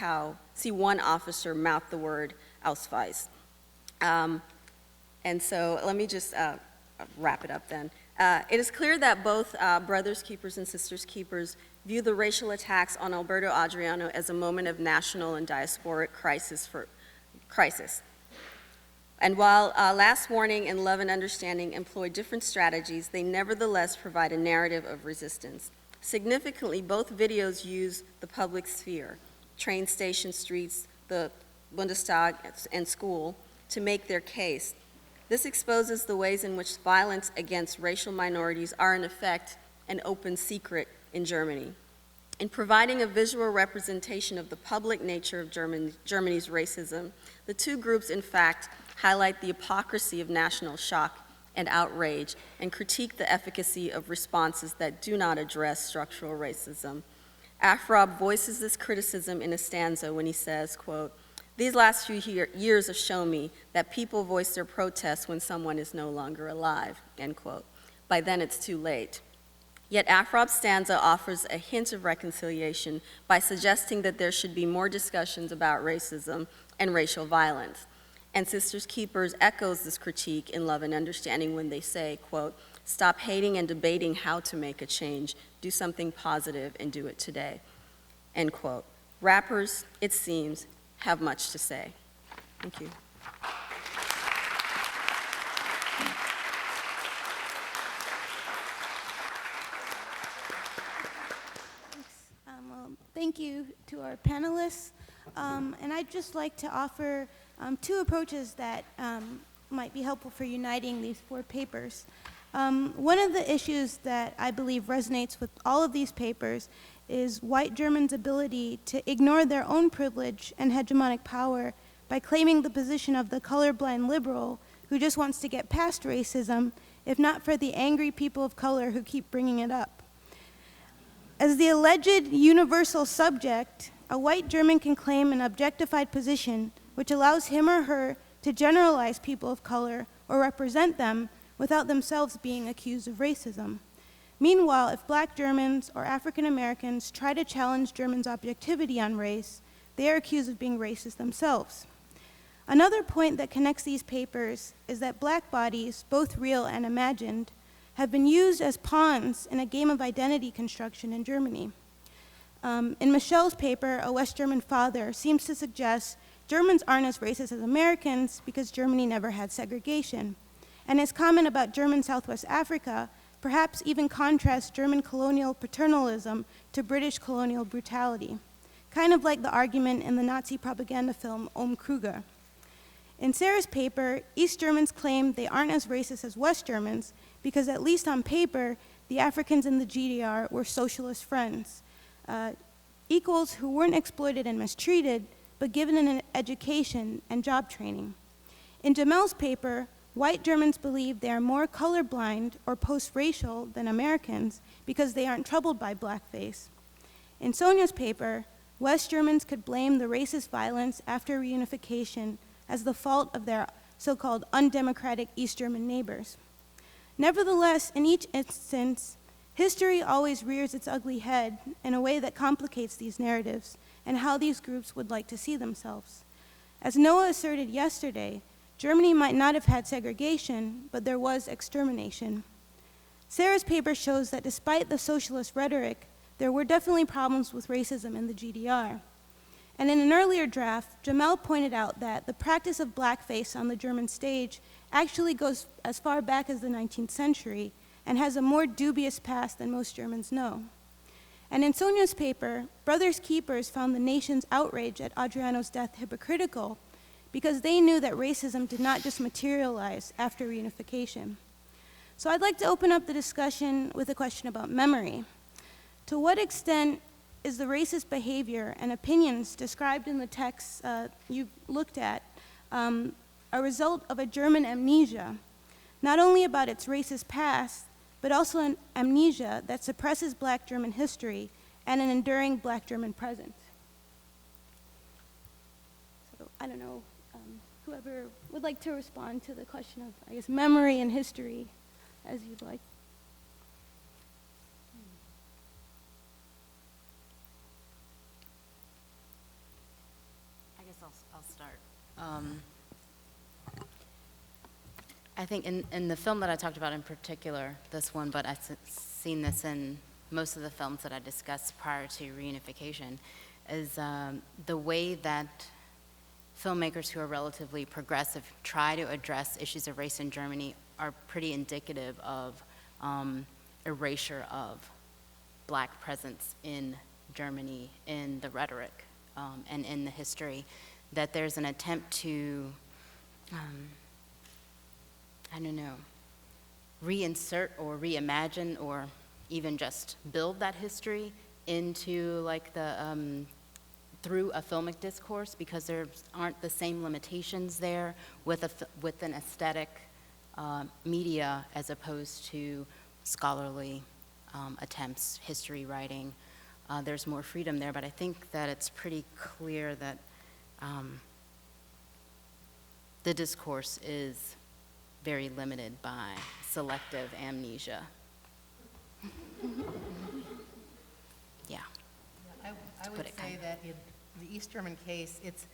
one officer mouth the word Ausweis. And so let me just wrap it up then. It is clear that both Brothers Keepers and Sisters Keepers view the racial attacks on Alberto Adriano as a moment of national and diasporic crisis. And while Last Warning and Love and Understanding employ different strategies, they nevertheless provide a narrative of resistance. Significantly, both videos use the public sphere, train station streets, the Bundestag, and school, to make their case. This exposes the ways in which violence against racial minorities are in effect an open secret in Germany. In providing a visual representation of the public nature of Germany's racism, the two groups, in fact, highlight the hypocrisy of national shock and outrage, and critique the efficacy of responses that do not address structural racism. Afrob voices this criticism in a stanza when he says, quote, "These last few years have shown me that people voice their protests when someone is no longer alive," end quote. By then it's too late. Yet Afrop's stanza offers a hint of reconciliation by suggesting that there should be more discussions about racism and racial violence. And Sisters Keepers echoes this critique in Love and Understanding when they say, quote, "Stop hating and debating how to make a change. Do something positive and do it today." End quote. Rappers, it seems, have much to say. Thank you. Thank you to our panelists. And I'd just like to offer two approaches that might be helpful for uniting these four papers. One of the issues that I believe resonates with all of these papers is white Germans' ability to ignore their own privilege and hegemonic power by claiming the position of the colorblind liberal who just wants to get past racism, if not for the angry people of color who keep bringing it up. As the alleged universal subject, a white German can claim an objectified position which allows him or her to generalize people of color or represent them without themselves being accused of racism. Meanwhile, if black Germans or African Americans try to challenge Germans' objectivity on race, they are accused of being racist themselves. Another point that connects these papers is that black bodies, both real and imagined, have been used as pawns in a game of identity construction in Germany. In Michelle's paper, A West German Father seems to suggest Germans aren't as racist as Americans because Germany never had segregation. And his comment about German Southwest Africa perhaps even contrasts German colonial paternalism to British colonial brutality, kind of like the argument in the Nazi propaganda film Kruger. In Sarah's paper, East Germans claim they aren't as racist as West Germans because, at least on paper, the Africans in the GDR were socialist friends, equals who weren't exploited and mistreated, but given an education and job training. In Jamele's paper, white Germans believe they are more colorblind or post-racial than Americans because they aren't troubled by blackface. In Sonya's paper, West Germans could blame the racist violence after reunification as the fault of their so-called undemocratic East German neighbors. Nevertheless, in each instance, history always rears its ugly head in a way that complicates these narratives and how these groups would like to see themselves. As Noah asserted yesterday, Germany might not have had segregation, but there was extermination. Sarah's paper shows that despite the socialist rhetoric, there were definitely problems with racism in the GDR. And in an earlier draft, Jamele pointed out that the practice of blackface on the German stage actually goes as far back as the 19th century and has a more dubious past than most Germans know. And in Sonya's paper, Brothers Keepers found the nation's outrage at Adriano's death hypocritical because they knew that racism did not just materialize after reunification. So I'd like to open up the discussion with a question about memory. To what extent is the racist behavior and opinions described in the texts you've looked at a result of a German amnesia, not only about its racist past, but also an amnesia that suppresses black German history and an enduring black German present? So I don't know, whoever would like to respond to the question of, I guess, memory and history, as you'd like. I guess I'll start. I think in the film that I talked about in particular, this one, but I've seen this in most of the films that I discussed prior to reunification, is the way that filmmakers who are relatively progressive try to address issues of race in Germany are pretty indicative of erasure of black presence in Germany, in the rhetoric, and in the history, that there's an attempt to, I don't know, reinsert or reimagine or even just build that history into like the, through a filmic discourse, because there aren't the same limitations there with an aesthetic media as opposed to scholarly attempts, history writing. There's more freedom there, but I think that it's pretty clear that the discourse is very limited by selective amnesia. Yeah. I would say that in the East German case, it's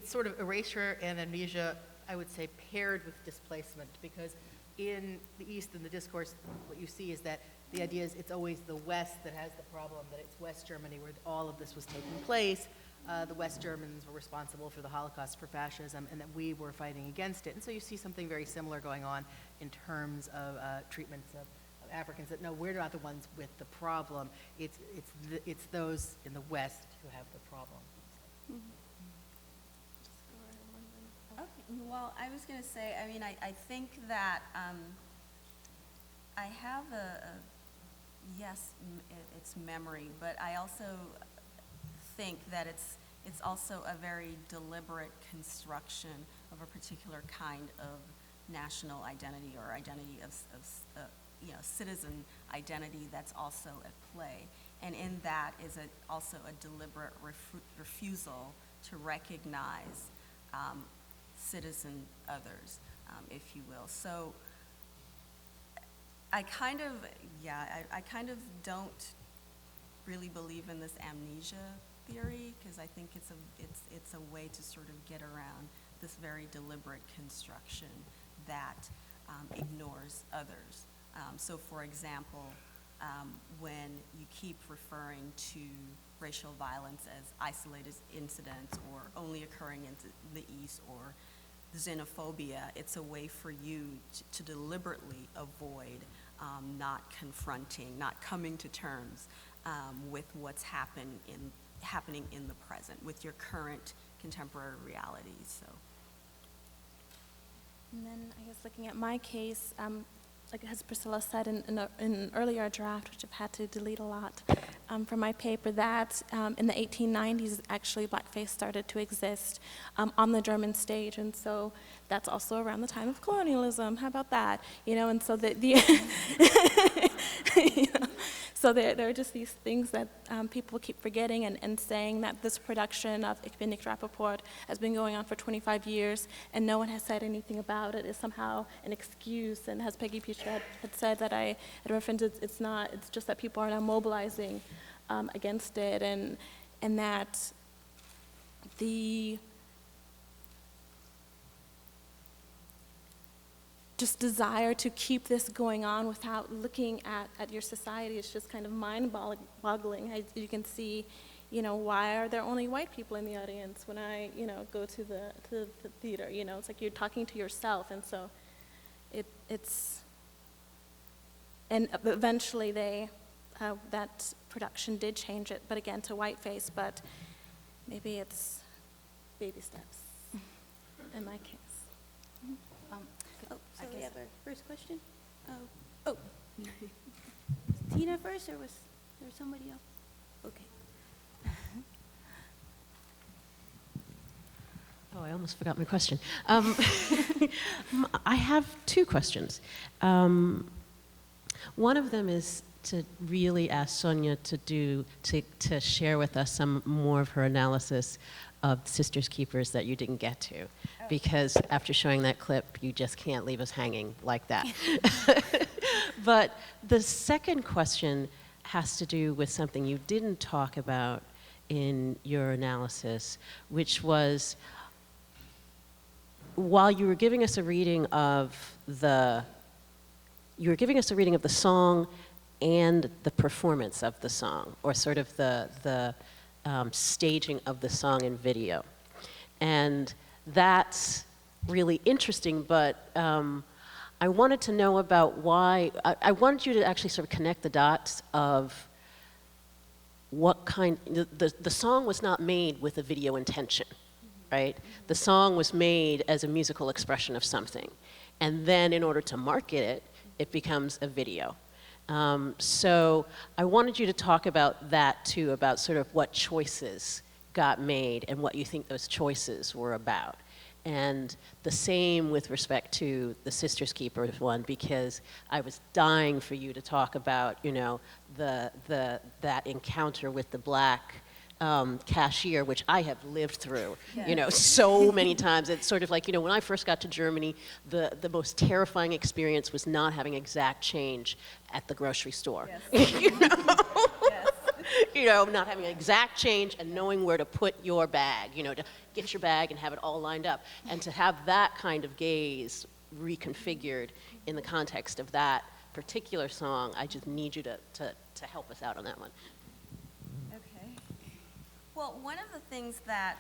sort of erasure and amnesia, I would say, paired with displacement, because in the East, in the discourse, what you see is that the idea is it's always the West that has the problem, that it's West Germany where all of this was taking place. The West Germans were responsible for the Holocaust, for fascism, and that we were fighting against it. And so you see something very similar going on in terms of treatments of Africans, that no, we're not the ones with the problem. It's those in the West who have the problem. Okay. Well, I was going to say, I mean, I think that I have yes, it's memory, but I also think that it's also a very deliberate construction of a particular kind of national identity, or identity of citizen identity that's also at play. And in that is also a deliberate refusal to recognize citizen others, if you will. So I kind of don't really believe in this amnesia theory, because I think it's a way to sort of get around this very deliberate construction that ignores others. So for example, when you keep referring to racial violence as isolated incidents or only occurring in the East, or xenophobia, it's a way for you to deliberately avoid not confronting, not coming to terms with what's happening in the present, with your current contemporary realities. So. And then I guess looking at my case, like as Priscilla said in an earlier draft, which I've had to delete a lot from my paper, that in the 1890s, actually blackface started to exist on the German stage, and so that's also around the time of colonialism. How about that? You know, and so you know, so there are just these things that people keep forgetting and saying that this production of Ich bin nicht Rappaport has been going on for 25 years and no one has said anything about it is somehow an excuse. And as Peggy Peacher had said that I had referenced, it's not, it's just that people are now mobilizing against it, and that the just desire to keep this going on without looking at your society is just kind of mind-boggling. As you can see, you know, why are there only white people in the audience when I, you know, go to the theater? You know, it's like you're talking to yourself, and so it's, and eventually that production did change it, but again to whiteface, but maybe it's baby steps in my case. So we have our first question. Oh, Tina first, or was there somebody else? Okay. Oh, I almost forgot my question. I have two questions. One of them is to really ask Sonya to share with us some more of her analysis of Sisters Keepers that you didn't get to, because after showing that clip, you just can't leave us hanging like that. But the second question has to do with something you didn't talk about in your analysis, which was, while you were giving us a reading of the song and the performance of the song, or sort of the staging of the song and video. And that's really interesting, but I wanted to know about why, I wanted you to actually sort of connect the dots of what kind, the song was not made with a video intention, right? The song was made as a musical expression of something. And then in order to market it, it becomes a video. So I wanted you to talk about that too, about sort of what choices got made and what you think those choices were about. And the same with respect to the Sisters Keepers one, because I was dying for you to talk about, you know, that encounter with the black cashier, which I have lived through, you know, so many times. It's sort of like, you know, when I first got to Germany, the most terrifying experience was not having exact change at the grocery store. You know? You know, not having exact change and knowing where to put your bag, you know, to get your bag and have it all lined up. And to have that kind of gaze reconfigured in the context of that particular song, I just need you to help us out on that one. Okay. Well, one of the things that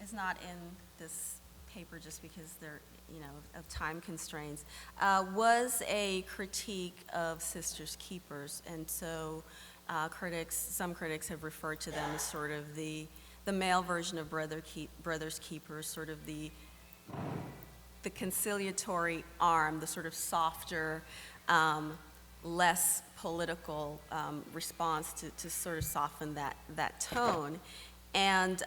is not in this paper just because they're, you know, of time constraints, was a critique of Sisters Keepers. And so some critics have referred to them as sort of the male version of Brothers Keepers, sort of the conciliatory arm, the sort of softer, less political response to sort of soften that tone. And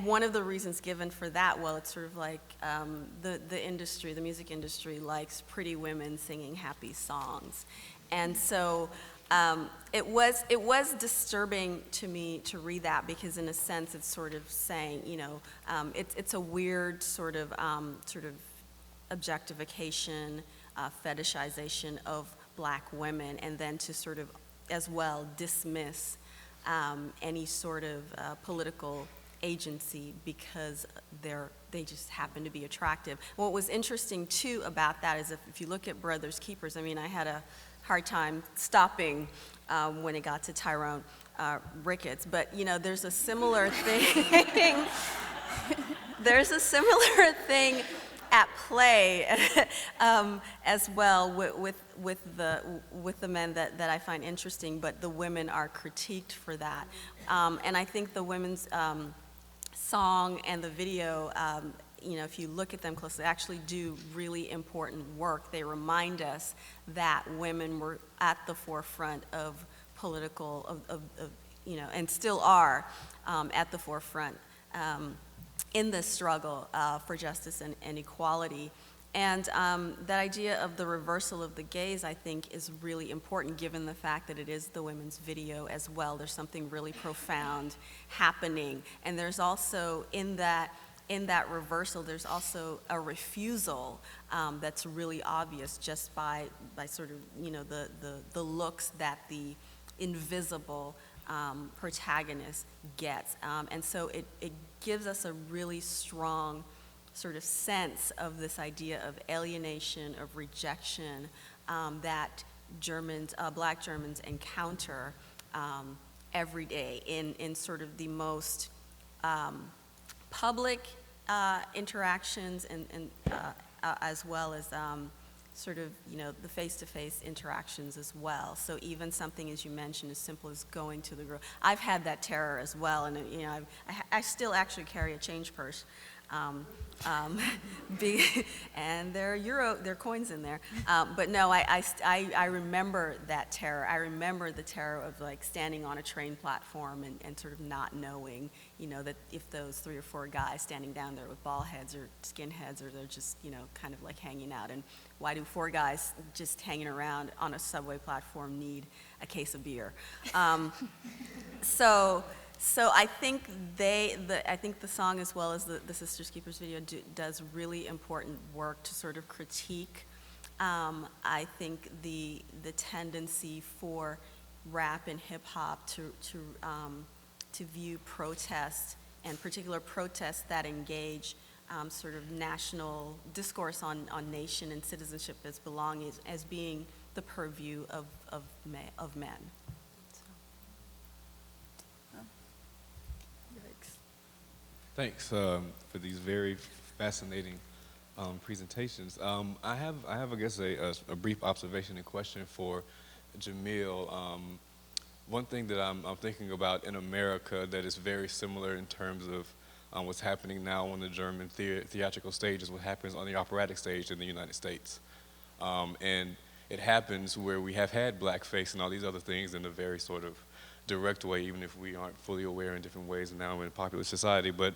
one of the reasons given for that, well, it's sort of like the music industry likes pretty women singing happy songs. And so it was disturbing to me to read that because in a sense it's sort of saying, you know, it's a weird sort of objectification, fetishization of black women, and then to sort of as well dismiss any sort of political agency because they just happen to be attractive. What was interesting too about that is if you look at Brothers Keepers, I mean, I had a hard time stopping when it got to Tyrone Ricketts, but you know, there's a similar thing. There's a similar thing at play as well with the men that I find interesting, but the women are critiqued for that. And I think the women's song and the video, you know, if you look at them closely, they actually do really important work. They remind us that women were at the forefront of political, you know, and still are at the forefront in this struggle for justice and equality. And that idea of the reversal of the gaze, I think, is really important given the fact that it is the women's video as well. There's something really profound happening. And there's also, in that reversal, there's also a refusal that's really obvious just by sort of, you know, the looks that the invisible protagonist gets. And so it gives us a really strong sort of sense of this idea of alienation, of rejection that Black Germans encounter every day in sort of the most public interactions and as well as sort of, you know, the face-to-face interactions as well. So even something, as you mentioned, as simple as going to the grocery. I've had that terror as well, and you know, I still actually carry a change purse. And there are coins in there. But no, I remember that terror. I remember the terror of like standing on a train platform and sort of not knowing, you know, that if those 3 or 4 guys standing down there with bald heads or skinheads, or they're just, you know, kind of like hanging out. And why do 4 guys just hanging around on a subway platform need a case of beer? So I think I think the song, as well as the Sisters Keepers video, does really important work to sort of critique. I think the tendency for rap and hip hop to view protest, and particular protests that engage sort of national discourse on nation and citizenship as belonging, as being the purview of men. Thanks for these very fascinating presentations. I have, I guess, a brief observation and question for Jamele. One thing that I'm thinking about in America that is very similar in terms of what's happening now on the German theatrical stage is what happens on the operatic stage in the United States. And it happens where we have had blackface and all these other things in a very sort of direct way, even if we aren't fully aware in different ways now in popular society. But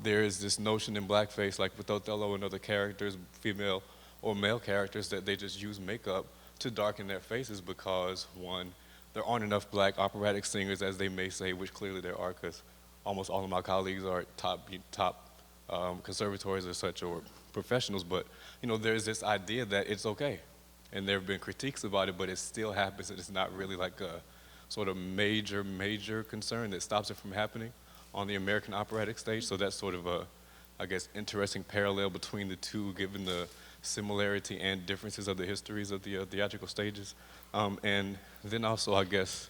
there is this notion in blackface, like with Othello and other characters, female or male characters, that they just use makeup to darken their faces because, one, there aren't enough black operatic singers, as they may say, which clearly there are, because almost all of my colleagues are top conservatories or such, or professionals. But there's this idea that it's okay, and there have been critiques about it, but it still happens, and it's not really like a sort of major concern that stops it from happening on the American operatic stage. So that's sort of a, I guess, interesting parallel between the two, given the similarity and differences of the histories of the theatrical stages. And then also, I guess,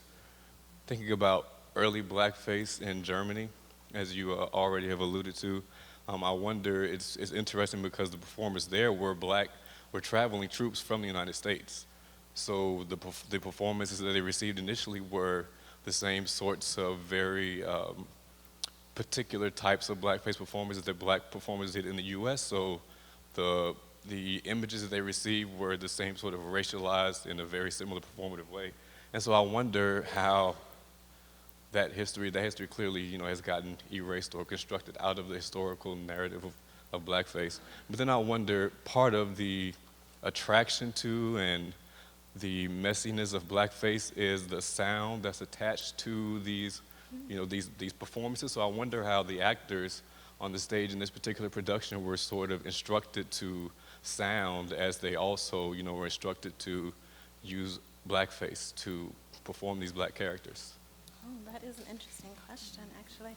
thinking about early blackface in Germany, as you already have alluded to, I wonder, it's interesting because the performers there were traveling troops from the United States. So the performances that they received initially were the same sorts of very particular types of blackface performances that black performers did in the US. So the images that they received were the same sort of racialized in a very similar performative way. And so I wonder how that history clearly, has gotten erased or constructed out of the historical narrative of blackface. But then I wonder, part of the attraction to and the messiness of blackface is the sound that's attached to these, these performances. So I wonder how the actors on the stage in this particular production were sort of instructed to sound as they also, were instructed to use blackface to perform these black characters. Oh, that is an interesting question, actually.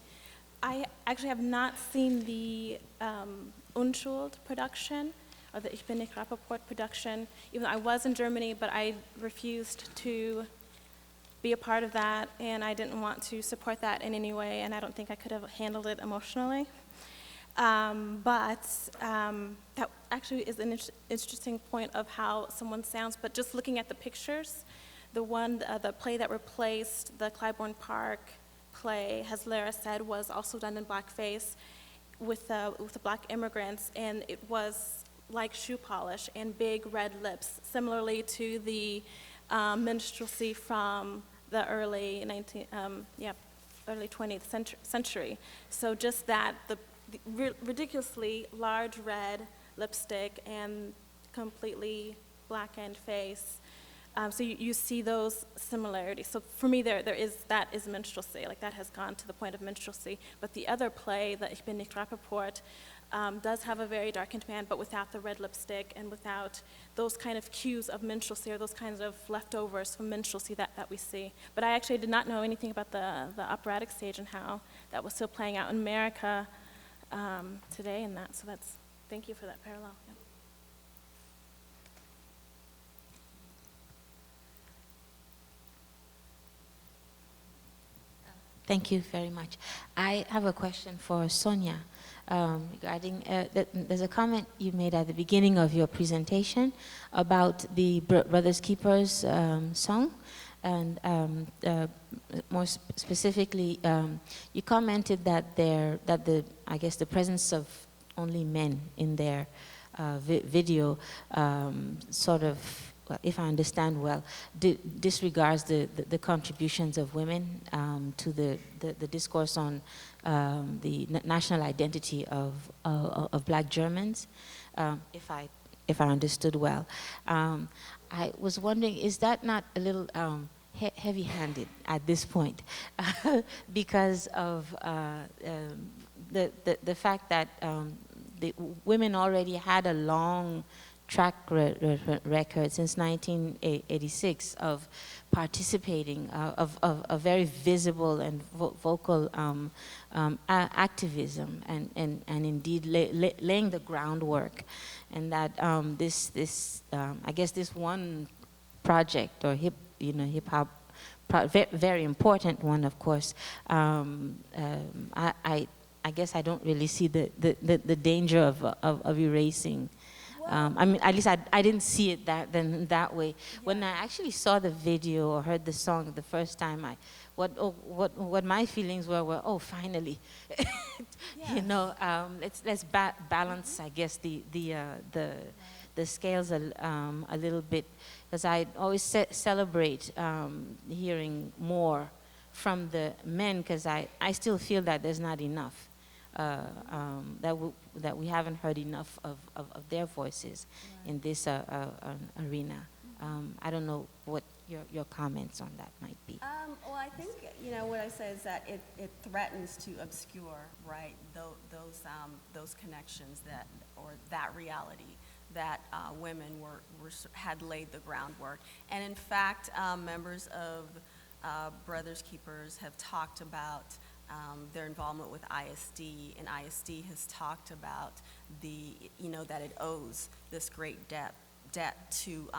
I actually have not seen the Unschuld production, or the Ich bin nicht Rappaport production, even though I was in Germany, but I refused to be a part of that, and I didn't want to support that in any way, and I don't think I could have handled it emotionally. But that actually is an interesting point of how someone sounds, but just looking at the pictures, the play that replaced the Clybourne Park play, as Lara said, was also done in blackface with the black immigrants, and it was like shoe polish and big red lips, similarly to the minstrelsy from the early 20th century. So just that, the ridiculously large red lipstick and completely blackened face. So you see those similarities. So for me, that is minstrelsy. Like, that has gone to the point of minstrelsy. But the other play, the Ich bin nicht Rappaport, does have a very darkened man, but without the red lipstick and without those kind of cues of minstrelsy, or those kinds of leftovers from minstrelsy that we see. But I actually did not know anything about the operatic stage and how that was still playing out in America today and that. So thank you for that parallel. Yeah. Thank you very much. I have a question for Sonya regarding, there's a comment you made at the beginning of your presentation about the Brothers Keepers song, and more specifically, you commented that I guess the presence of only men in their video sort of, if I understand well, disregards the contributions of women to the discourse on the national identity of Black Germans, if I understood well. I was wondering, is that not a little heavy-handed at this point because of the fact that the women already had a long track record since 1986 of participating, of very visible and vocal activism, and indeed laying the groundwork, and that I guess this one project, or hip hop, very important one, of course. I guess I don't really see the danger of erasing. I mean, at least I didn't see it that way. Yeah. When I actually saw the video or heard the song the first time, what my feelings were, oh, finally, yes. Let's balance, I guess, the scales a little bit, because I always celebrate hearing more from the men, because I still feel that there's not enough. That we haven't heard enough of their voices in this arena. I don't know what your comments on that might be. Well, I think, what I say is that it threatens to obscure, right, those connections or that reality that women had laid the groundwork. And in fact, members of Brothers Keepers have talked about their involvement with ISD, and ISD has talked about that it owes this great debt to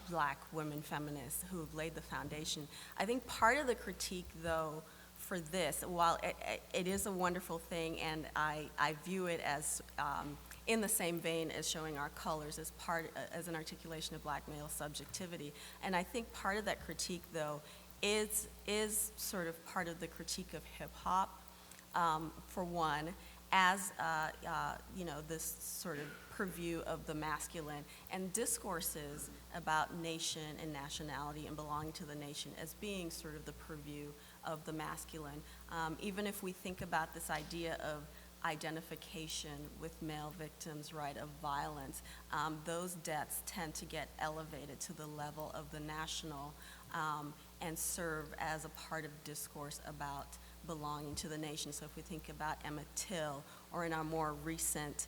Black women feminists who have laid the foundation. I think part of the critique, though, for this, while it is a wonderful thing, and I view it as in the same vein as showing our colors as an articulation of Black male subjectivity, and I think part of that critique, though, is sort of part of the critique of hip hop, for one, as this sort of purview of the masculine, and discourses about nation and nationality and belonging to the nation as being sort of the purview of the masculine. Even if we think about this idea of identification with male victims, right, of violence, those deaths tend to get elevated to the level of the national and serve as a part of discourse about belonging to the nation. So if we think about Emmett Till, or in our more recent,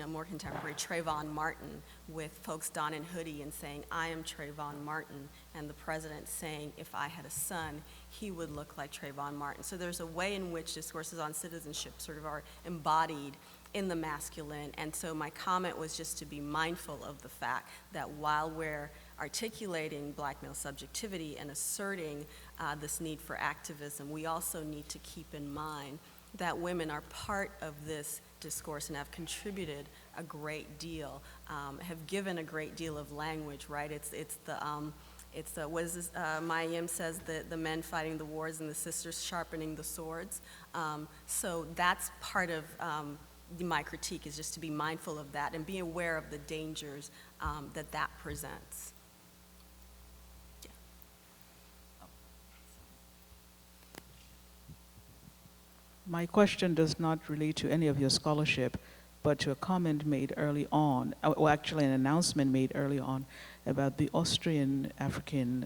more contemporary Trayvon Martin, with folks donning hoodie and saying, "I am Trayvon Martin," and the president saying, "If I had a son, he would look like Trayvon Martin." So there's a way in which discourses on citizenship sort of are embodied in the masculine. And so my comment was just to be mindful of the fact that while we're articulating Black male subjectivity and asserting this need for activism, we also need to keep in mind that women are part of this discourse and have contributed a great deal, have given a great deal of language, right? It's the what is this, Mayim says, the men fighting the wars and the sisters sharpening the swords. So that's part of my critique, is just to be mindful of that and be aware of the dangers that presents. My question does not relate to any of your scholarship, but to a comment made early on, or actually an announcement made early on about the Austrian African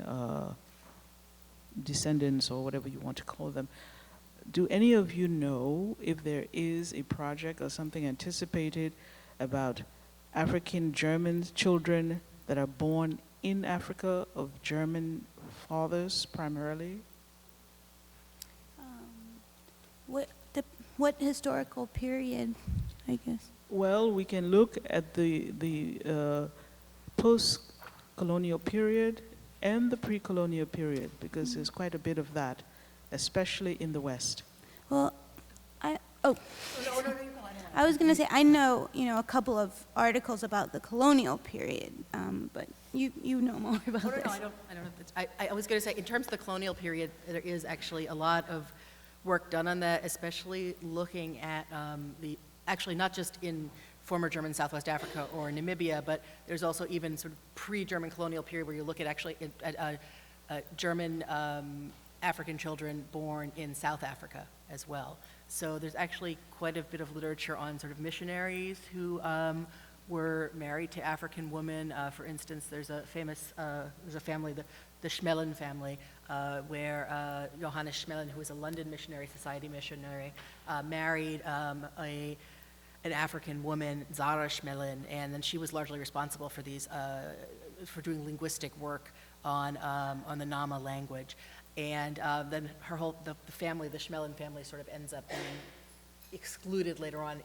descendants, or whatever you want to call them. Do any of you know if there is a project or something anticipated about African German children that are born in Africa of German fathers primarily? What historical period, I guess? Well, we can look at the post-colonial period and the pre-colonial period, because there's quite a bit of that, especially in the West. Well, I was going to say, I know, a couple of articles about the colonial period, but you know more about this. No, I don't know. I was going to say, in terms of the colonial period, there is actually a lot of work done on that, especially looking at actually not just in former German Southwest Africa or Namibia, but there's also even sort of pre-German colonial period where you look at actually German African children born in South Africa as well. So there's actually quite a bit of literature on sort of missionaries who were married to African women. For instance, there's a family, the Schmellen family, where Johannes Schmellen, who was a London Missionary Society missionary, married an African woman, Sara Schmellen, and then she was largely responsible for for doing linguistic work on the Nama language. And then the family, the Schmellen family, sort of ends up being excluded later on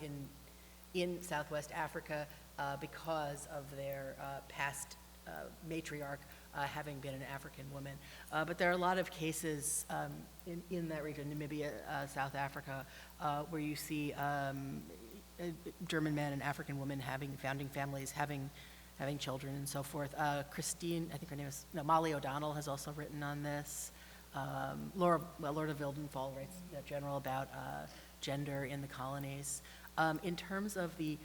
in Southwest Africa because of their past matriarch having been an African woman. But there are a lot of cases in that region, Namibia, South Africa, where you see German men and African women founding families, having children and so forth. Christine, I think her name is, Molly O'Donnell has also written on this. Lorda Wildenfall writes in general about gender in the colonies. In terms of the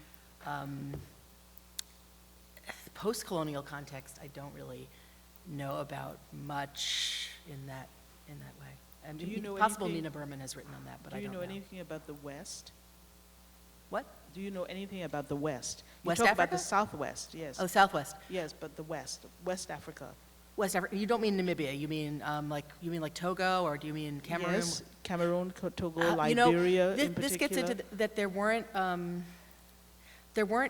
post-colonial context, I don't really know about much in that way. And Do you know possible anything, Nina Berman has written on that, but I don't know. Do you know anything about the West? What? Do you know anything about the West? You West talk Africa? about the Southwest, yes. Oh, Southwest. Yes, but the West, West Africa. West Africa. You don't mean Namibia. You mean like Togo, or do you mean Cameroon? Yes, Cameroon, Togo, You know, Liberia in this particular. gets into that there weren't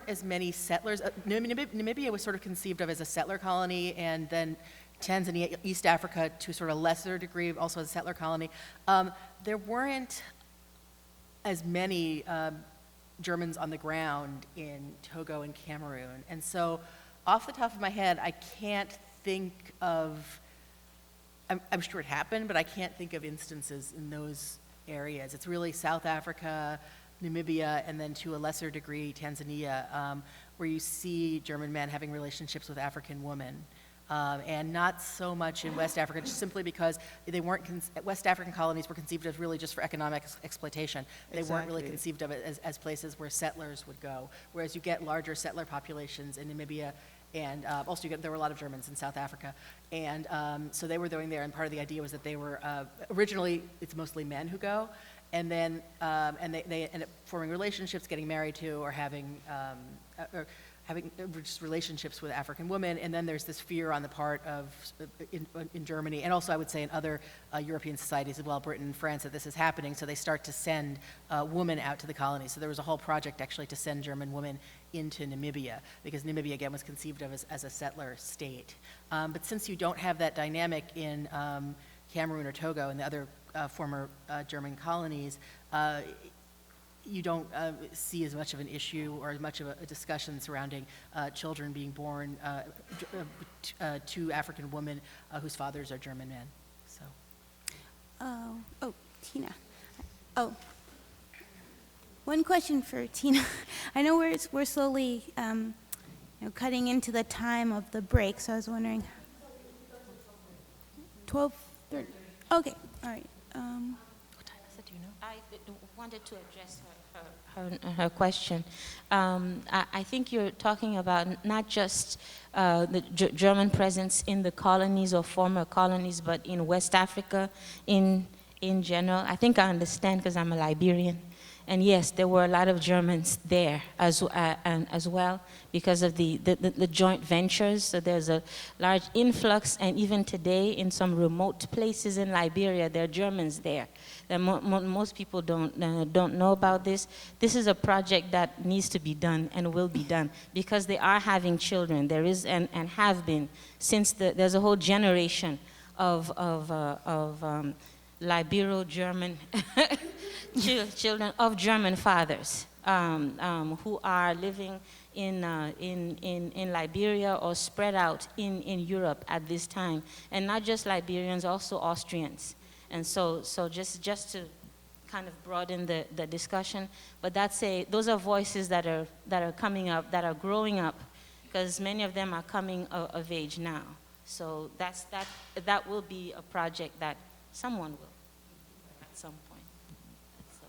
as many settlers. Namibia was sort of conceived of as a settler colony, and then Tanzania, East Africa, to sort of lesser degree, also as a settler colony. There weren't as many Germans on the ground in Togo and Cameroon. And so off the top of my head, I can't think of, I'm sure it happened, but I can't think of instances in those areas. It's really South Africa, Namibia, and then to a lesser degree, Tanzania, where you see German men having relationships with African women. And not so much in West Africa, just simply because they weren't, West African colonies were conceived as really just for economic exploitation. They weren't really conceived of it as places where settlers would go. Whereas you get larger settler populations in Namibia, and also there were a lot of Germans in South Africa. And so they were going there, and part of the idea was that they were, originally it's mostly men who go, and then and they end up forming relationships, getting married to, or having just relationships with African women, and then there's this fear on the part of, in Germany, and also I would say in other European societies as well, Britain and France, that this is happening, so they start to send women out to the colonies. So there was a whole project actually to send German women into Namibia, because Namibia, again, was conceived of as a settler state. But since you don't have that dynamic in Cameroon or Togo and the other former German colonies, you don't see as much of an issue or as much of a discussion surrounding children being born to African women whose fathers are German men. So. Oh, Tina. Oh, one question for Tina. I know we're slowly cutting into the time of the break, so I was wondering. 12:30. Okay, all right. What time is it? Do you know? I wanted to address her question. I think you're talking about not just the German presence in the colonies or former colonies, but in West Africa in general. I think I understand because I'm a Liberian. And yes, there were a lot of Germans there as well because of the joint ventures. So there's a large influx, and even today in some remote places in Liberia, there are Germans there. Most people don't know about this. This is a project that needs to be done and will be done because they are having children. There is and have been since there's a whole generation of Libero-German children of German fathers who are living in Liberia or spread out in Europe at this time, and not just Liberians, also Austrians. And so just to kind of broaden the discussion, but those are voices that are coming up, that are growing up, because many of them are coming of age now. So that will be a project that someone will at some point. So,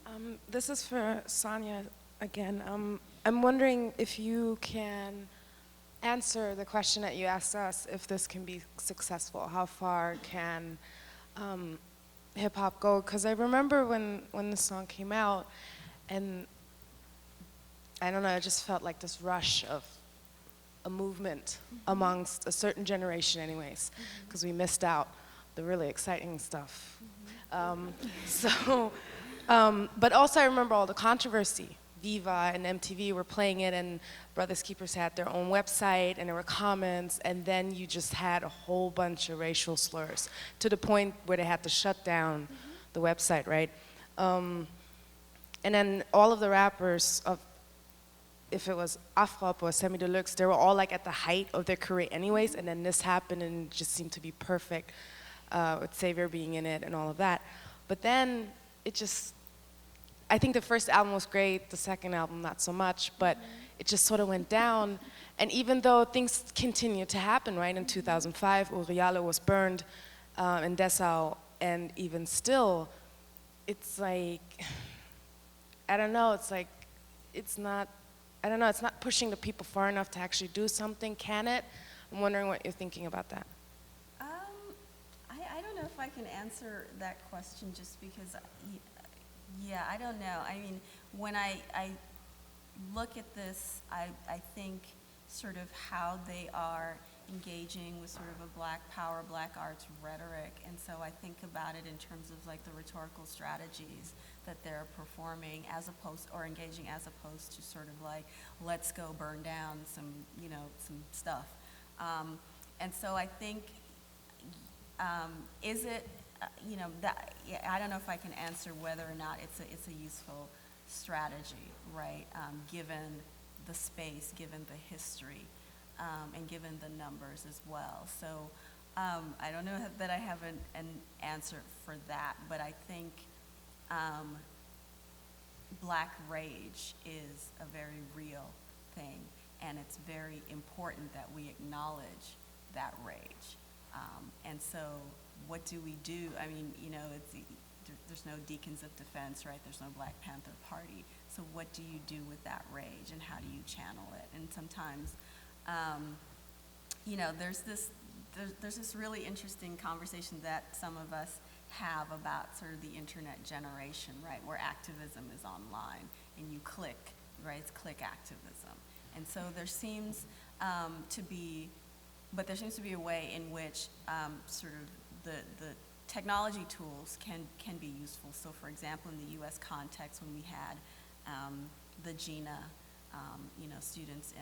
yeah. This is for Sonya again. I'm wondering if you can answer the question that you asked us, if this can be successful. How far can hip-hop go? Because I remember when the song came out, and I don't know, it just felt like this rush of a movement amongst a certain generation anyways, because we missed out the really exciting stuff. But also I remember all the controversy. Viva and MTV were playing it, and Brothers Keepers had their own website, and there were comments, and then you just had a whole bunch of racial slurs to the point where they had to shut down the website, right? And then all of the rappers of, if it was Afrop or Semi Deluxe, they were all like at the height of their career anyways, and then this happened and it just seemed to be perfect with Savior being in it and all of that. But then it just, I think the first album was great, the second album not so much, but it just sort of went down. And even though things continued to happen, right, in 2005, Uriala was burned in Dessau, and even still, it's like, I don't know, it's like, it's not, I don't know, it's not pushing the people far enough to actually do something, can it? I'm wondering what you're thinking about that. I don't know if I can answer that question just because Yeah, I don't know. I mean, when I look at this, I think sort of how they are engaging with sort of a Black power, Black arts rhetoric, and so I think about it in terms of like the rhetorical strategies that they're performing as opposed, or engaging as opposed to sort of like, let's go burn down some, you know, some stuff. And so I think, is it, you know, that, yeah, I don't know if I can answer whether or not it's a useful strategy, right? Given the space, given the history, and given the numbers as well. So I don't know that I have an answer for that, but I think Black rage is a very real thing, and it's very important that we acknowledge that rage. And so what do we do? I mean, you know, there's no Deacons of Defense, right? There's no Black Panther Party. So what do you do with that rage, and how do you channel it? And sometimes, you know, there's this really interesting conversation that some of us have about sort of the internet generation, right? Where activism is online, and you click, right? It's click activism. And so there seems to be a way in which sort of the technology tools can be useful. So for example, in the US context, when we had the GINA, you know, students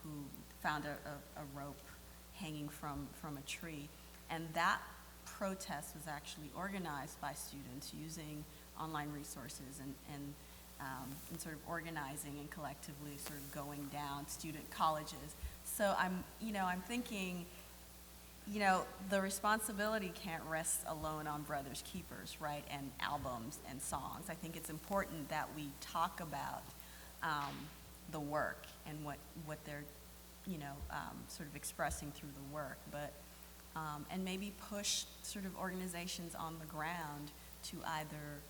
who found a rope hanging from a tree, and that protest was actually organized by students using online resources and sort of organizing and collectively sort of going down student colleges. So I'm thinking, you know, the responsibility can't rest alone on Brothers Keepers, right, and albums and songs. I think it's important that we talk about the work and what they're, you know, sort of expressing through the work, but and maybe push sort of organizations on the ground to either,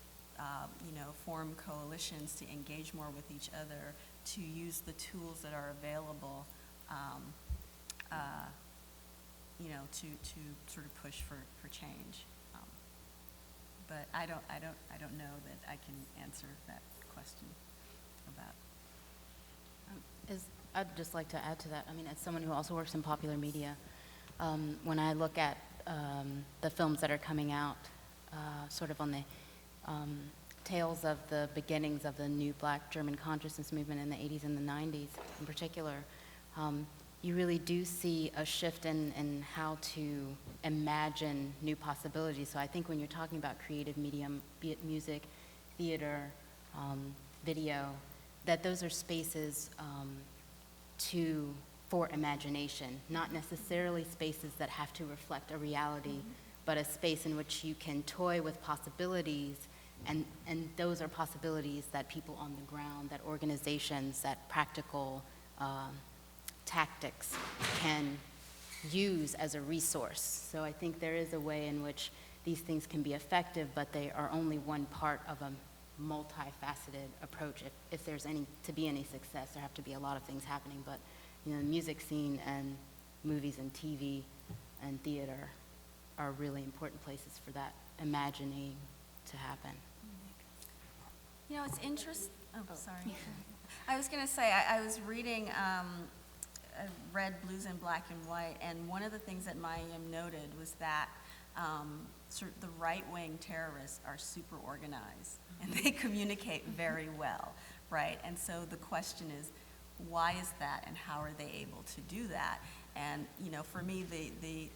you know, form coalitions to engage more with each other, to use the tools that are available, you know, to sort of push for change. But I don't know that I can answer that question about. I'd just like to add to that. I mean, as someone who also works in popular media, when I look at the films that are coming out, sort of on the tales of the beginnings of the new Black German consciousness movement in the 80s and the 90s in particular, you really do see a shift in how to imagine new possibilities. So I think when you're talking about creative medium, be it music, theater, video, that those are spaces for imagination, not necessarily spaces that have to reflect a reality, but a space in which you can toy with possibilities, and those are possibilities that people on the ground, that organizations, that practical tactics can use as a resource. So I think there is a way in which these things can be effective, but they are only one part of a multifaceted approach. If there's to be any success, there have to be a lot of things happening, but you know, the music scene and movies and TV and theater are really important places for that imagining to happen. You know, it's interesting. Oh, sorry. I was going to say, I was reading Red, Blues, and Black and White, and one of the things that Mayim noted was that sort of the right-wing terrorists are super organized, and they communicate very well, right? And so the question is, why is that, and how are they able to do that? And you know, for me,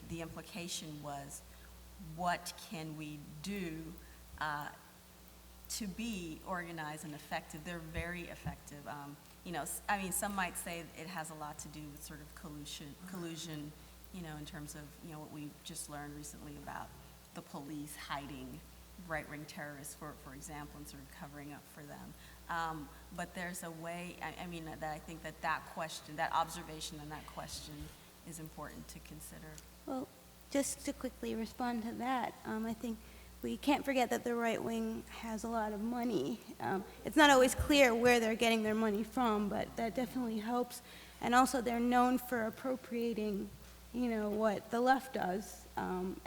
the implication was, what can we do to be organized and effective? They're very effective. You know, I mean, some might say it has a lot to do with sort of collusion, you know, in terms of, you know, what we just learned recently about the police hiding right-wing terrorists, for example, and sort of covering up for them. But there's a way, I mean, that I think that question, that observation and that question is important to consider. Well, just to quickly respond to that, I think we can't forget that the right wing has a lot of money. It's not always clear where they're getting their money from, but that definitely helps. And also they're known for appropriating, you know, what the left does,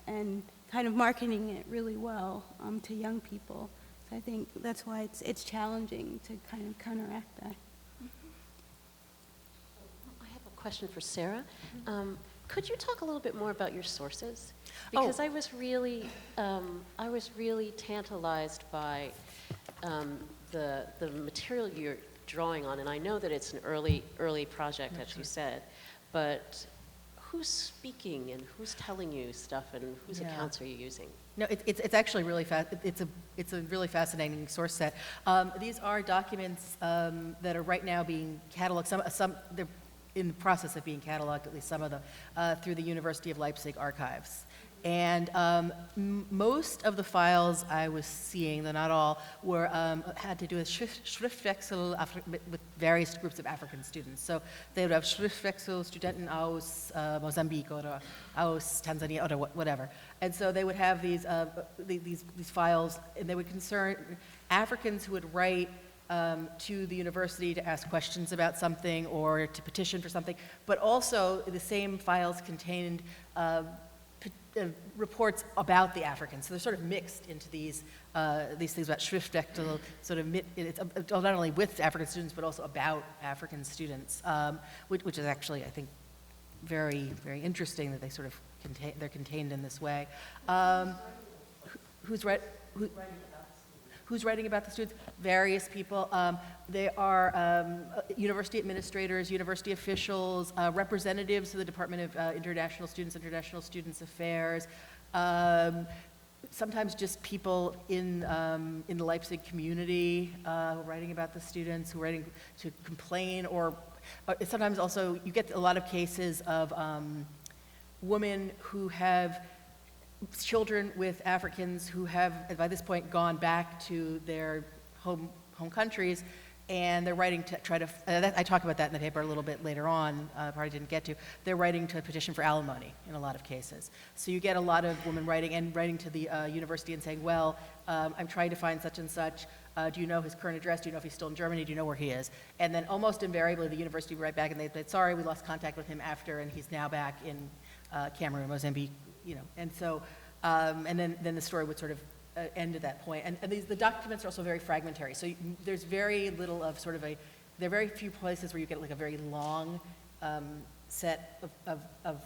and kind of marketing it really well to young people. So I think that's why it's challenging to kind of counteract that. I have a question for Sarah. Could you talk a little bit more about your sources? Because I was really tantalized by the material you're drawing on, and I know that it's an early project, as you said, but who's speaking and who's telling you stuff and whose accounts are you using? No, it's actually really it's a really fascinating source set. These are documents that are right now being cataloged. Some they're in the process of being cataloged, at least some of them, through the University of Leipzig archives. And most of the files I was seeing, though not all, were had to do with Schriftwechsel with various groups of African students. So they would have Schriftwechsel Studenten aus Mosambik or aus Tanzania or whatever. And so they would have these files, and they would concern Africans who would write to the university to ask questions about something or to petition for something, but also the same files contained reports about the Africans. So they're sort of mixed into these things about Schriftwechsel, sort of it's not only with African students, but also about African students, which is actually, I think, very, very interesting that they sort of they're contained in this way. Who's writing about the students? Various people. They are university administrators, university officials, representatives of the Department of International Students Affairs, sometimes just people in the Leipzig community writing about the students, who are writing to complain, or sometimes also you get a lot of cases of women who have children with Africans who have, by this point, gone back to their home countries, and they're writing to try to, I talk about that in the paper a little bit later on, probably didn't get to, they're writing to petition for alimony in a lot of cases. So you get a lot of women writing to the university and saying, well, I'm trying to find such and such, do you know his current address, do you know if he's still in Germany, do you know where he is? And then almost invariably the university would write back and they'd say, sorry, we lost contact with him after, and he's now back in Cameroon, Mozambique, and so, and then the story would sort of end at that point. And the documents are also very fragmentary. So there's very little of sort of there are very few places where you get like a very long set of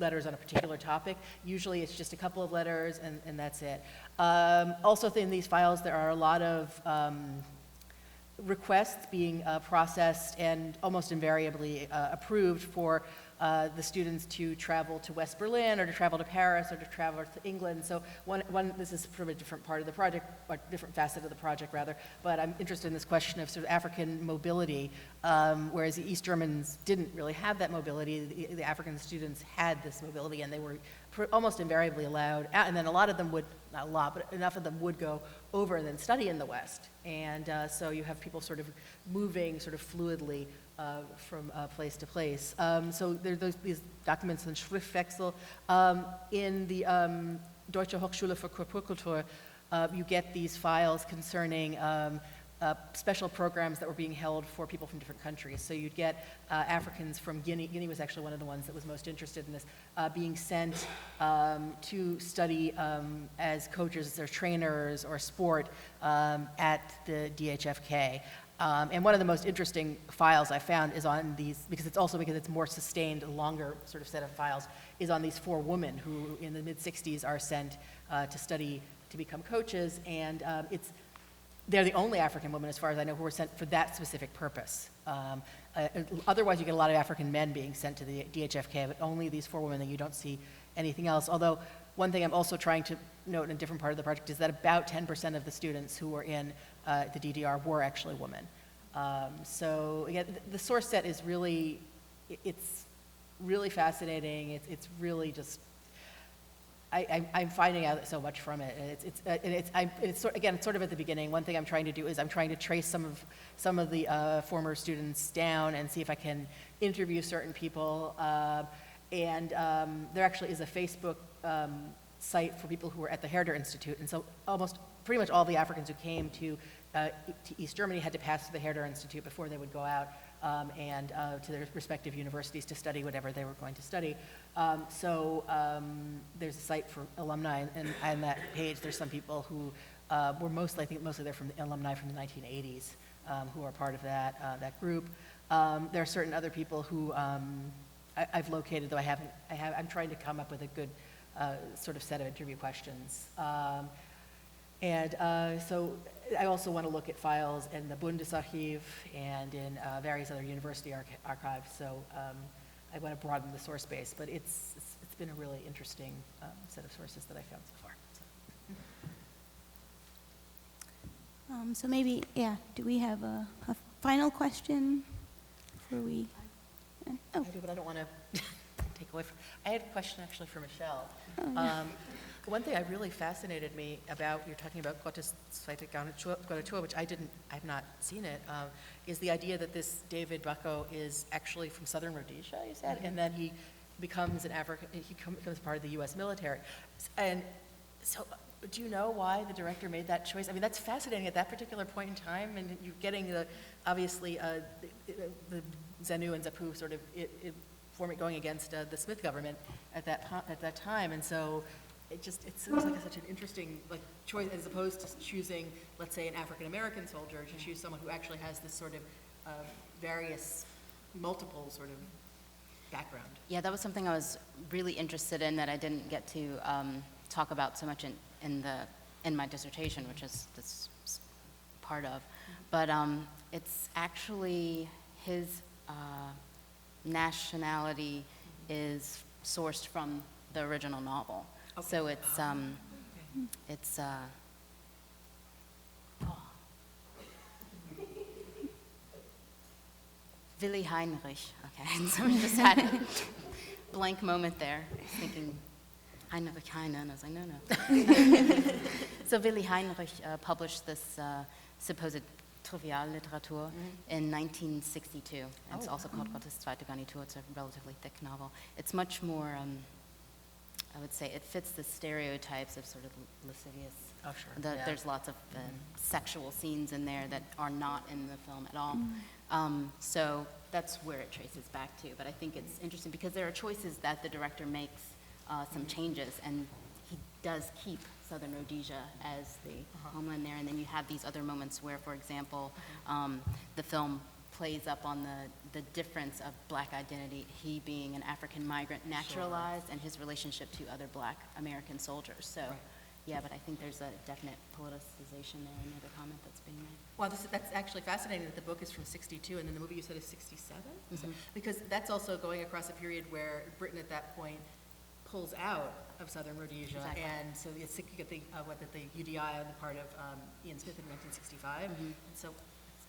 letters on a particular topic. Usually it's just a couple of letters and that's it. Also in these files there are a lot of requests being processed and almost invariably approved for the students to travel to West Berlin or to travel to Paris or to travel to England. So this is from a different part of the project, or different facet of the project rather, but I'm interested in this question of sort of African mobility, whereas the East Germans didn't really have that mobility. The African students had this mobility and they were almost invariably allowed, and then a lot of them would, not a lot, but enough of them would go over and then study in the West. And so you have people sort of moving sort of fluidly from place to place. So there are these documents in Schriftwechsel. In the Deutsche Hochschule für Kultur, you get these files concerning special programs that were being held for people from different countries. So you'd get Africans from Guinea. Guinea was actually one of the ones that was most interested in this, being sent to study as coaches or trainers or sport at the DHFK. And one of the most interesting files I found is on these, because it's more sustained, a longer sort of set of files, is on these 4 women who in the mid-60s are sent to study to become coaches, and they're the only African women, as far as I know, who were sent for that specific purpose. Otherwise, you get a lot of African men being sent to the DHFK, but only these 4 women, and you don't see anything else. Although, one thing I'm also trying to note in a different part of the project is that about 10% of the students who were in the DDR were actually women. So again, the source set is really, it's really fascinating. It's really just, I'm finding out so much from it, and it's sort of at the beginning. One thing I'm trying to do is I'm trying to trace some of the former students down and see if I can interview certain people. And there actually is a Facebook site for people who were at the Herder Institute, and so pretty much all the Africans who came to East Germany had to pass through the Herder Institute before they would go out and to their respective universities to study whatever they were going to study. So there's a site for alumni, and on that page there's some people who were mostly, I think mostly they're from the alumni from the 1980s who are part of that group. There are certain other people who I've located, though I'm trying to come up with a good sort of set of interview questions. So I also want to look at files in the Bundesarchiv and in various other university archives. So I want to broaden the source base, but it's been a really interesting set of sources that I found so far. So maybe, yeah, do we have a final question before we? I do, but I don't want to take away from. I had a question actually for Michelle. Oh, yeah. One thing that really fascinated me about, you're talking about Gottes zweite Garnitur, which I have not seen it, is the idea that this David Bacco is actually from southern Rhodesia, you said, and then he becomes becomes part of the U.S. military. And so, do you know why the director made that choice? I mean, that's fascinating at that particular point in time, and you're getting obviously the Zanu and Zapu sort of going against the Smith government at that time, and so. It seems like such an interesting choice, as opposed to choosing, let's say, an African-American soldier, to choose someone who actually has this sort of multiple sort of background. Yeah, that was something I was really interested in that I didn't get to talk about so much in my dissertation, which is this part of. But it's actually his nationality is sourced from the original novel. Okay. So it's Willy Heinrich. Okay, so we just had a blank moment there. I was thinking Heinrich Heine, and I was like, no. So Willy Heinrich published this supposed Trivialliteratur in 1962. And it's also called Gottes zweite Garnitur. It's a relatively thick novel. It's much more. I would say it fits the stereotypes of sort of lascivious. Oh, sure. There's lots of sexual scenes in there that are not in the film at all. So that's where it traces back to. But I think it's interesting because there are choices that the director makes, some changes, and he does keep Southern Rhodesia as the homeland there. And then you have these other moments where, for example, the film plays up on the difference of black identity, he being an African migrant naturalized, and his relationship to other black American soldiers. So, yeah, but I think there's a definite politicization there, another comment that's being made. Well, that's actually fascinating that the book is from 62, and then the movie you said is 67? Because that's also going across a period where Britain at that point pulls out of southern Rhodesia, and so you get the UDI on the part of Ian Smith in 1965, and so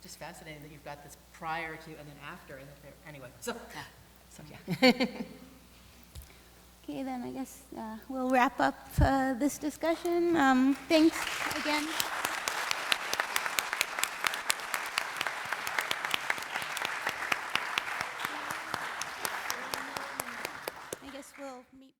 just fascinating that you've got this prior to and then after, and anyway, so yeah. Okay, then I guess we'll wrap up this discussion. Thanks again. I guess we'll meet.